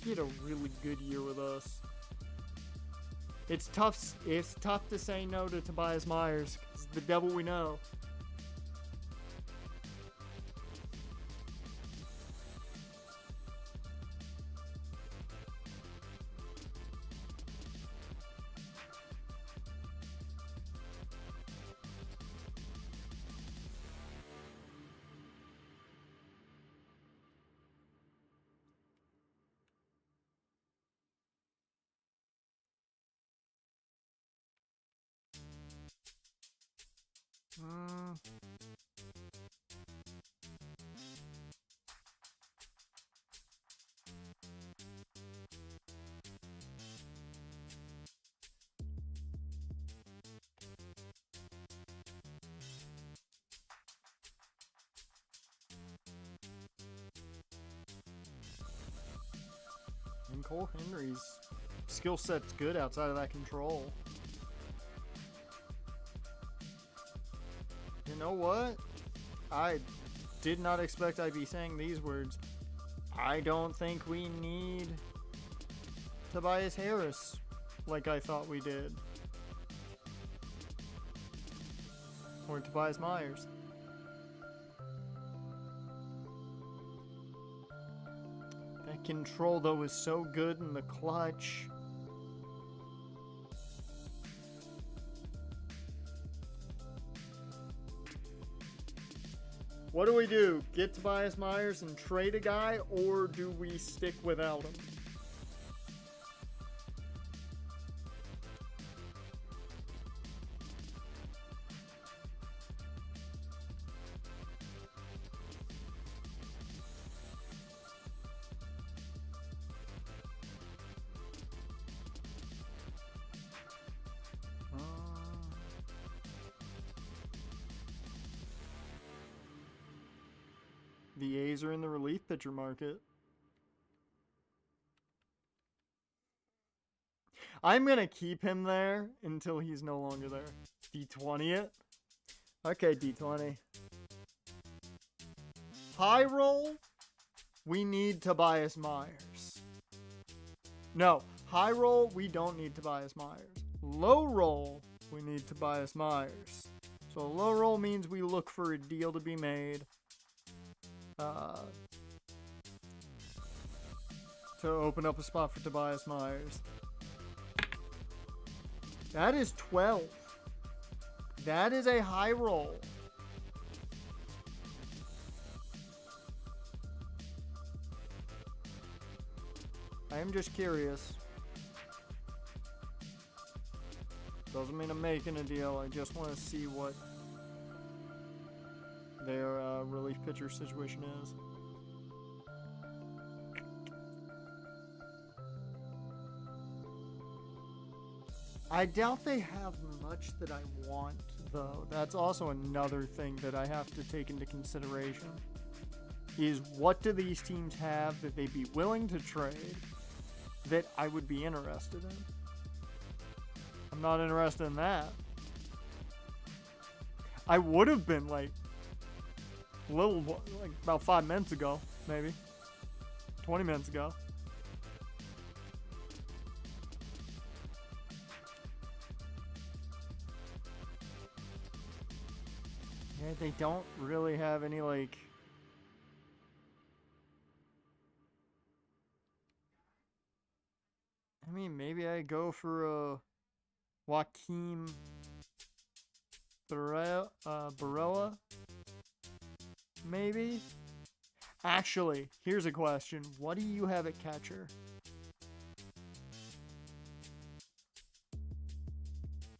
He had a really good year with us. It's tough to say no to Tobias Myers. It's the devil we know. And Cole Henry's skill set's good outside of that control. You know what? I did not expect I'd be saying these words. I don't think we need Tobias Harris like I thought we did. Or Tobias Myers. That control, though, is so good in the clutch. What do we do? Get Tobias Myers and trade a guy, or do we stick without him? The A's are in the relief pitcher market. I'm going to keep him there until he's no longer there. D20 it? Okay, D20. High roll, we need Tobias Myers. No, high roll, we don't need Tobias Myers. Low roll, we need Tobias Myers. So low roll means we look for a deal to be made. To open up a spot for Tobias Myers. That is 12. That is a high roll. I am just curious. Doesn't mean I'm making a deal. I just want to see what their relief pitcher situation is. I doubt they have much that I want, though. That's also another thing that I have to take into consideration. Is what do these teams have that they'd be willing to trade that I would be interested in? I'm not interested in that. I would have been like about 5 minutes ago, maybe 20 minutes ago. Yeah, they don't really have any like. I mean, maybe I go for a Joaquin Barella. Maybe. Actually, here's a question: what do you have at catcher?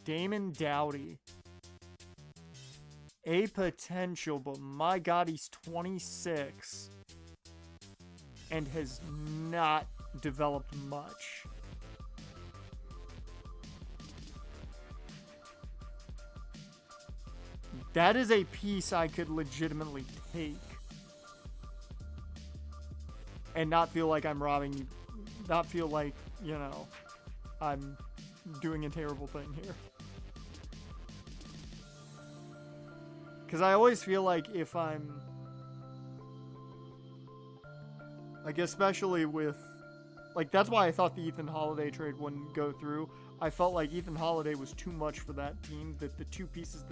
Damon Dowdy. A potential, but my God, he's 26 and has not developed much. That is a piece I could legitimately take and not feel like I'm robbing you, not feel like, you know, I'm doing a terrible thing here. Because I always feel like if I'm, like, especially with, like, that's why I thought the Ethan Holiday trade wouldn't go through. I felt like Ethan Holiday was too much for that team, that the two pieces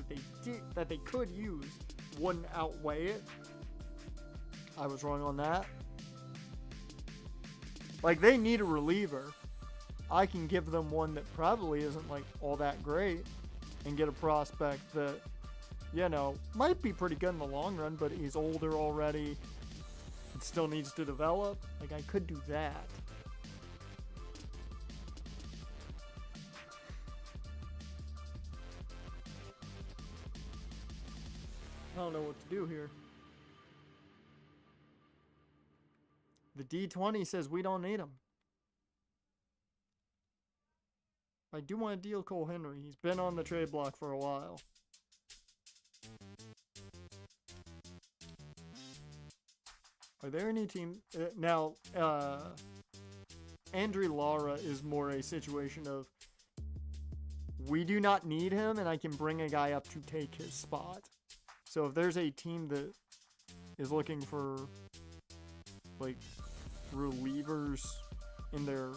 that they could use wouldn't outweigh it. I was wrong on that. Like, they need a reliever. I can give them one that probably isn't, like, all that great and get a prospect that, you know, might be pretty good in the long run, but he's older already and still needs to develop. Like, I could do that. I don't know what to do here. The D20 says we don't need him. I do want to deal Cole Henry. He's been on the trade block for a while. Are there any team... now, Andrew Lara is more a situation of we do not need him and I can bring a guy up to take his spot. So if there's a team that is looking for, like, relievers in their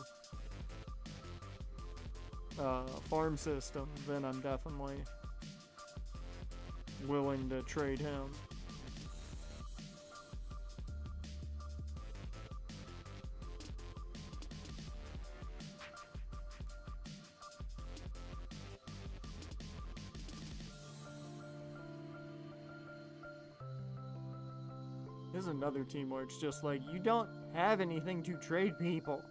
farm system, then I'm definitely willing to trade him. This is another team where it's just like, you don't have anything to trade people.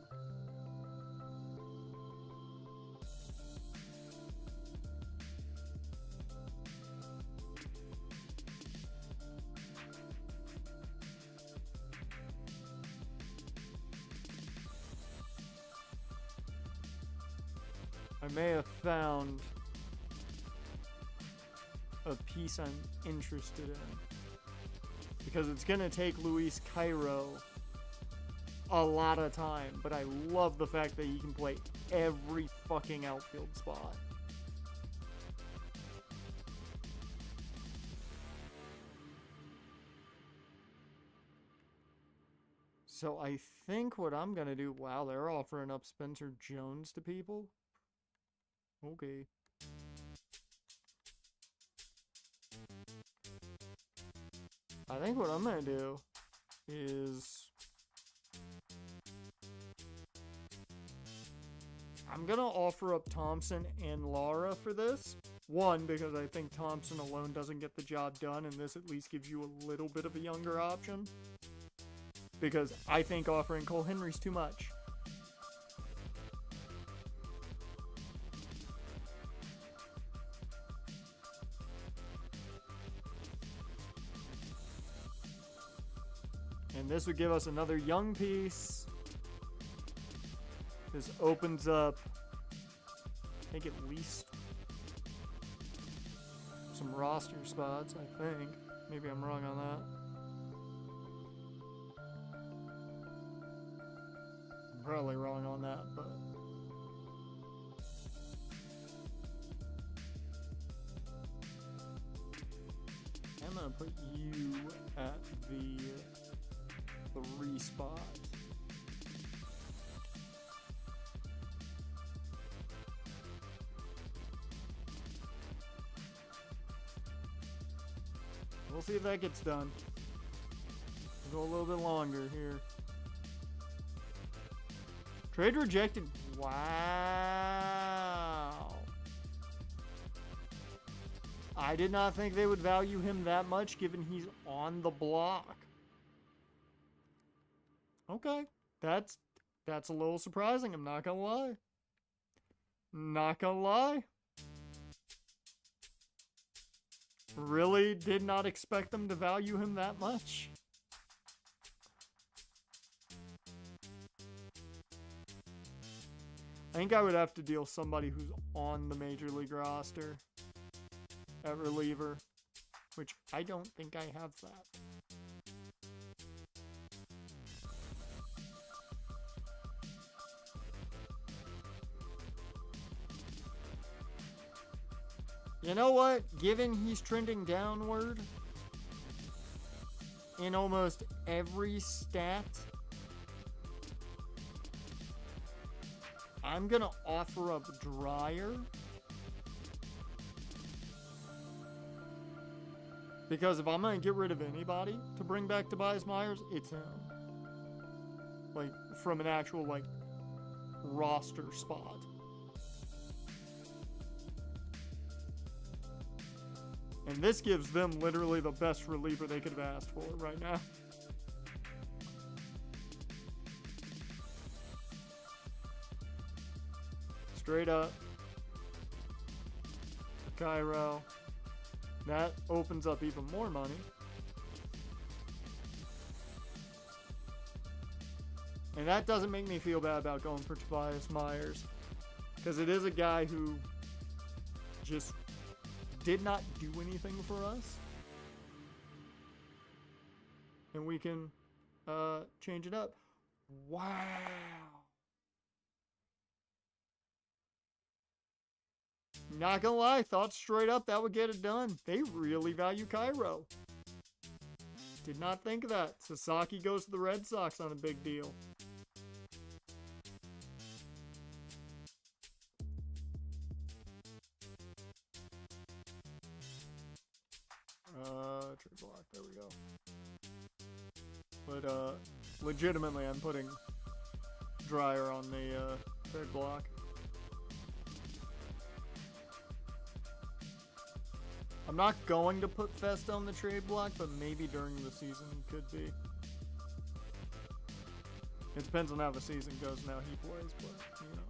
I may have found a piece I'm interested in. Because it's going to take Luis Cairo a lot of time. But I love the fact that he can play every fucking outfield spot. So I think what I'm going to do... Wow, they're offering up Spencer Jones to people? Okay. I think what I'm going to do is I'm going to offer up Thompson and Lara for this. One, because I think Thompson alone doesn't get the job done, and this at least gives you a little bit of a younger option. Because I think offering Cole Henry's too much. this would give us another young piece. This opens up, I think, at least some roster spots, I think. Maybe I'm wrong on that. I'm probably wrong on that, but... I'm gonna put you at the 3 spot. We'll see if that gets done. We'll go a little bit longer here. Trade rejected. Wow. I did not think they would value him that much given he's on the block. Okay. That's a little surprising, I'm not gonna lie. Not gonna lie. Really did not expect them to value him that much. I think I would have to deal somebody who's on the Major League roster at reliever, which I don't think I have that. You know what? Given he's trending downward in almost every stat, I'm gonna offer up Dryer. Because if I'm gonna get rid of anybody to bring back Tobias Myers, it's him. Like, from an actual, like, roster spot. And this gives them literally the best reliever they could have asked for right now. Straight up. Cairo. That opens up even more money. And that doesn't make me feel bad about going for Tobias Myers. Because it is a guy who just did not do anything for us. And we can change it up. Wow. Not gonna lie, thought straight up that would get it done. They really value Cairo. Did not think of that. Sasaki goes to the Red Sox on a big deal. Trade block, there we go. But legitimately I'm putting Dryer on the trade block. I'm not going to put Festa on the trade block, but maybe during the season he could be. It depends on how the season goes and how he plays, but, you know.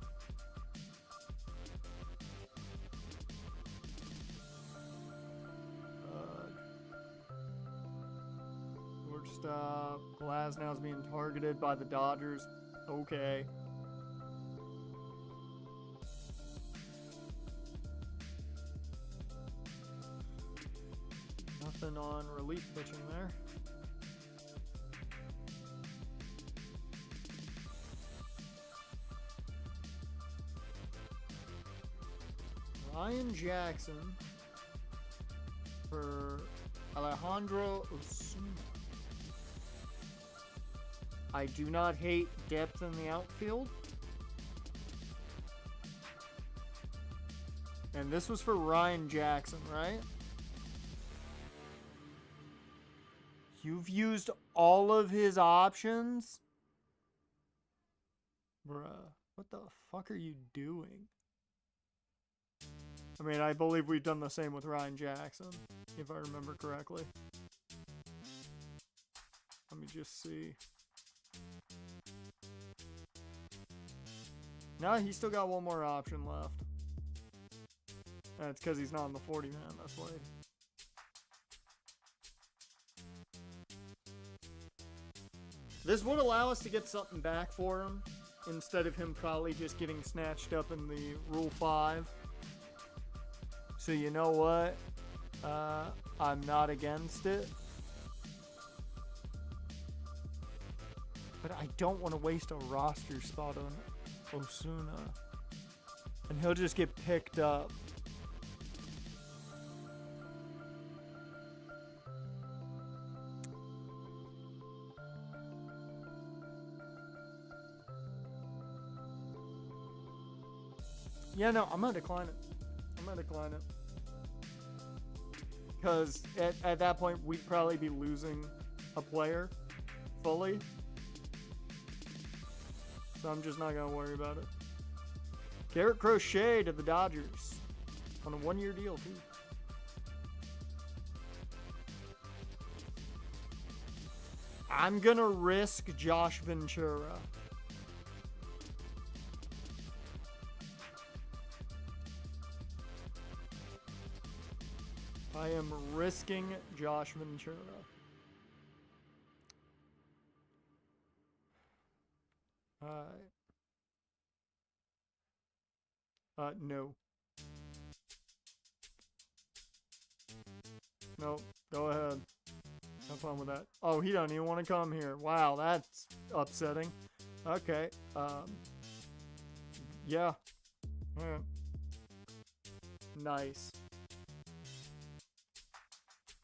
Shortstop. Glasnow's being targeted by the Dodgers. Okay. Nothing on relief pitching there. Ryan Jackson for Alejandro Osuna. I do not hate depth in the outfield. And this was for Ryan Jackson, right? You've used all of his options? Bruh, what the fuck are you doing? I mean, I believe we've done the same with Ryan Jackson, if I remember correctly. Let me just see. No, he's still got one more option left. That's because he's not on the 40-man, that's why. . This would allow us to get something back for him instead of him probably just getting snatched up in the Rule 5. So you know what? I'm not against it. But I don't want to waste a roster spot on Osuna. And he'll just get picked up. Yeah, no, I'm going to decline it. I'm going to decline it. Because at that point, we'd probably be losing a player fully. So I'm just not going to worry about it. Garrett Crochet to the Dodgers. On a 1-year deal, too. I'm going to risk Josh Ventura. I am risking Josh Ventura. No. No, go ahead. Have fun with that. Oh, he don't even want to come here. Wow, that's upsetting. Okay, yeah. Alright. Nice.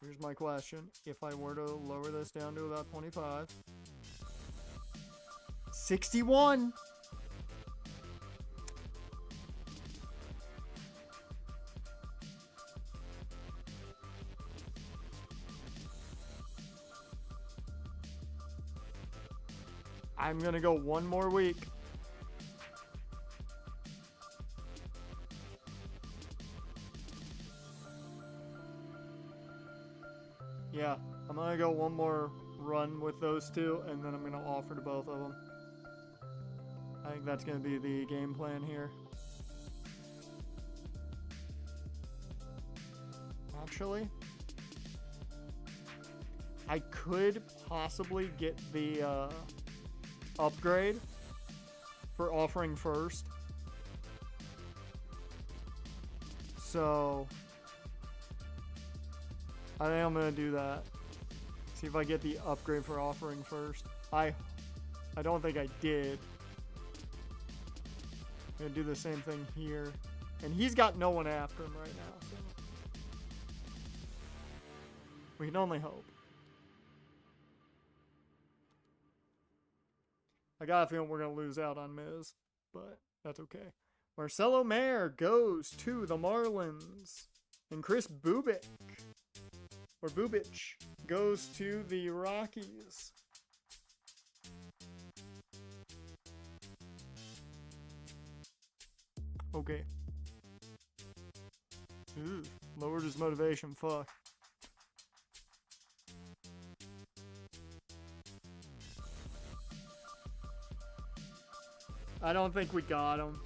Here's my question. If I were to lower this down to about 25. 61! I'm gonna go one more week. Yeah, I'm gonna go one more run with those two, and then I'm gonna offer to both of them. I think that's gonna be the game plan here. Actually, I could possibly get the upgrade for offering first. So I think I'm gonna do that. See if I get the upgrade for offering first. I don't think I did. I'm gonna do the same thing here. And he's got no one after him right now, so we can only hope. I got a feeling we're gonna lose out on Miz, but that's okay. Marcelo Mayer goes to the Marlins. And Chris Bubich goes to the Rockies. Okay. Ooh, lowered his motivation. Fuck. I don't think we got him.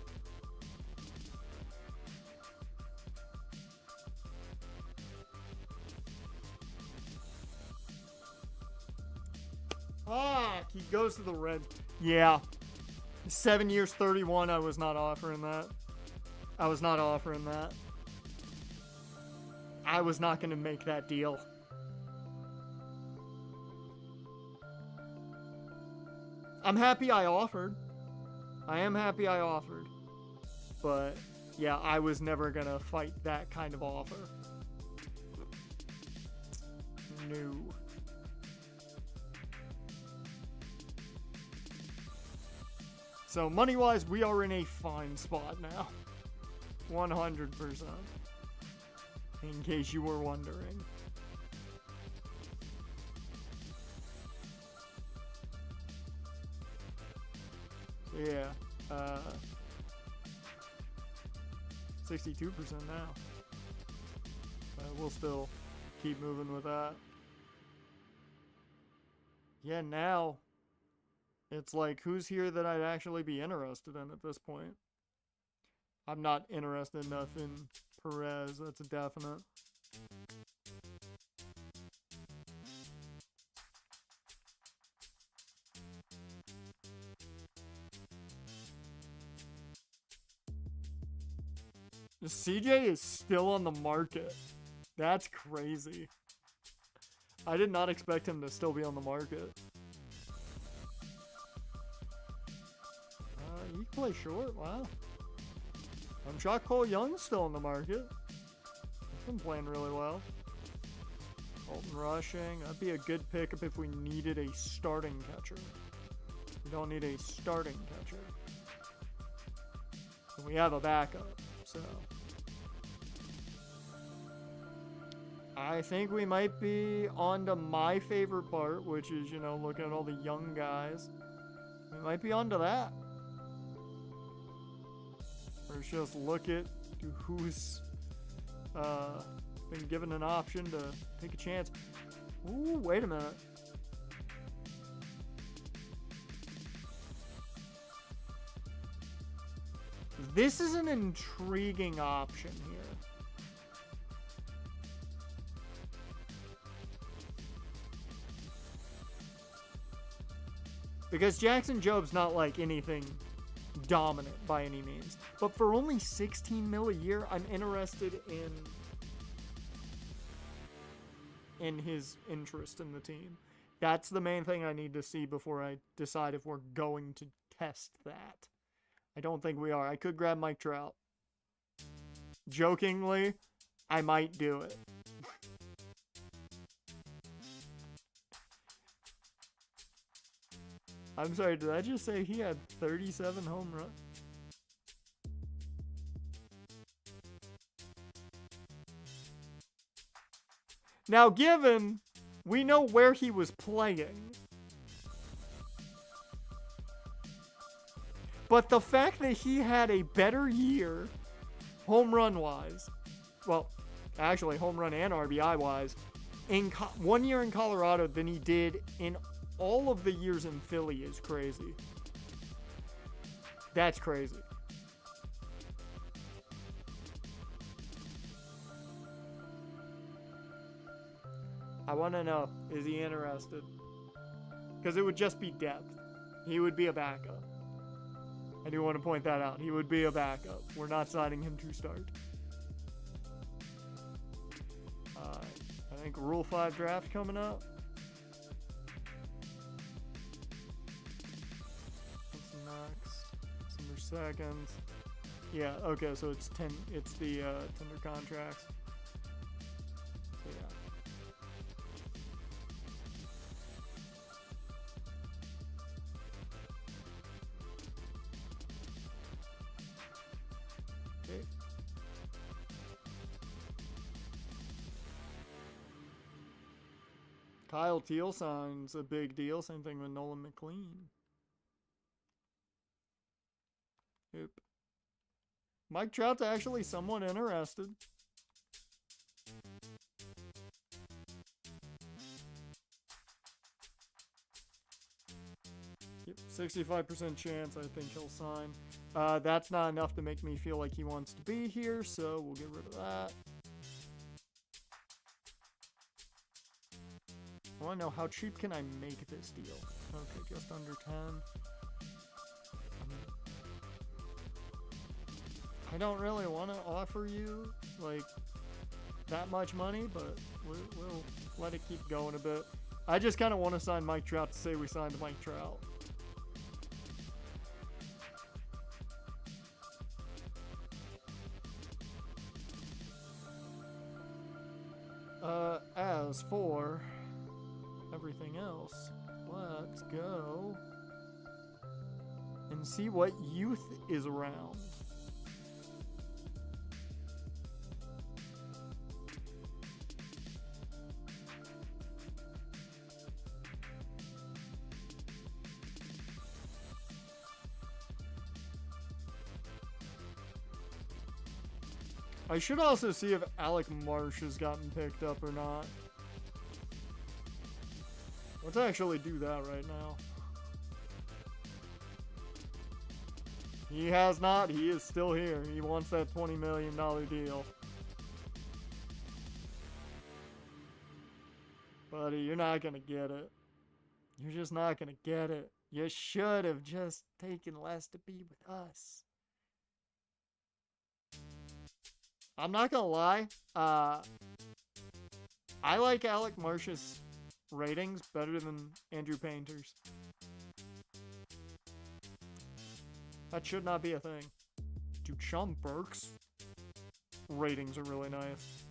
Fuck, he goes to the Reds. Yeah. 7 years, 31, I was not offering that. I was not offering that. I was not going to make that deal. I'm happy I offered. I am happy I offered. But, yeah, I was never going to fight that kind of offer. No. So, money-wise, we are in a fine spot now. 100%. In case you were wondering. So, yeah. 62% now. We'll still keep moving with that. Yeah, now it's like, who's here that I'd actually be interested in at this point? I'm not interested enough in Perez, that's a definite. CJ is still on the market. That's crazy. I did not expect him to still be on the market. He can play short. Wow. I'm shocked Cole Young's still on the market. He's been playing really well. Colton rushing. That'd be a good pickup if we needed a starting catcher. We don't need a starting catcher. And we have a backup, so. I think we might be on to my favorite part, which is, you know, looking at all the young guys. We might be on to that. Let's just look at who's been given an option to take a chance. Ooh, wait a minute. This is an intriguing option here. Because Jackson Job's not like anything dominant by any means. But for only 16 mil a year, I'm interested in his interest in the team. That's the main thing I need to see before I decide if we're going to test that. I don't think we are. I could grab Mike Trout. Jokingly, I might do it. I'm sorry, did I just say he had 37 home runs? Now, given we know where he was playing, but the fact that he had a better year, home run wise, well, actually home run and RBI wise, in 1 year in Colorado than he did in all of the years in Philly is crazy. That's crazy. I want to know, is he interested? Because it would just be depth. He would be a backup. I do want to point that out. He would be a backup. We're not signing him to start. I think Rule 5 draft coming up. What's next? December 2nd. Yeah, okay, so it's the tender contracts. So yeah. Okay. Kyle Teal signs a big deal. Same thing with Nolan McLean. Yep. Mike Trout's actually somewhat interested. Yep, 65% chance I think he'll sign. That's not enough to make me feel like he wants to be here, so we'll get rid of that. I want to know, how cheap can I make this deal? Okay, just under 10. I don't really want to offer you, like, that much money, but we'll let it keep going a bit. I just kind of want to sign Mike Trout to say we signed Mike Trout. As for everything else, let's go and see what youth is around. I should also see if Alec Marsh has gotten picked up or not. Let's actually do that right now. He has not. He is still here. He wants that $20 million deal. Buddy, you're not going to get it. You're just not going to get it. You should have just taken less to be with us. I'm not gonna lie. I like Alec Marsh's ratings better than Andrew Painter's. That should not be a thing. Dude, Sean Burke's ratings are really nice.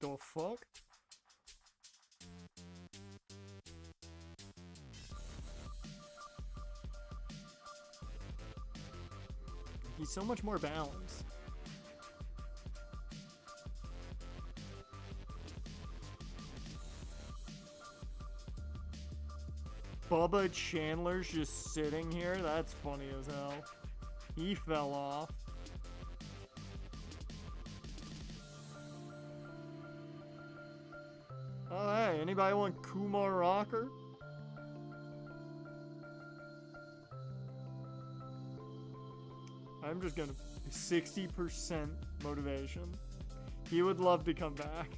The fuck? He's so much more balanced. Bubba Chandler's just sitting here? That's funny as hell. He fell off. Oh, hey, anybody want Kumar Rocker? I'm just gonna 60% motivation. He would love to come back.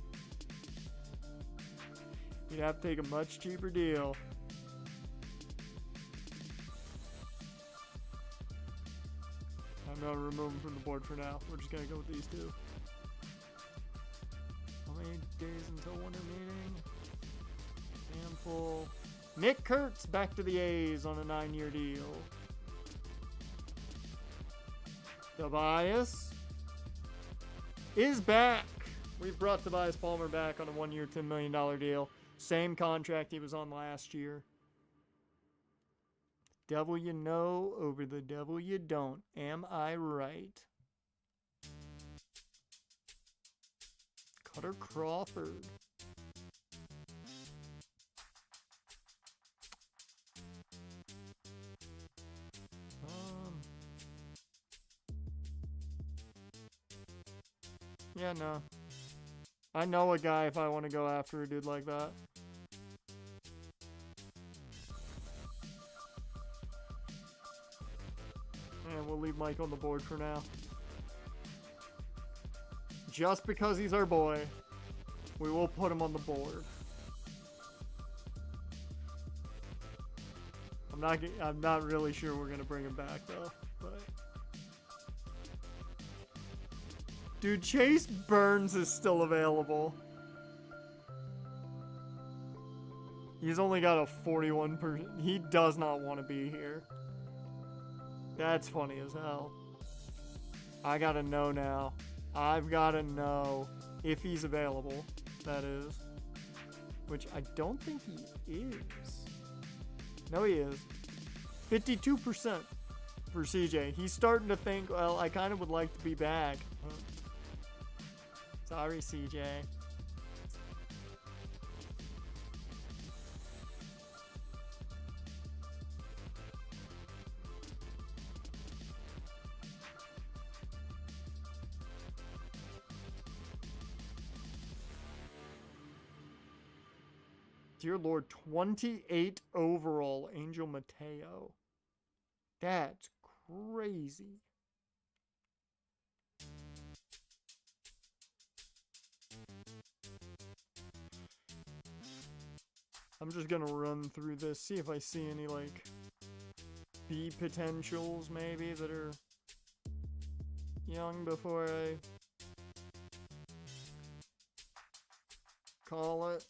You'd have to take a much cheaper deal. I'm gonna remove him from the board for now. We're just gonna go with these two. How many days until winter meeting? Handful. Nick Kurtz back to the A's on a 9-year deal. Tobias is back. We've brought Tobias Palmer back on a 1-year, $10 million deal. Same contract he was on last year. Devil you know over the devil you don't. Am I right? Cutter Crawford. Yeah, no. I know a guy if I want to go after a dude like that. And we'll leave Mike on the board for now. Just because he's our boy, we will put him on the board. I'm not really sure we're gonna bring him back though, but. Dude, Chase Burns is still available. He's only got a 41%. He does not want to be here. That's funny as hell. I gotta know now. I've gotta know if he's available, that is. Which I don't think he is. No, he is. 52% for CJ. He's starting to think, well, I kind of would like to be back. Sorry, CJ. Dear Lord, 28 overall, Angel Mateo. That's crazy. I'm just gonna run through this, see if I see any, like, B potentials, maybe, that are young before I call it.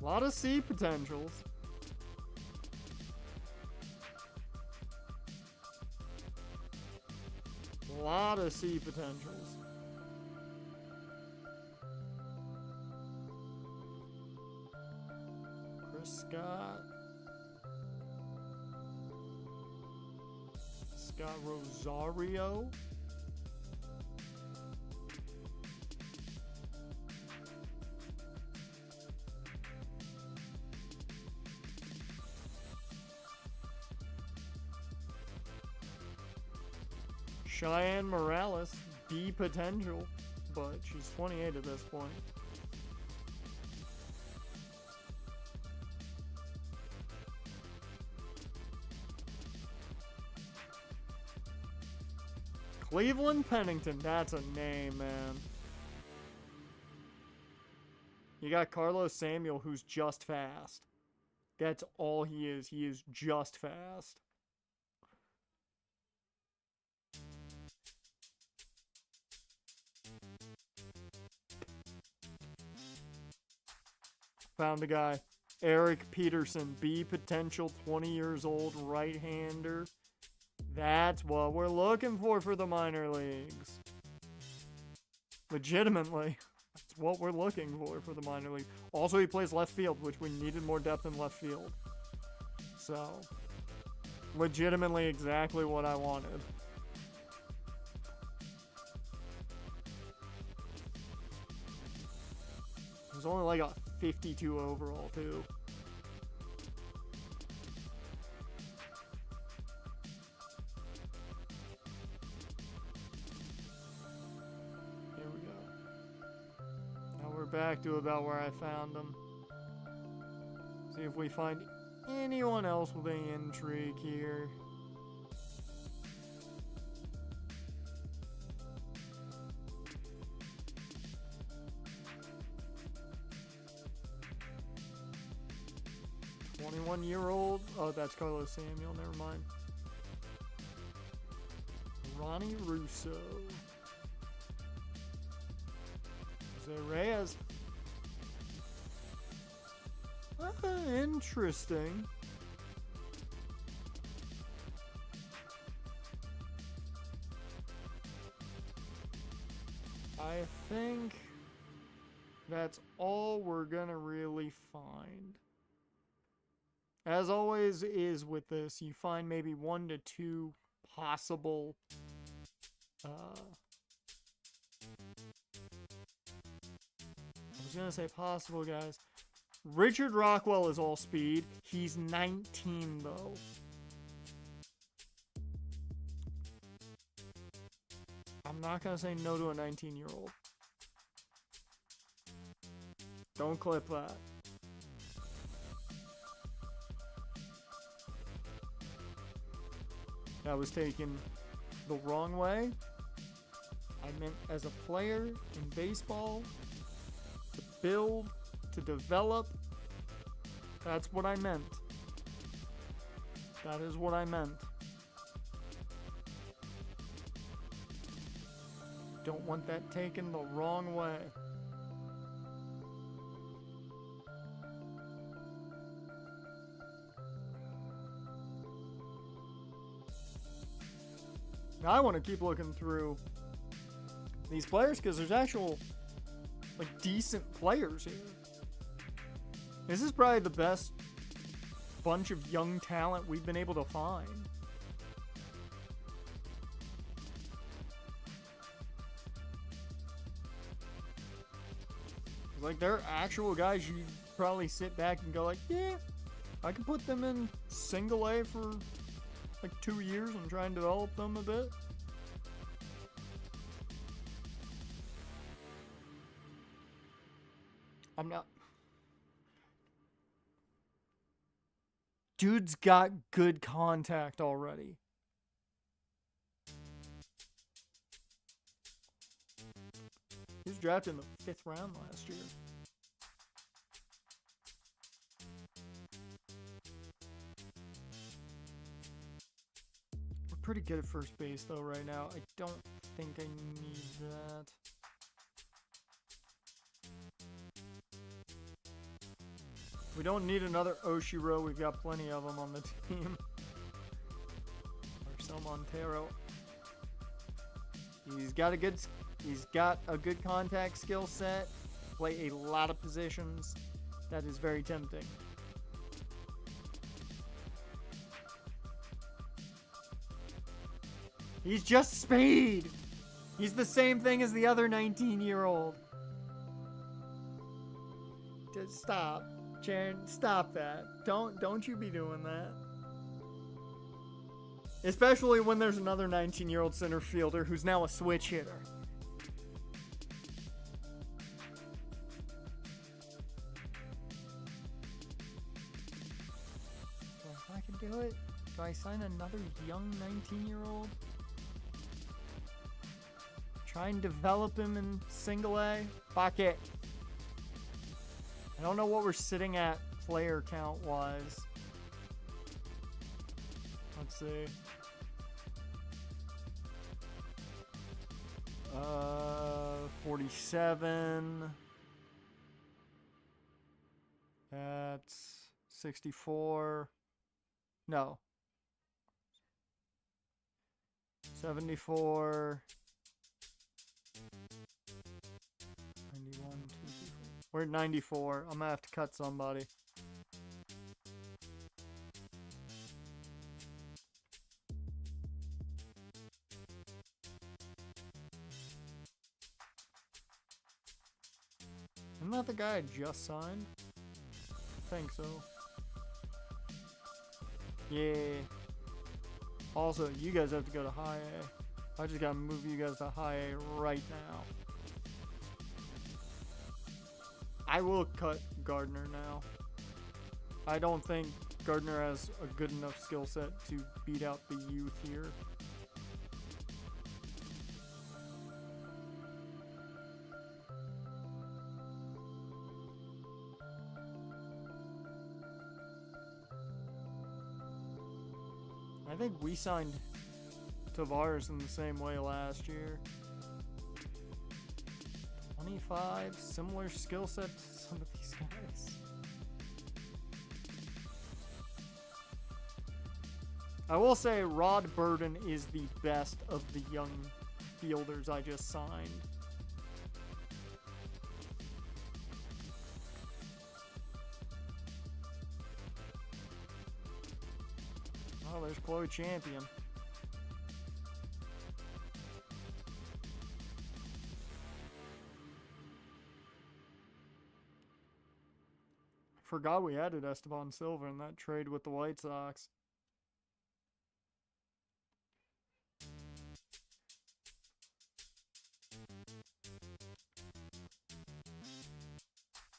A lot of C potentials. A lot of C potentials. Chris Scott. Scott Rosario. Cheyenne Morales, B potential, but she's 28 at this point. Cleveland Pennington. That's a name, man. You got Carlos Samuel, who's just fast. That's all he is. He is just fast. Found a guy. Eric Peterson, B potential, 20 years old, right-hander. That's what we're looking for the minor leagues. Legitimately. That's what we're looking for the minor league. Also, he plays left field, which we needed more depth in left field. So, legitimately exactly what I wanted. It was only like a 52 overall, too. Here we go. Now we're back to about where I found them. See if we find anyone else with any intrigue here. Year-old. Oh, that's Carlos Samuel. Never mind. Ronnie Russo. Jose Reyes. Interesting. I think that's all we're gonna really find. As always is with this, you find maybe 1 to 2 possible I was gonna say possible guys. Richard Rockwell is all speed. He's 19 though. I'm not gonna say no to a 19-year-old. Don't clip that. That was taken the wrong way. I meant as a player in baseball, to build, to develop. That's what I meant. That is what I meant. Don't want that taken the wrong way. Now I want to keep looking through these players because there's actual, like, decent players here. This is probably the best bunch of young talent we've been able to find. Like, they're actual guys you probably sit back and go like, yeah, I can put them in single A for like 2 years and try and develop them a bit. I'm not. Dude's got good contact already. He was drafted in the 5th round last year. We're pretty good at first base though right now. I don't think I need that. We don't need another Oshiro. We've got plenty of them on the team. Marcel Montero. He's got a good contact skill set. Play a lot of positions. That is very tempting. He's just speed. He's the same thing as the other 19-year-old. Just stop. Sharon, stop that. Don't you be doing that. Especially when there's another 19-year-old center fielder who's now a switch hitter. Well, if I can do it, do I sign another young 19-year-old? Try and develop him in single A. Fuck it. I don't know what we're sitting at player count wise. Let's see. 47. That's 64. No. 74. 91, 2, 3, 4. We're at 94. I'm gonna have to cut somebody. Isn't that the guy I just signed? I think so. Yeah. Also, you guys have to go to high A. I just gotta move you guys to high A right now. I will cut Gardner now. I don't think Gardner has a good enough skill set to beat out the youth here. I think we signed Tavares in the same way last year. 25, similar skill set to some of these guys. I will say Rod Burden is the best of the young fielders I just signed. Oh, there's Chloe Champion. Forgot we added Esteban Silva in that trade with the White Sox.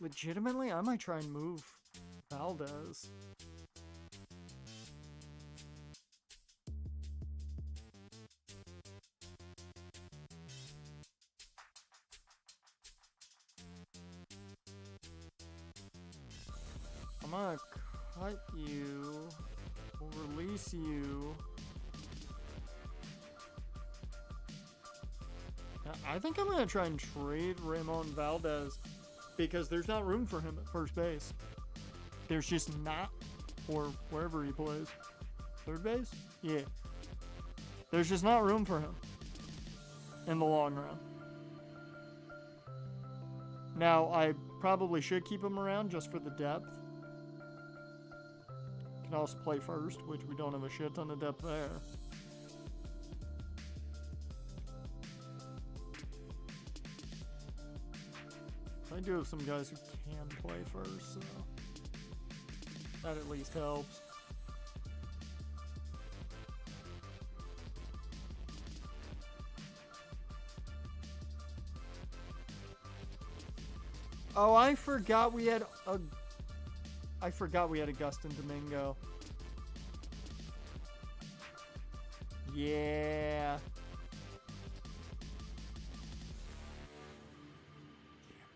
Legitimately, I might try and move Valdez. I'm gonna cut you. We'll release you. I think I'm gonna try and trade Ramon Valdez because there's not room for him at first base. There's just not, or wherever he plays. Third base? Yeah. There's just not room for him in the long run. Now, I probably should keep him around just for the depth. Can also play first, which we don't have a shit ton of depth there. I do have some guys who can play first, so that at least helps. Oh, I forgot we had Augustin Domingo. Yeah.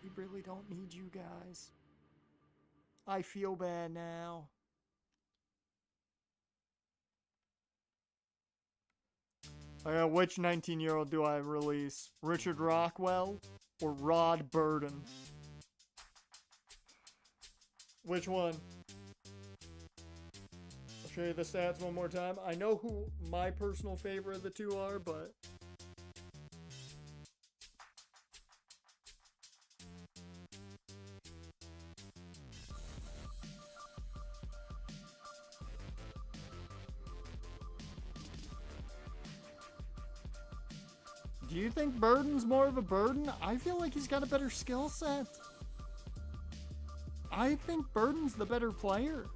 We really don't need you guys. I feel bad now. Which 19-year-old do I release? Richard Rockwell or Rod Burden? Which one? I'll show you the stats one more time. I know who my personal favorite of the two are, but do you think Burden's more of a burden? I feel like he's got a better skill set. I think Burden's the better player.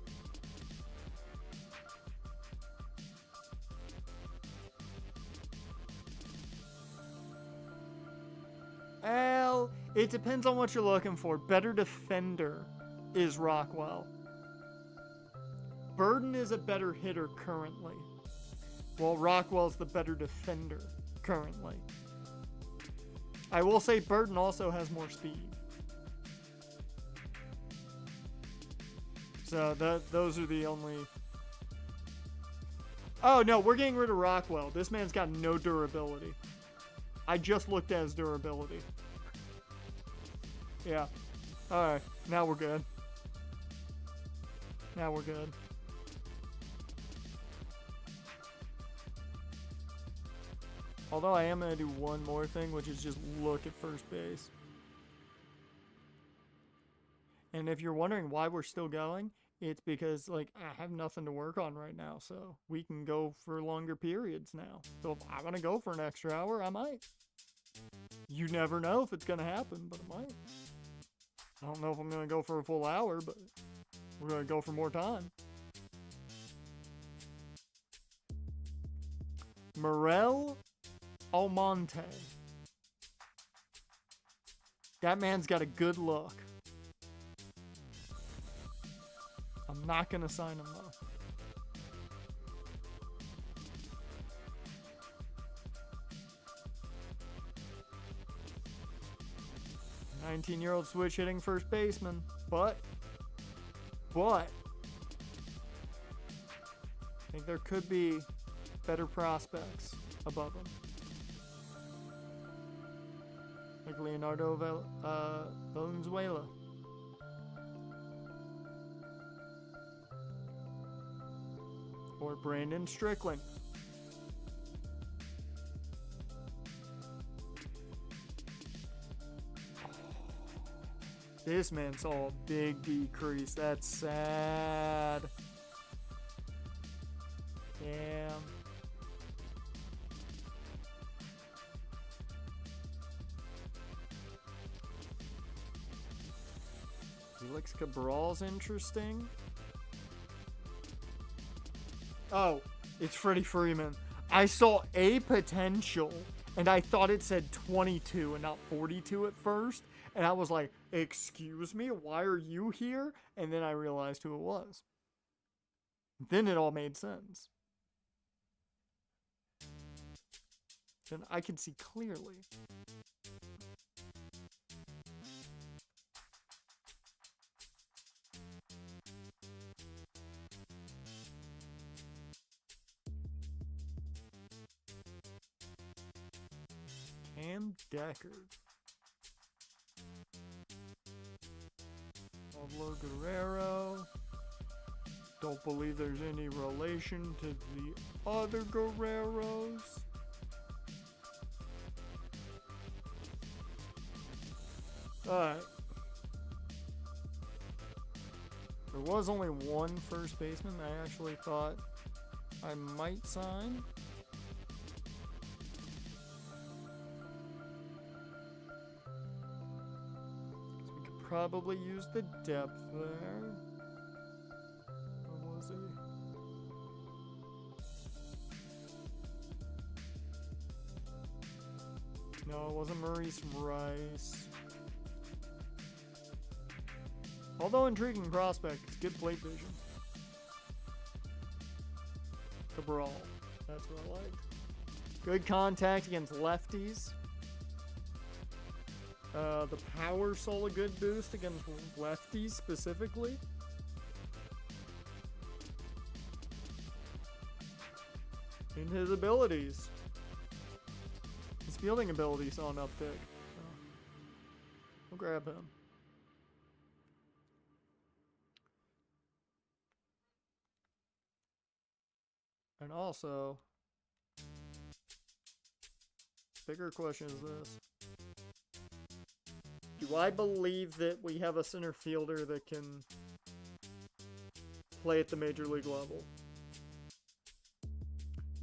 Well, it depends on what you're looking for. Better defender is Rockwell. Burden is a better hitter currently, while Rockwell's the better defender currently. I will say Burton also has more speed. So those are the only... Oh, no, we're getting rid of Rockwell. This man's got no durability. I just looked at his durability. Yeah. Alright, now we're good. Now we're good. Although I am going to do one more thing, which is just look at first base. And if you're wondering why we're still going, it's because, like, I have nothing to work on right now, so we can go for longer periods now. So if I want to go for an extra hour, I might. You never know if it's going to happen, but it might. I don't know if I'm going to go for a full hour, but we're going to go for more time. Morel Almonte. That man's got a good look. I'm not going to sign him, though. A 19-year-old switch hitting first baseman. But, I think there could be better prospects above him. Like Leonardo Valenzuela. Or Brandon Strickland. This man saw a big decrease. That's sad. Damn. Felix Cabral's interesting. Oh, it's Freddie Freeman. I saw a potential, and I thought it said 22 and not 42 at first. And I was like, excuse me, why are you here? And then I realized who it was. Then it all made sense. Then I could see clearly. Cam Deckard. Pablo Guerrero. Don't believe there's any relation to the other Guerreros. Alright. There was only one first baseman I actually thought I might sign. Probably use the depth there. Where was he? No, it wasn't Maurice Rice. Although intriguing prospect, good plate vision. Cabral, that's what I liked. Good contact against lefties. The power saw a good boost against lefties specifically. In his abilities. His fielding ability saw an uptick. So we'll grab him. And also, bigger question is this. Do I believe that we have a center fielder that can play at the major league level?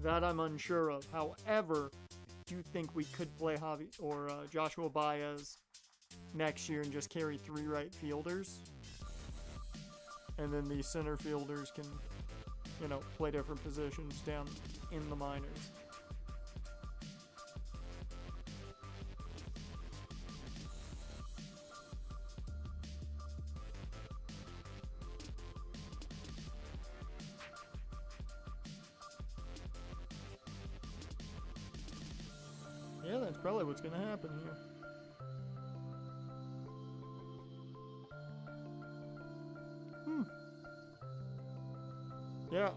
That I'm unsure of. However, I do think we could play Javi or Joshua Baez next year and just carry 3 right fielders. And then the center fielders can, you know, play different positions down in the minors. Yeah, that's probably what's going to happen here.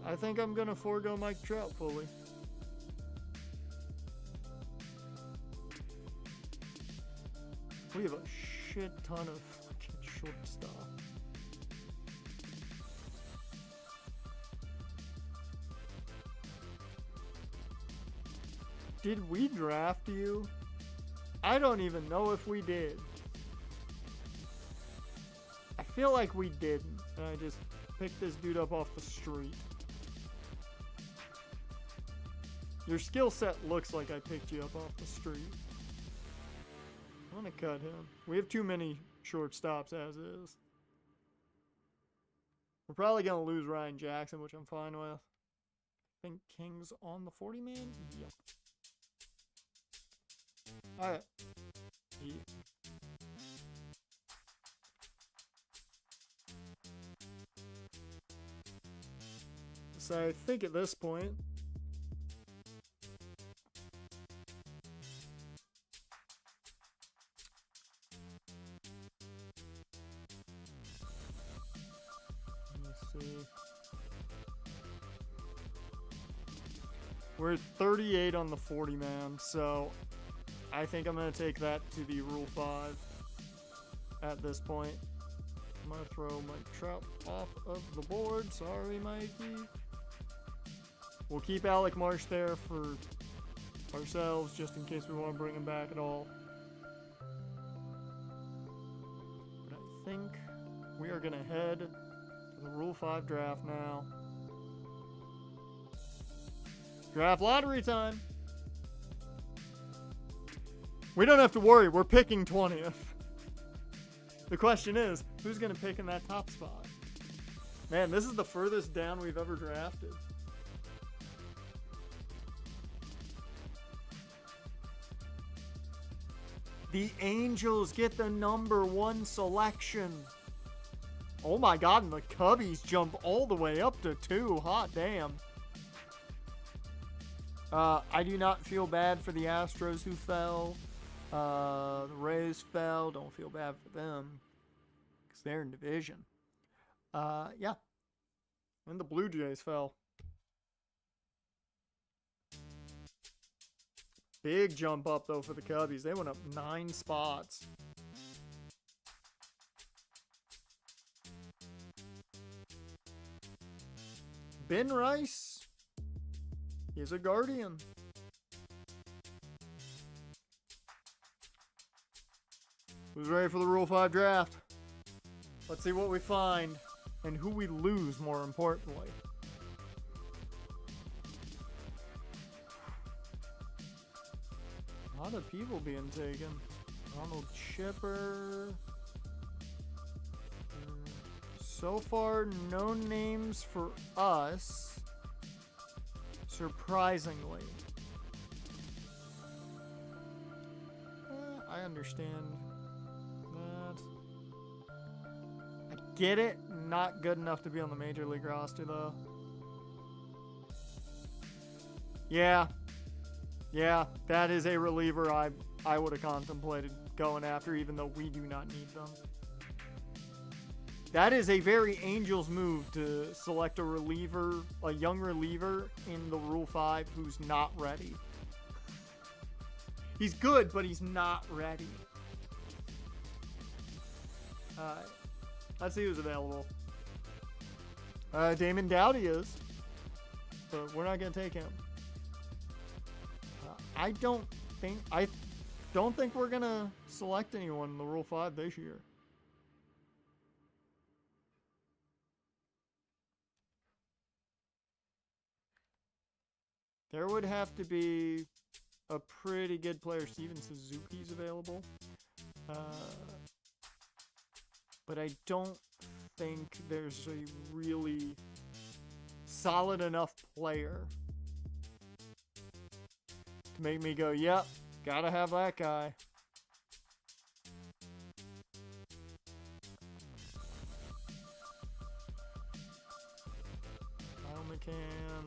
I think I'm going to forego Mike Trout fully. We have a shit ton of fucking shortstop. Did we draft you? I don't even know if we did. I feel like we didn't. And I just picked this dude up off the street. Your skill set looks like I picked you up off the street. I'm gonna cut him. We have too many shortstops as is. We're probably gonna lose Ryan Jackson, which I'm fine with. I think King's on the 40-man? Yep. Alright. Yeah. So I think at this point, let's see. We're at 38 on the 40-man, so I think I'm going to take that to the Rule 5 at this point. I'm going to throw Mike Trout off of the board. Sorry, Mikey. We'll keep Alec Marsh there for ourselves, just in case we want to bring him back at all. But I think we are going to head to the Rule 5 draft now. Draft lottery time. We don't have to worry. We're picking 20th. The question is, who's going to pick in that top spot? Man, this is the furthest down we've ever drafted. The Angels get the #1 selection. Oh my God, and the Cubbies jump all the way up to 2. Hot damn. I do not feel bad for the Astros who fell. The Rays fell. Don't feel bad for them because they're in division. Yeah. And the Blue Jays fell. Big jump up, though, for the Cubbies. They went up 9 spots. Ben Rice. He's a Guardian. Who's ready for the Rule 5 draft? Let's see what we find and who we lose, more importantly. A lot of people being taken. Ronald Chipper. So far, no names for us. Surprisingly. I understand that. I get it. Not good enough to be on the Major League roster, though. Yeah. Yeah, that is a reliever I would have contemplated going after, even though we do not need them. That is a very Angels move to select a reliever, a young reliever in the Rule 5 who's not ready. He's good, but he's not ready. Alright. Let's see who's available. Damon Dowdy is. But we're not going to take him. I don't think we're going to select anyone in the Rule 5 this year. There would have to be a pretty good player. Steven Suzuki's available. But I don't think there's a really solid enough player to make me go, yep, gotta have that guy. Kyle McCann.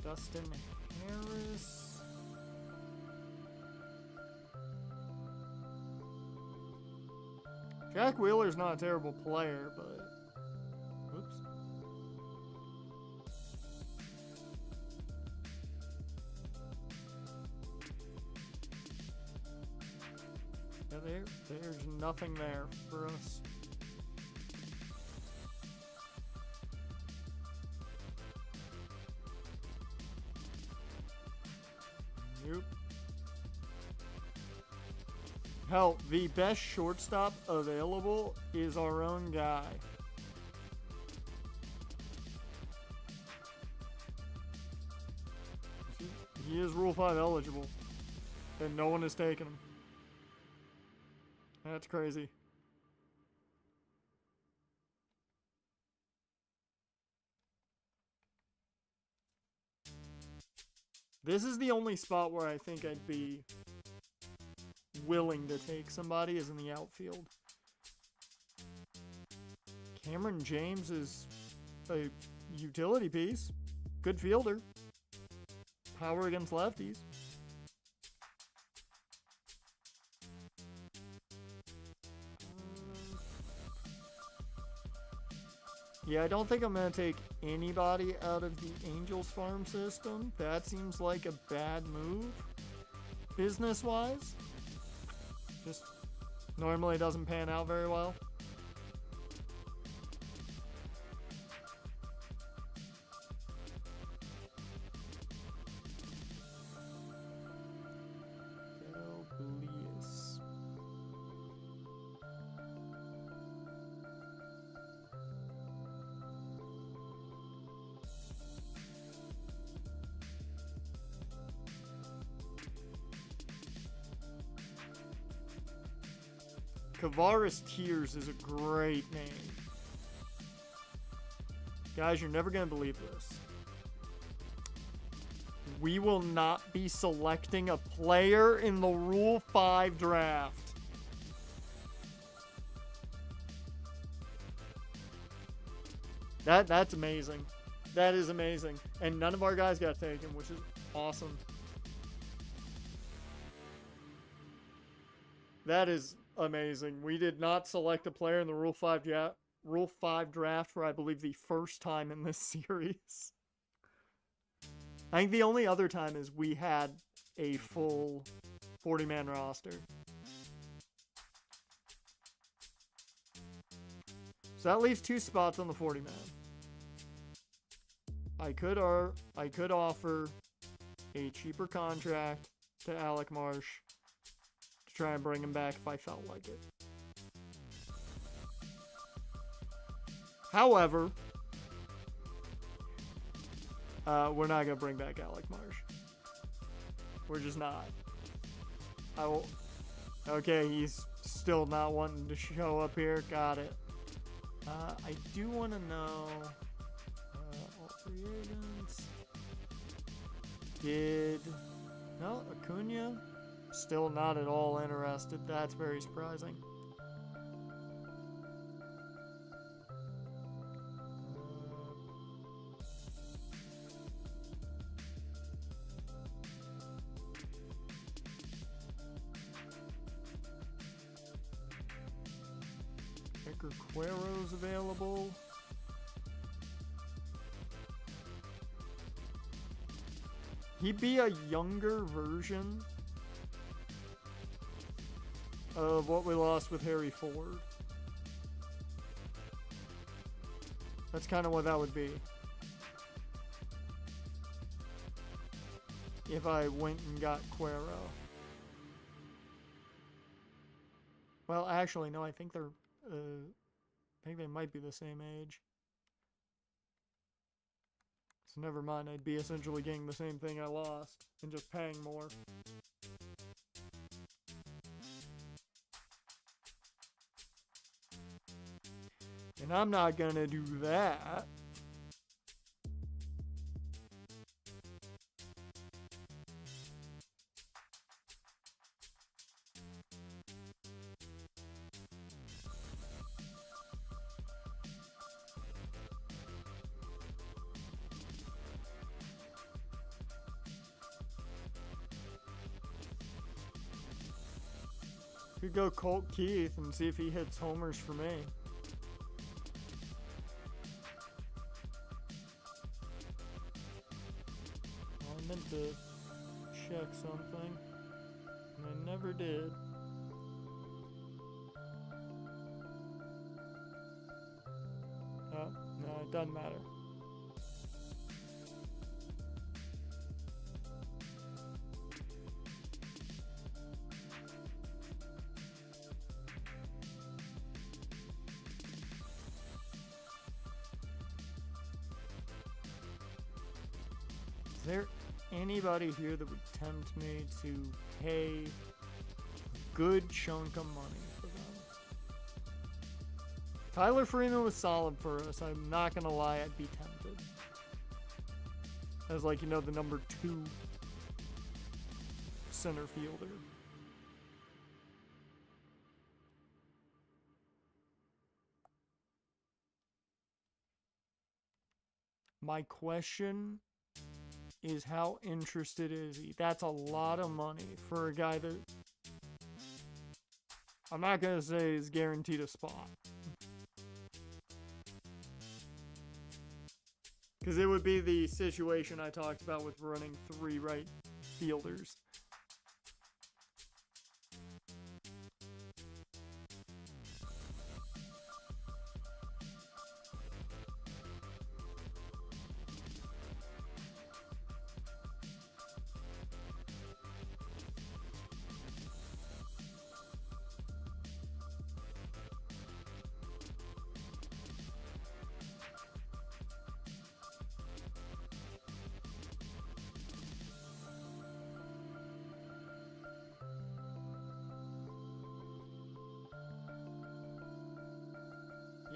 Dustin Harris. Jack Wheeler's not a terrible player, but... Oops. Yeah, there's nothing there for us. Nope. Hell, the best shortstop available is our own guy. He is Rule 5 eligible, and no one has taken him. That's crazy. This is the only spot where I think I'd be willing to take somebody, is in the outfield. Cameron James is a utility piece. Good fielder. Power against lefties. Yeah, I don't think I'm going to take anybody out of the Angels farm system. That seems like a bad move, business-wise. Just normally doesn't pan out very well. Kavaris Tears is a great name. Guys, you're never going to believe this. We will not be selecting a player in the Rule 5 draft. That's amazing. That is amazing. And none of our guys got taken, which is awesome. That is amazing. We did not select a player in the Rule 5 draft for, I believe, the first time in this series. I think the only other time is we had a full 40-man roster. So that leaves 2 spots on the 40-man. I could offer a cheaper contract to Alec Marsh to try and bring him back if I felt like it. However, we're not going to bring back Alec Marsh. We're just not. Okay, he's still not wanting to show up here. Got it. I do want to know... all free agents. No, Acuna? Still not at all interested. That's very surprising. Edgar Cuero's available. He'd be a younger version of what we lost with Harry Ford. That's kind of what that would be. If I went and got Cuero. Well, actually, no, I think they're... I think they might be the same age. So never mind, I'd be essentially getting the same thing I lost and just paying more. And I'm not gonna do that. Could go Colt Keith and see if he hits homers for me. Well, I meant to check something, and I never did. Oh, no, it doesn't matter. Is there anybody here that would tempt me to pay a good chunk of money for them? Tyler Freeman was solid for us. I'm not going to lie, I'd be tempted. As like, you know, the number 2 center fielder. My question is, how interested is he? That's a lot of money for a guy that I'm not going to say is guaranteed a spot. Because it would be the situation I talked about with running 3 right fielders.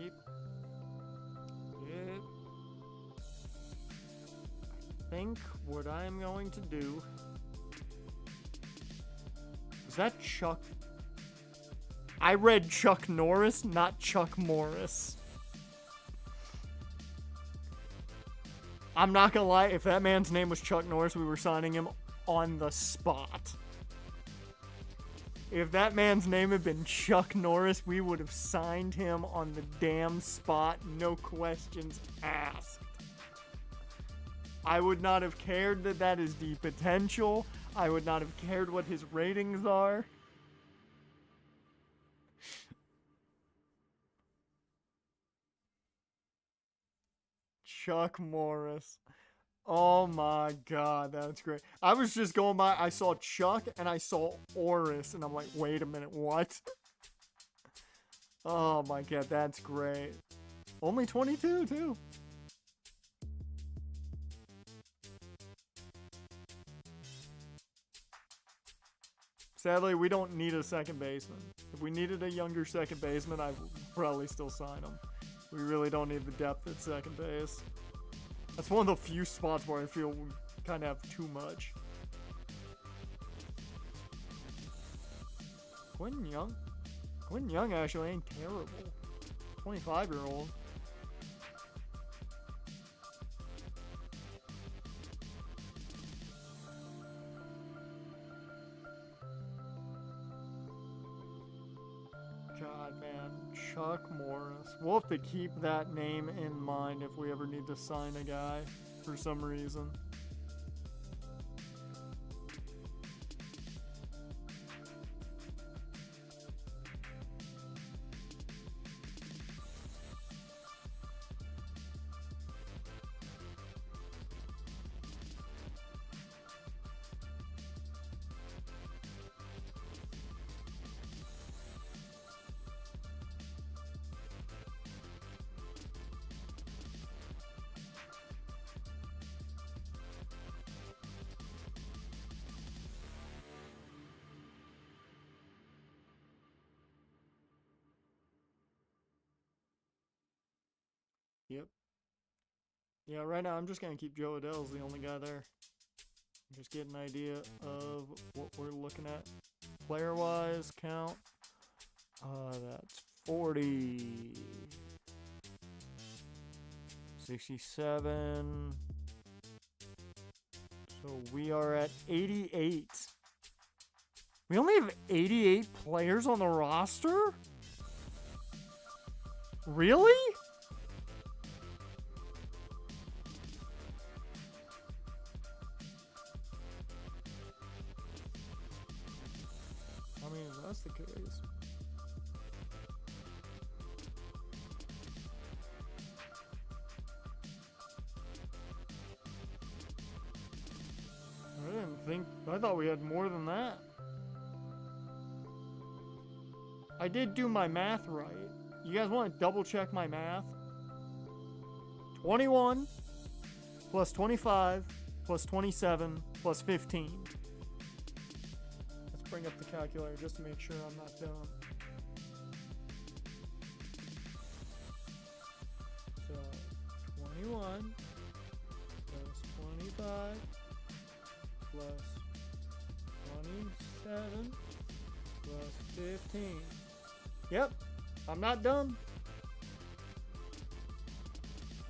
Yep. I think what I'm going to do... Is that Chuck? I read Chuck Norris, not Chuck Morris. I'm not gonna lie, if that man's name was Chuck Norris, we were signing him on the spot. If that man's name had been Chuck Norris, we would have signed him on the damn spot, no questions asked. I would not have cared that that is the potential. I would not have cared what his ratings are. Chuck Morris. Oh my god, that's great. I was just going by, I saw Chuck and I saw Oris, and I'm like, wait a minute, what? Oh my god, that's great. Only 22 too. Sadly, we don't need a second baseman. If we needed a younger second baseman, I would probably still sign him. We really don't need the depth at second base. That's one of the few spots where I feel we kind of have too much. Quentin Young? Quentin Young actually ain't terrible. 25-year-old. God, man. Chuck Morris. We'll have to keep that name in mind if we ever need to sign a guy for some reason. Yep. Yeah, right now I'm just going to keep Joe Adele's the only guy there. Just get an idea of what we're looking at. Player-wise, count. That's 40. 67. So we are at 88. We only have 88 players on the roster? Really? I mean, if that's the case. I thought we had more than that. I did do my math right. You guys want to double check my math? 21 plus 25 plus 27 plus 15. Let's bring up the calculator just to make sure I'm not dumb. So 21 plus 25 plus 27 plus 15. Yep, I'm not dumb.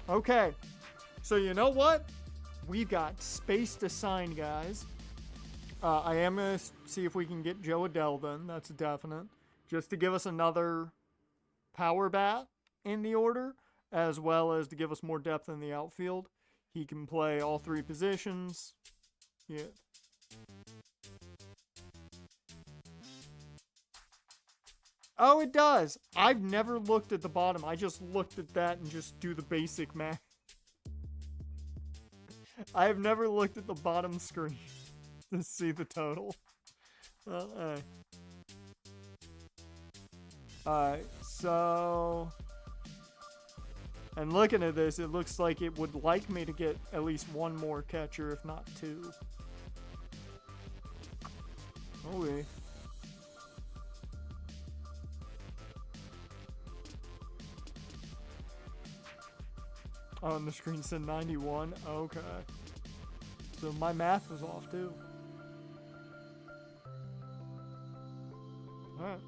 Okay, so you know what? We've got space to sign, guys. I am going to see if we can get Joe Adell then. That's definite. Just to give us another power bat in the order, as well as to give us more depth in the outfield. He can play all three positions. Yeah. Oh, it does. I've never looked at the bottom. I just looked at that and just do the basic math. I have never looked at the bottom screen to see the total. Alright, so... And looking at this, it looks like it would like me to get at least one more catcher, if not two. Okay. Oh, and the screen said 91. Okay. So my math was off too. Alright.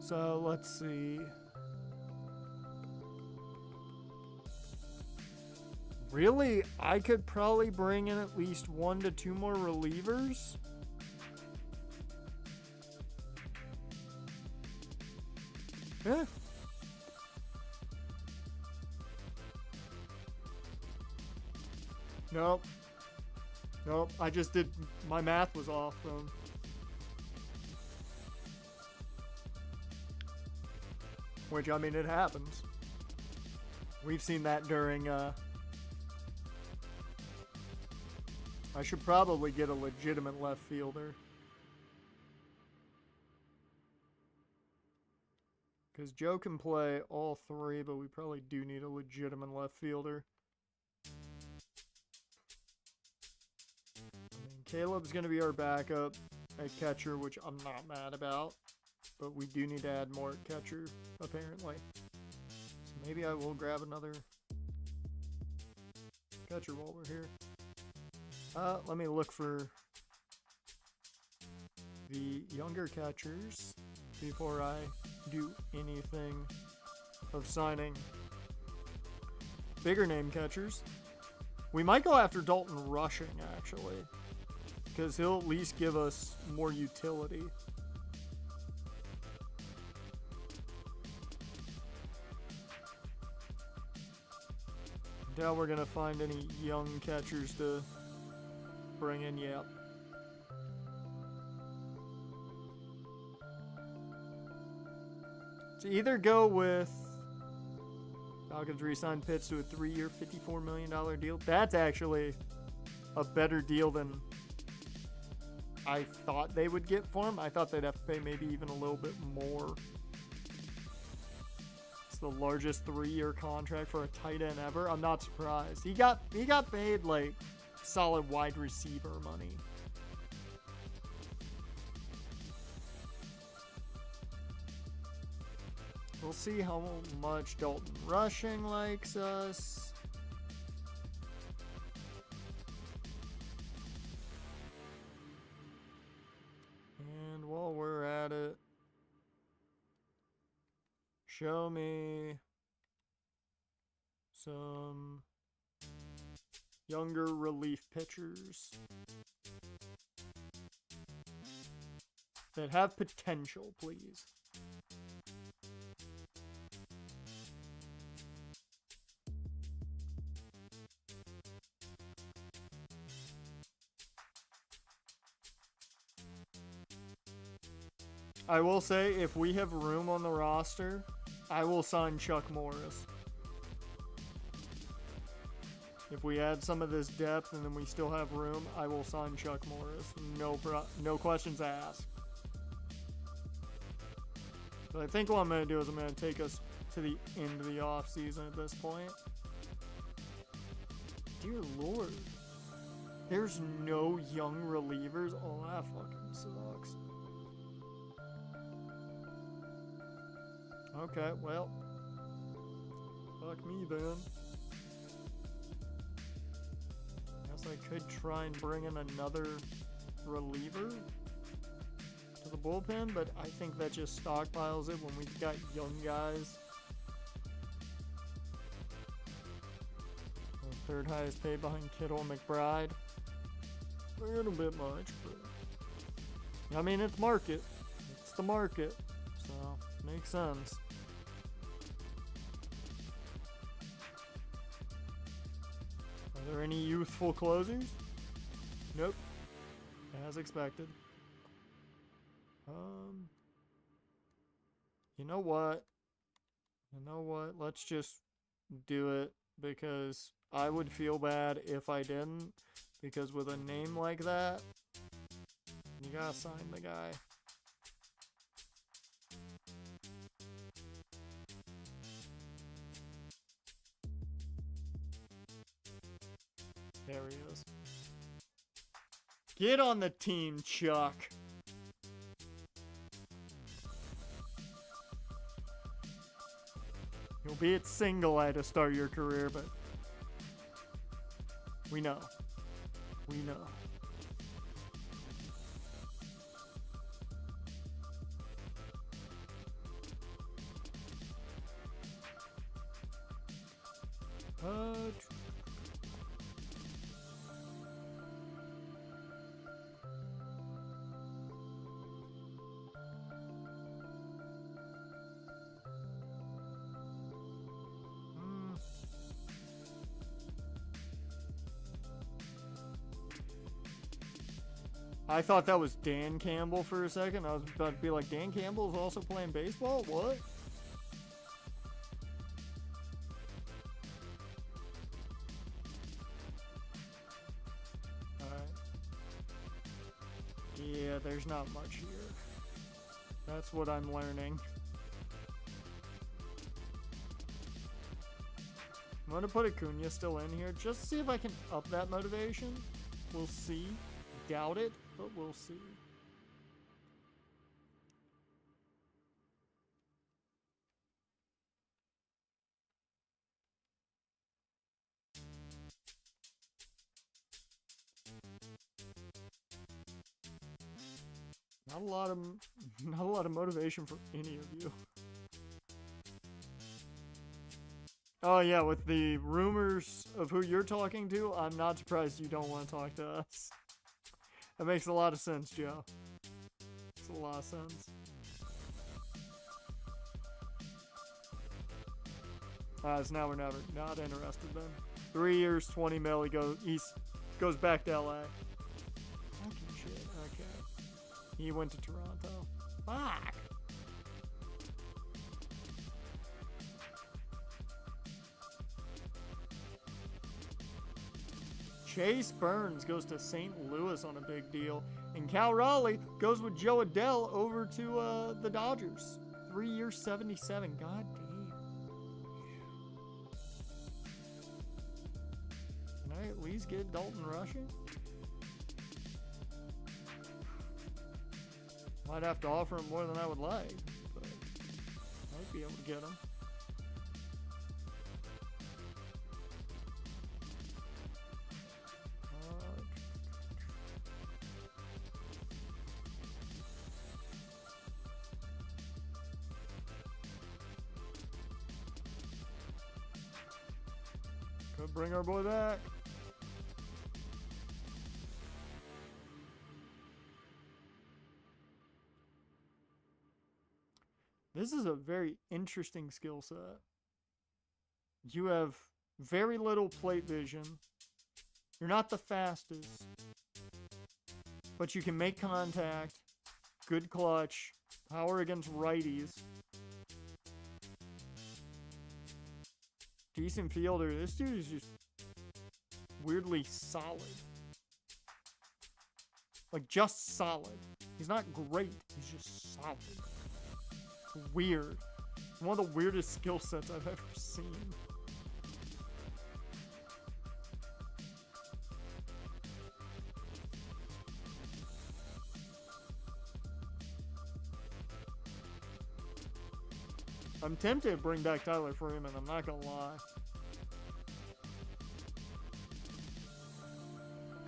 So let's see. Really? I could probably bring in at least 1 to 2 more relievers? Yeah. Nope. Nope. I just did... My math was off, though. Which, I mean, it happens. We've seen that during, I should probably get a legitimate left fielder. Because Joe can play all three, but we probably do need a legitimate left fielder. Caleb's going to be our backup at catcher, which I'm not mad about. But we do need to add more at catcher, apparently. So maybe I will grab another catcher while we're here. Let me look for the younger catchers before I do anything of signing bigger name catchers. We might go after Dalton Rushing, actually. Because he'll at least give us more utility. Doubt we're going to find any young catchers to bring in yet. To either go with Falcons re-signed Pitts to a 3-year, $54 million deal. That's actually a better deal than I thought they would get for him. I thought they'd have to pay maybe even a little bit more. It's the largest 3-year contract for a tight end ever. I'm not surprised. He got paid like solid wide receiver money. We'll see how much Dalton Rushing likes us. And while we're at it, show me some younger relief pitchers. that have potential, please. I will say, if we have room on the roster, I will sign Chuck Morris. If we add some of this depth and then we still have room, I will sign Chuck Morris. No questions asked. But I think what I'm going to do is I'm going to take us to the end of the offseason at this point. Dear Lord. There's no young relievers? Oh, that fucking sucks. Okay, well. Fuck me then. Guess I could try and bring in another reliever to the bullpen, but I think that just stockpiles it when we've got young guys. The third highest paid behind Kittle and McBride. A little bit much, but I mean, it's market. It's the market, so makes sense. Are there any youthful closers? Nope. As expected. You know what? Let's just do it, because I would feel bad if I didn't. Because with a name like that, you gotta sign the guy. There he is. Get on the team, Chuck. You'll be at single A to start your career, but we know. We know. I thought that was Dan Campbell for a second. I was about to be like, Dan Campbell is also playing baseball? What? Alright. Yeah, there's not much here. That's what I'm learning. I'm going to put Acuna still in here just to see if I can up that motivation. We'll see. Doubt it, but we'll see. Not a lot of motivation for any of you. Oh yeah, with the rumors of who you're talking to, I'm not surprised you don't want to talk to us. That makes a lot of sense, Joe. Makes a lot of sense. So now we're never not interested then. 3 years, 20 mil. He goes back to LA. Fucking shit. Okay. He went to Toronto. Fuck. Chase Burns goes to St. Louis on a big deal. And Cal Raleigh goes with Joe Adele over to the Dodgers. 3 years, 77. God damn. Can I at least get Dalton Rushing? Might have to offer him more than I would like, but might be able to get him. Could bring our boy back. This is a very interesting skill set. You have very little plate vision. You're not the fastest. But you can make contact. Good clutch. Power against righties. Decent fielder. This dude is just weirdly solid. Like, just solid. He's not great. He's just solid. Weird. One of the weirdest skill sets I've ever seen. I'm tempted to bring back Tyler Freeman, I'm not gonna lie.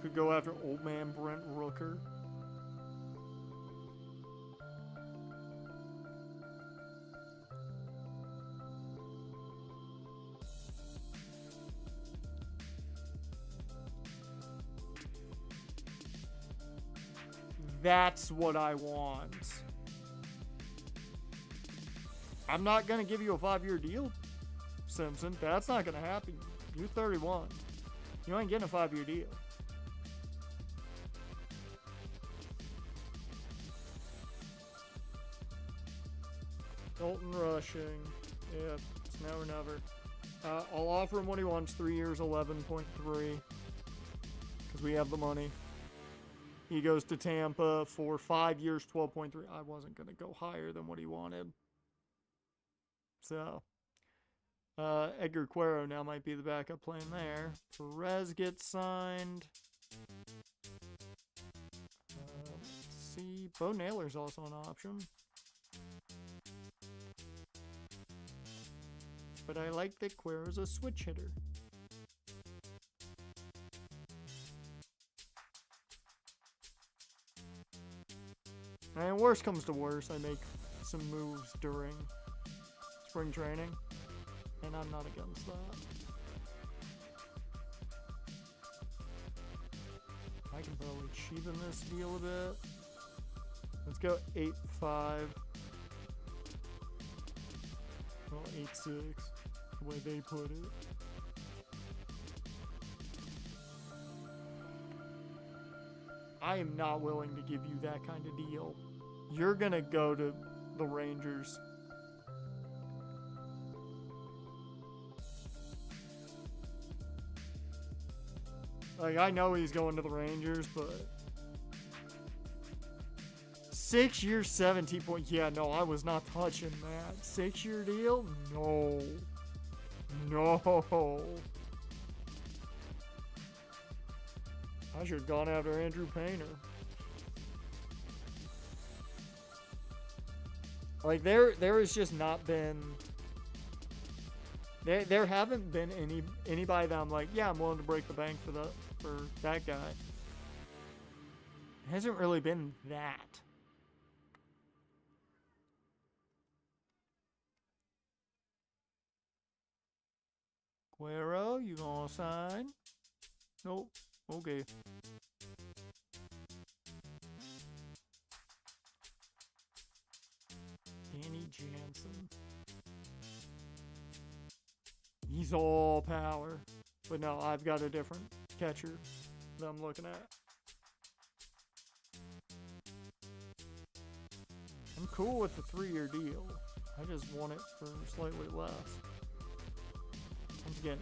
Could go after old man Brent Rooker. That's what I want. I'm not going to give you a 5-year deal, Simpson. That's not going to happen. You're 31. You ain't getting a 5-year deal. Dalton rushing. Yeah, it's now or never. I'll offer him what he wants. 3 years, 11.3. Because we have the money. He goes to Tampa for 5 years, 12.3. I wasn't going to go higher than what he wanted. So, Edgar Cuero now might be the backup plan there. Perez gets signed. Let's see. Bo Naylor's also an option. But I like that Cuero's a switch hitter. And worst comes to worst, I make some moves during spring training, and I'm not against that. I can probably cheapen this deal a bit. Let's go 8-5. Well, 8-6, the way they put it. I am not willing to give you that kind of deal. You're gonna go to the Rangers. Like, I know he's going to the Rangers, but 6 years, 17 points. Yeah, no, I was not touching that. 6-year deal? No. No. I should have gone after Andrew Painter. Like, there has just not been... There haven't been anybody that I'm like, yeah, I'm willing to break the bank for that guy. It hasn't really been that. Cuero, you gonna sign? Nope. Okay. Danny Jansen. He's all power. But no, I've got a different catcher that I'm looking at. I'm cool with the 3-year deal. I just want it for slightly less. Once again,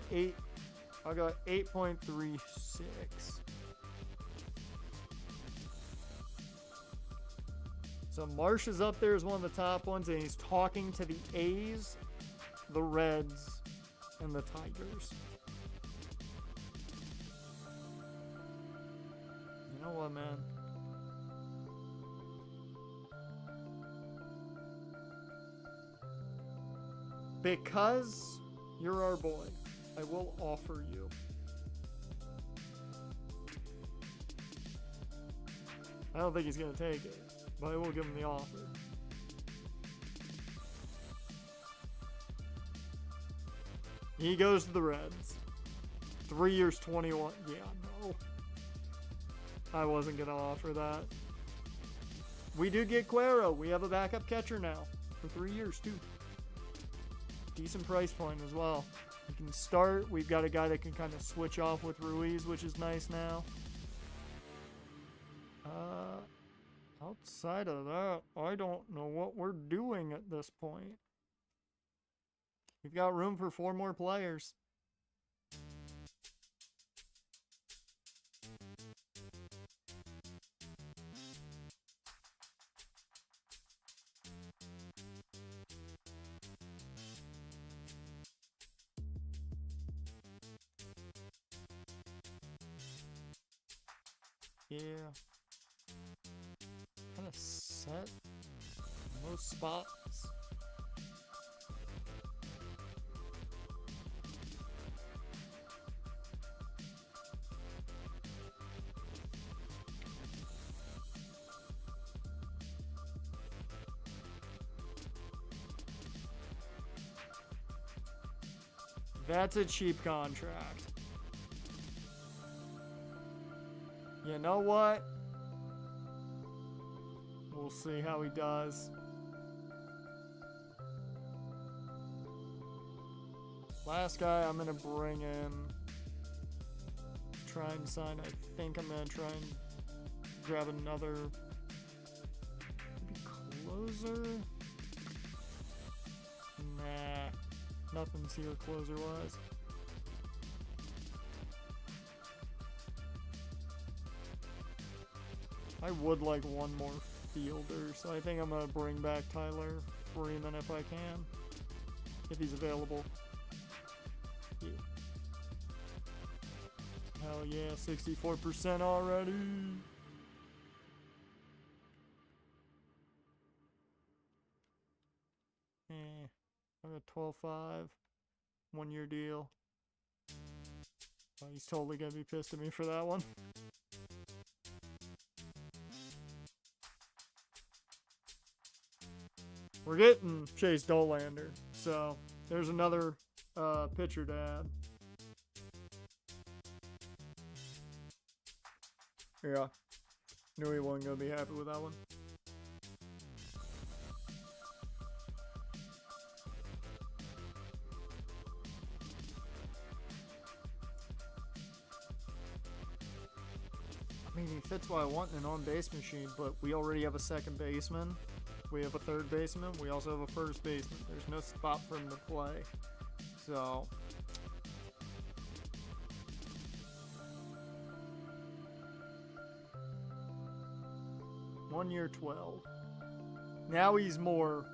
I got 8.36. So Marsh is up there as one of the top ones, and he's talking to the A's, the Reds, and the Tigers. You know what, man? Because you're our boy, I will offer you. I don't think he's going to take it, but I will give him the offer. He goes to the Reds. 3 years, 21. Yeah, no. I wasn't going to offer that. We do get Cuero. We have a backup catcher now. for 3 years, too. Decent price point as well. You can start. We've got a guy that can kind of switch off with Ruiz, which is nice now. Outside of that, I don't know what we're doing at this point. We've got room for 4 more players. Yeah. Kind of set most spots. That's a cheap contract. You know what? We'll see how he does. Last guy I'm going to bring in. Try and sign. I think I'm going to try and grab another maybe closer. Nah. Nothing's here closer-wise. I would like one more fielder, so I think I'm going to bring back Tyler Freeman if I can. If he's available. Yeah. Hell yeah, 64% already. I got 12.5. 1 year deal. Oh, he's totally going to be pissed at me for that one. We're getting Chase Dolander, so there's another pitcher to add. Yeah, knew he wasn't gonna be happy with that one. I mean, he fits what I want in an on-base machine, but we already have a second baseman. We have a third baseman. We also have a first baseman. There's no spot for him to play. So, one year 12. Now he's more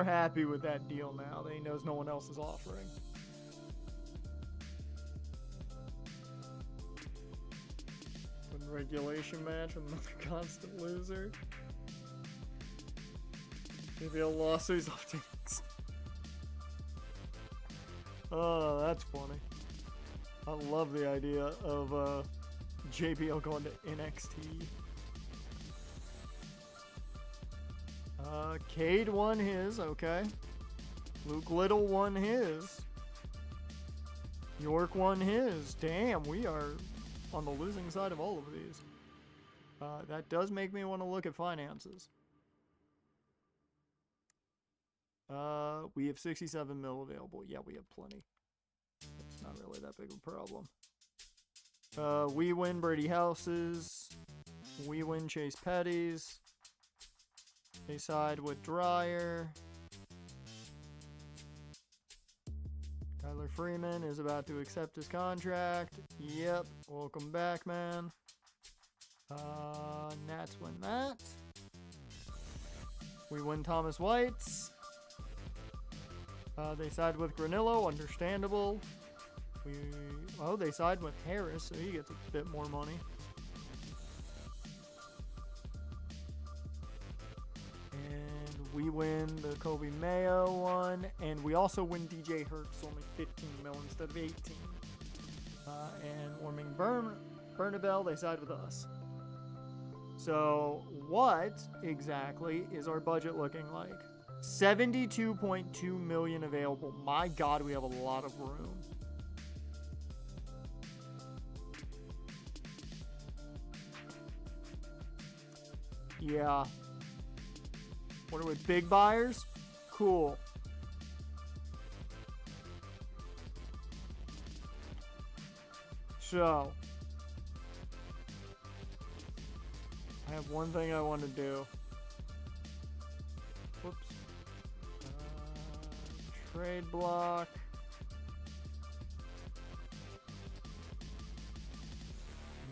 happy with that deal now that he knows no one else is offering. When regulation match with another constant loser. Maybe a lawsuit's off to next. Oh, that's funny. I love the idea of JBL going to NXT. Cade won his, okay. Luke Little won his. York won his. Damn, we are on the losing side of all of these. That does make me want to look at finances. We have 67 mil available. Yeah, we have plenty. It's not really that big of a problem. We win Brady Houses. We win Chase Petty's. They side with Dreyer. Tyler Freeman is about to accept his contract. Yep. Welcome back, man. Nats win that. We win Thomas White's. They side with Granillo, understandable. They side with Harris, so he gets a bit more money. And we win the Kobe Mayo one, and we also win DJ Hurts, only 15 mil instead of 18. And Warming Bernabel, they side with us. So what exactly is our budget looking like? 72.2 million available. My God, we have a lot of room. Yeah. What are we, big buyers? Cool. So, I have one thing I want to do. Whoops. Trade block.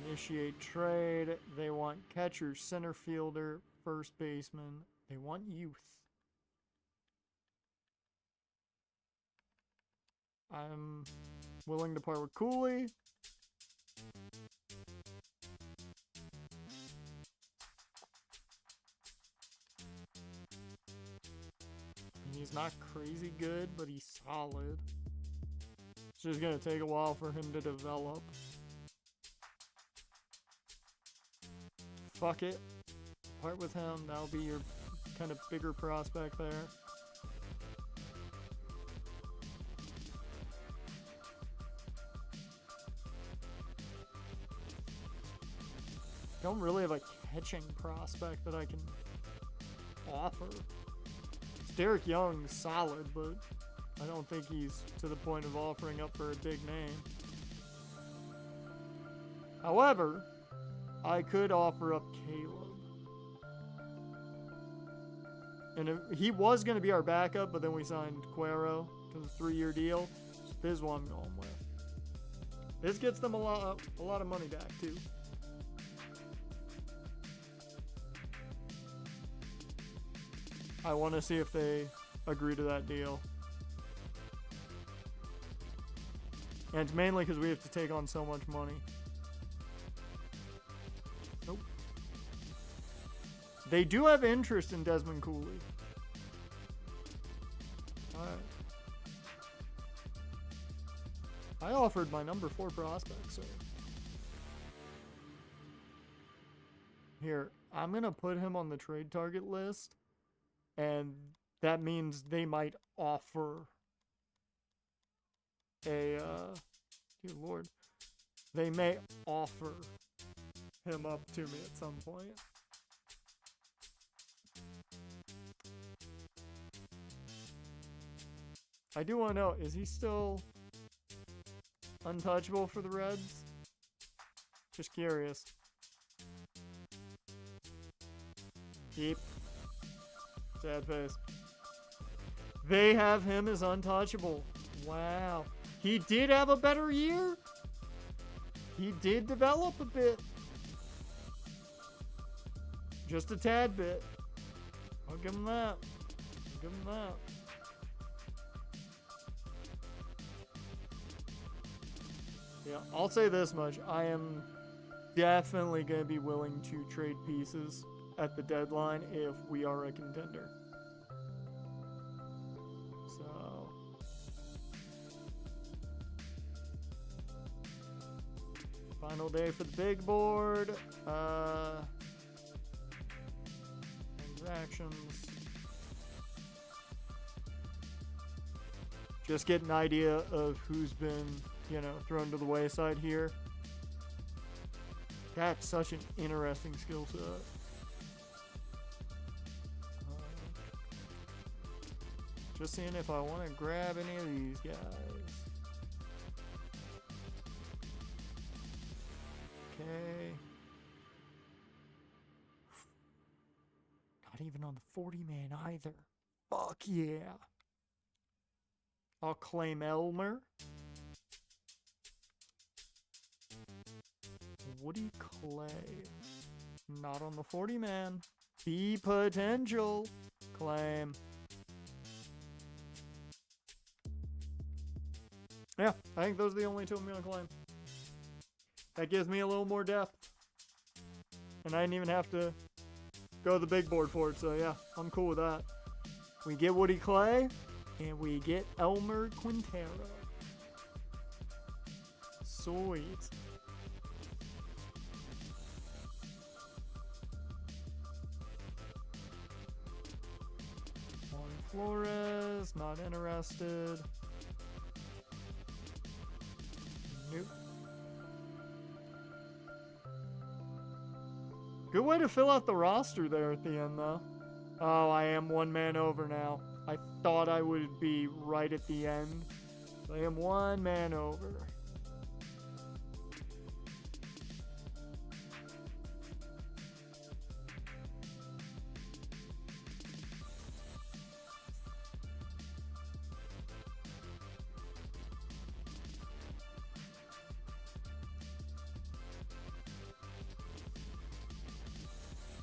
Initiate trade. They want catcher, center fielder, first baseman. They want youth. I'm willing to part with Cooley. He's not crazy good, but he's solid. It's just gonna take a while for him to develop. Fuck it. Part with him. That'll be your kind of bigger prospect there. Don't really have a catching prospect that I can offer. Derek Young's solid, but I don't think he's to the point of offering up for a big name. However, I could offer up Caleb. And he was going to be our backup, but then we signed Cuero to the 3-year deal. So this is what I'm going with. This gets them a lot of money back, too. I want to see if they agree to that deal. And it's mainly because we have to take on so much money. Nope. They do have interest in Desmond Cooley. Alright. I offered my number 4 prospect, so. Here, I'm going to put him on the trade target list. And that means they might offer a, dear Lord, they may offer him up to me at some point. I do want to know, is he still untouchable for the Reds? Just curious. Keep. Sad face. They have him as untouchable. Wow. He did have a better year. He did develop a bit. Just a tad bit. I'll give him that. I'll give him that. Yeah, I'll say this much. I am definitely going to be willing to trade pieces at the deadline if we are a contender. So final day for the big board. Transactions. Just get an idea of who's been, thrown to the wayside here. That's such an interesting skill set. Just seeing if I want to grab any of these guys. Okay. Not even on the 40-man either. Fuck yeah. I'll claim Elmer. Woody Clay. Not on the 40-man. Be potential. Claim. Yeah, I think those are the only 2 I'm going to claim. That gives me a little more depth. And I didn't even have to go to the big board for it, so yeah, I'm cool with that. We get Woody Clay, and we get Elmer Quintero. Sweet. Juan Flores, not interested. Nope. Good way to fill out the roster there at the end, though. Oh, I am 1 man over now. I thought I would be right at the end. I am 1 man over.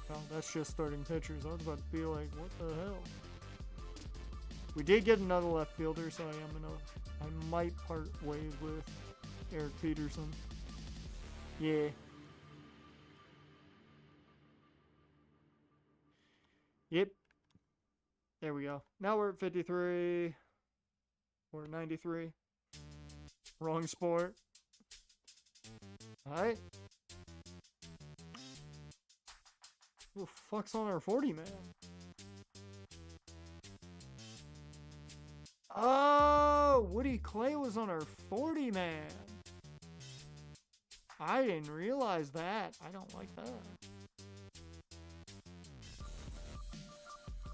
Oh, that's just starting pitchers. I was about to be like, what the hell? We did get another left fielder, so I might part ways with Eric Peterson. Yeah. Yep. There we go. Now we're at 53. We're at 93. Wrong sport. Alright. Who the fuck's on our 40 man? Oh, Woody Clay was on our 40 man. I didn't realize that. I don't like that.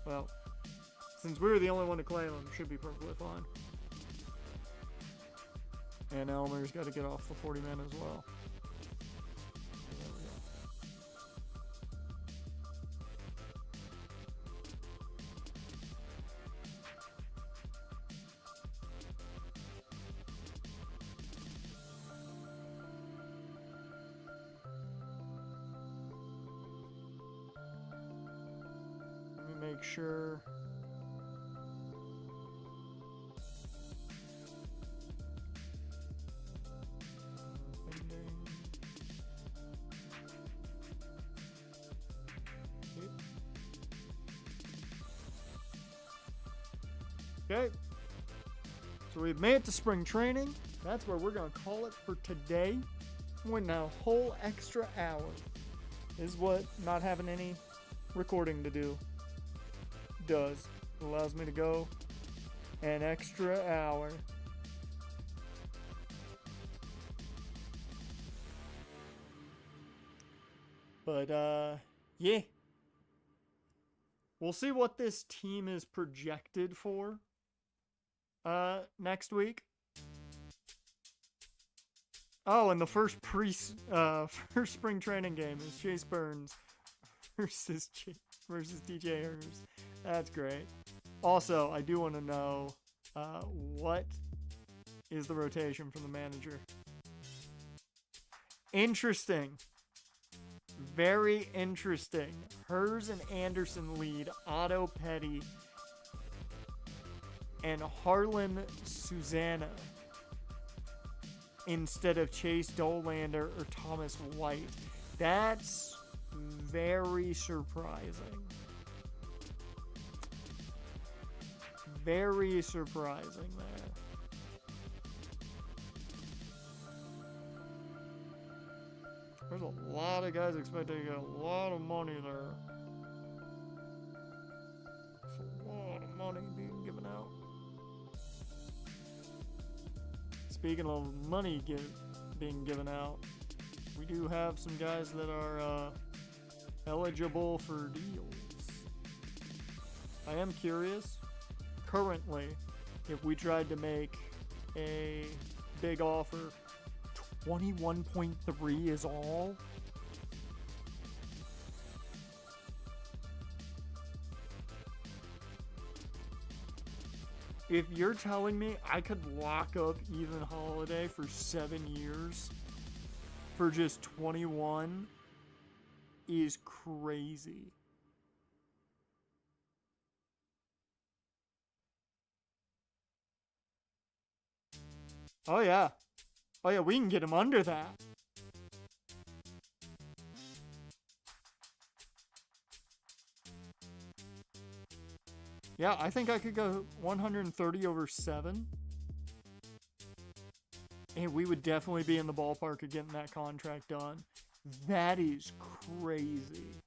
Well, since we were the only one to claim him, should be perfectly fine. And Elmer's got to get off the 40 man as well. There we go. Make sure. Okay. So we've made it to spring training. That's where we're going to call it for today. Went now a whole extra hour. Is what not having any recording to do does. It allows me to go an extra hour. But yeah, we'll see what this team is projected for next week. Oh, and the first first spring training game is Chase Burns versus DJ Hers. That's great. Also, I do want to know what is the rotation from the manager. Interesting. Very interesting. Hers and Anderson lead. Otto Petty and Harlan Susanna instead of Chase Dolander or Thomas White. That's very surprising. Very surprising there. There's a lot of guys expecting to get a lot of money there. There's a lot of money being given out. Speaking of money being given out, we do have some guys that are eligible for deals. I am curious, currently, if we tried to make a big offer, 21.3 is all? If you're telling me I could lock up Ethan Holiday for 7 years for just 21 is crazy. Oh yeah. Oh yeah, we can get him under that. Yeah, I think I could go 130 over 7. And we would definitely be in the ballpark of getting that contract done. That is crazy.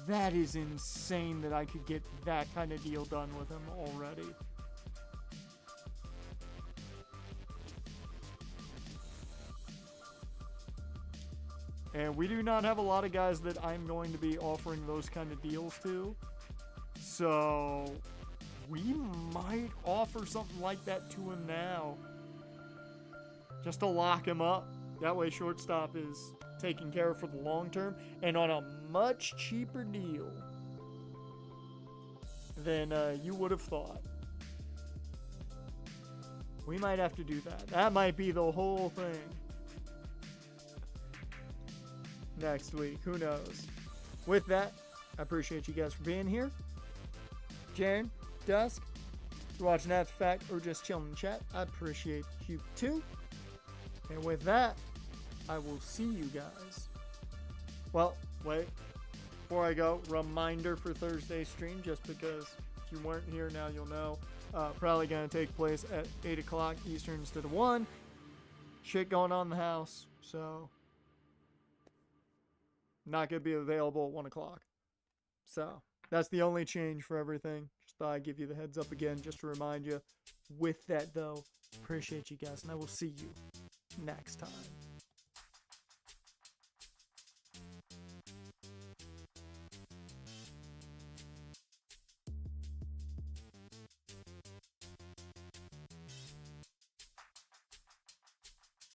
That is insane that I could get that kind of deal done with him already. And we do not have a lot of guys that I'm going to be offering those kind of deals to. So we might offer something like that to him now. Just to lock him up. That way shortstop is taken care of for the long term and on a much cheaper deal than you would have thought. We might have to do that. That might be the whole thing. Next week. Who knows? With that, I appreciate you guys for being here. Jaren, Dusk, if you're watching After Fact or just chilling in chat, I appreciate you too. And with that, I will see you guys. Well, wait. Before I go, reminder for Thursday's stream, just because if you weren't here now, you'll know. Probably going to take place at 8 o'clock Eastern instead of 1. Shit going on in the house, so not going to be available at 1 o'clock. So that's the only change for everything. Just thought I'd give you the heads up again just to remind you. With that, though, appreciate you guys, and I will see you next time.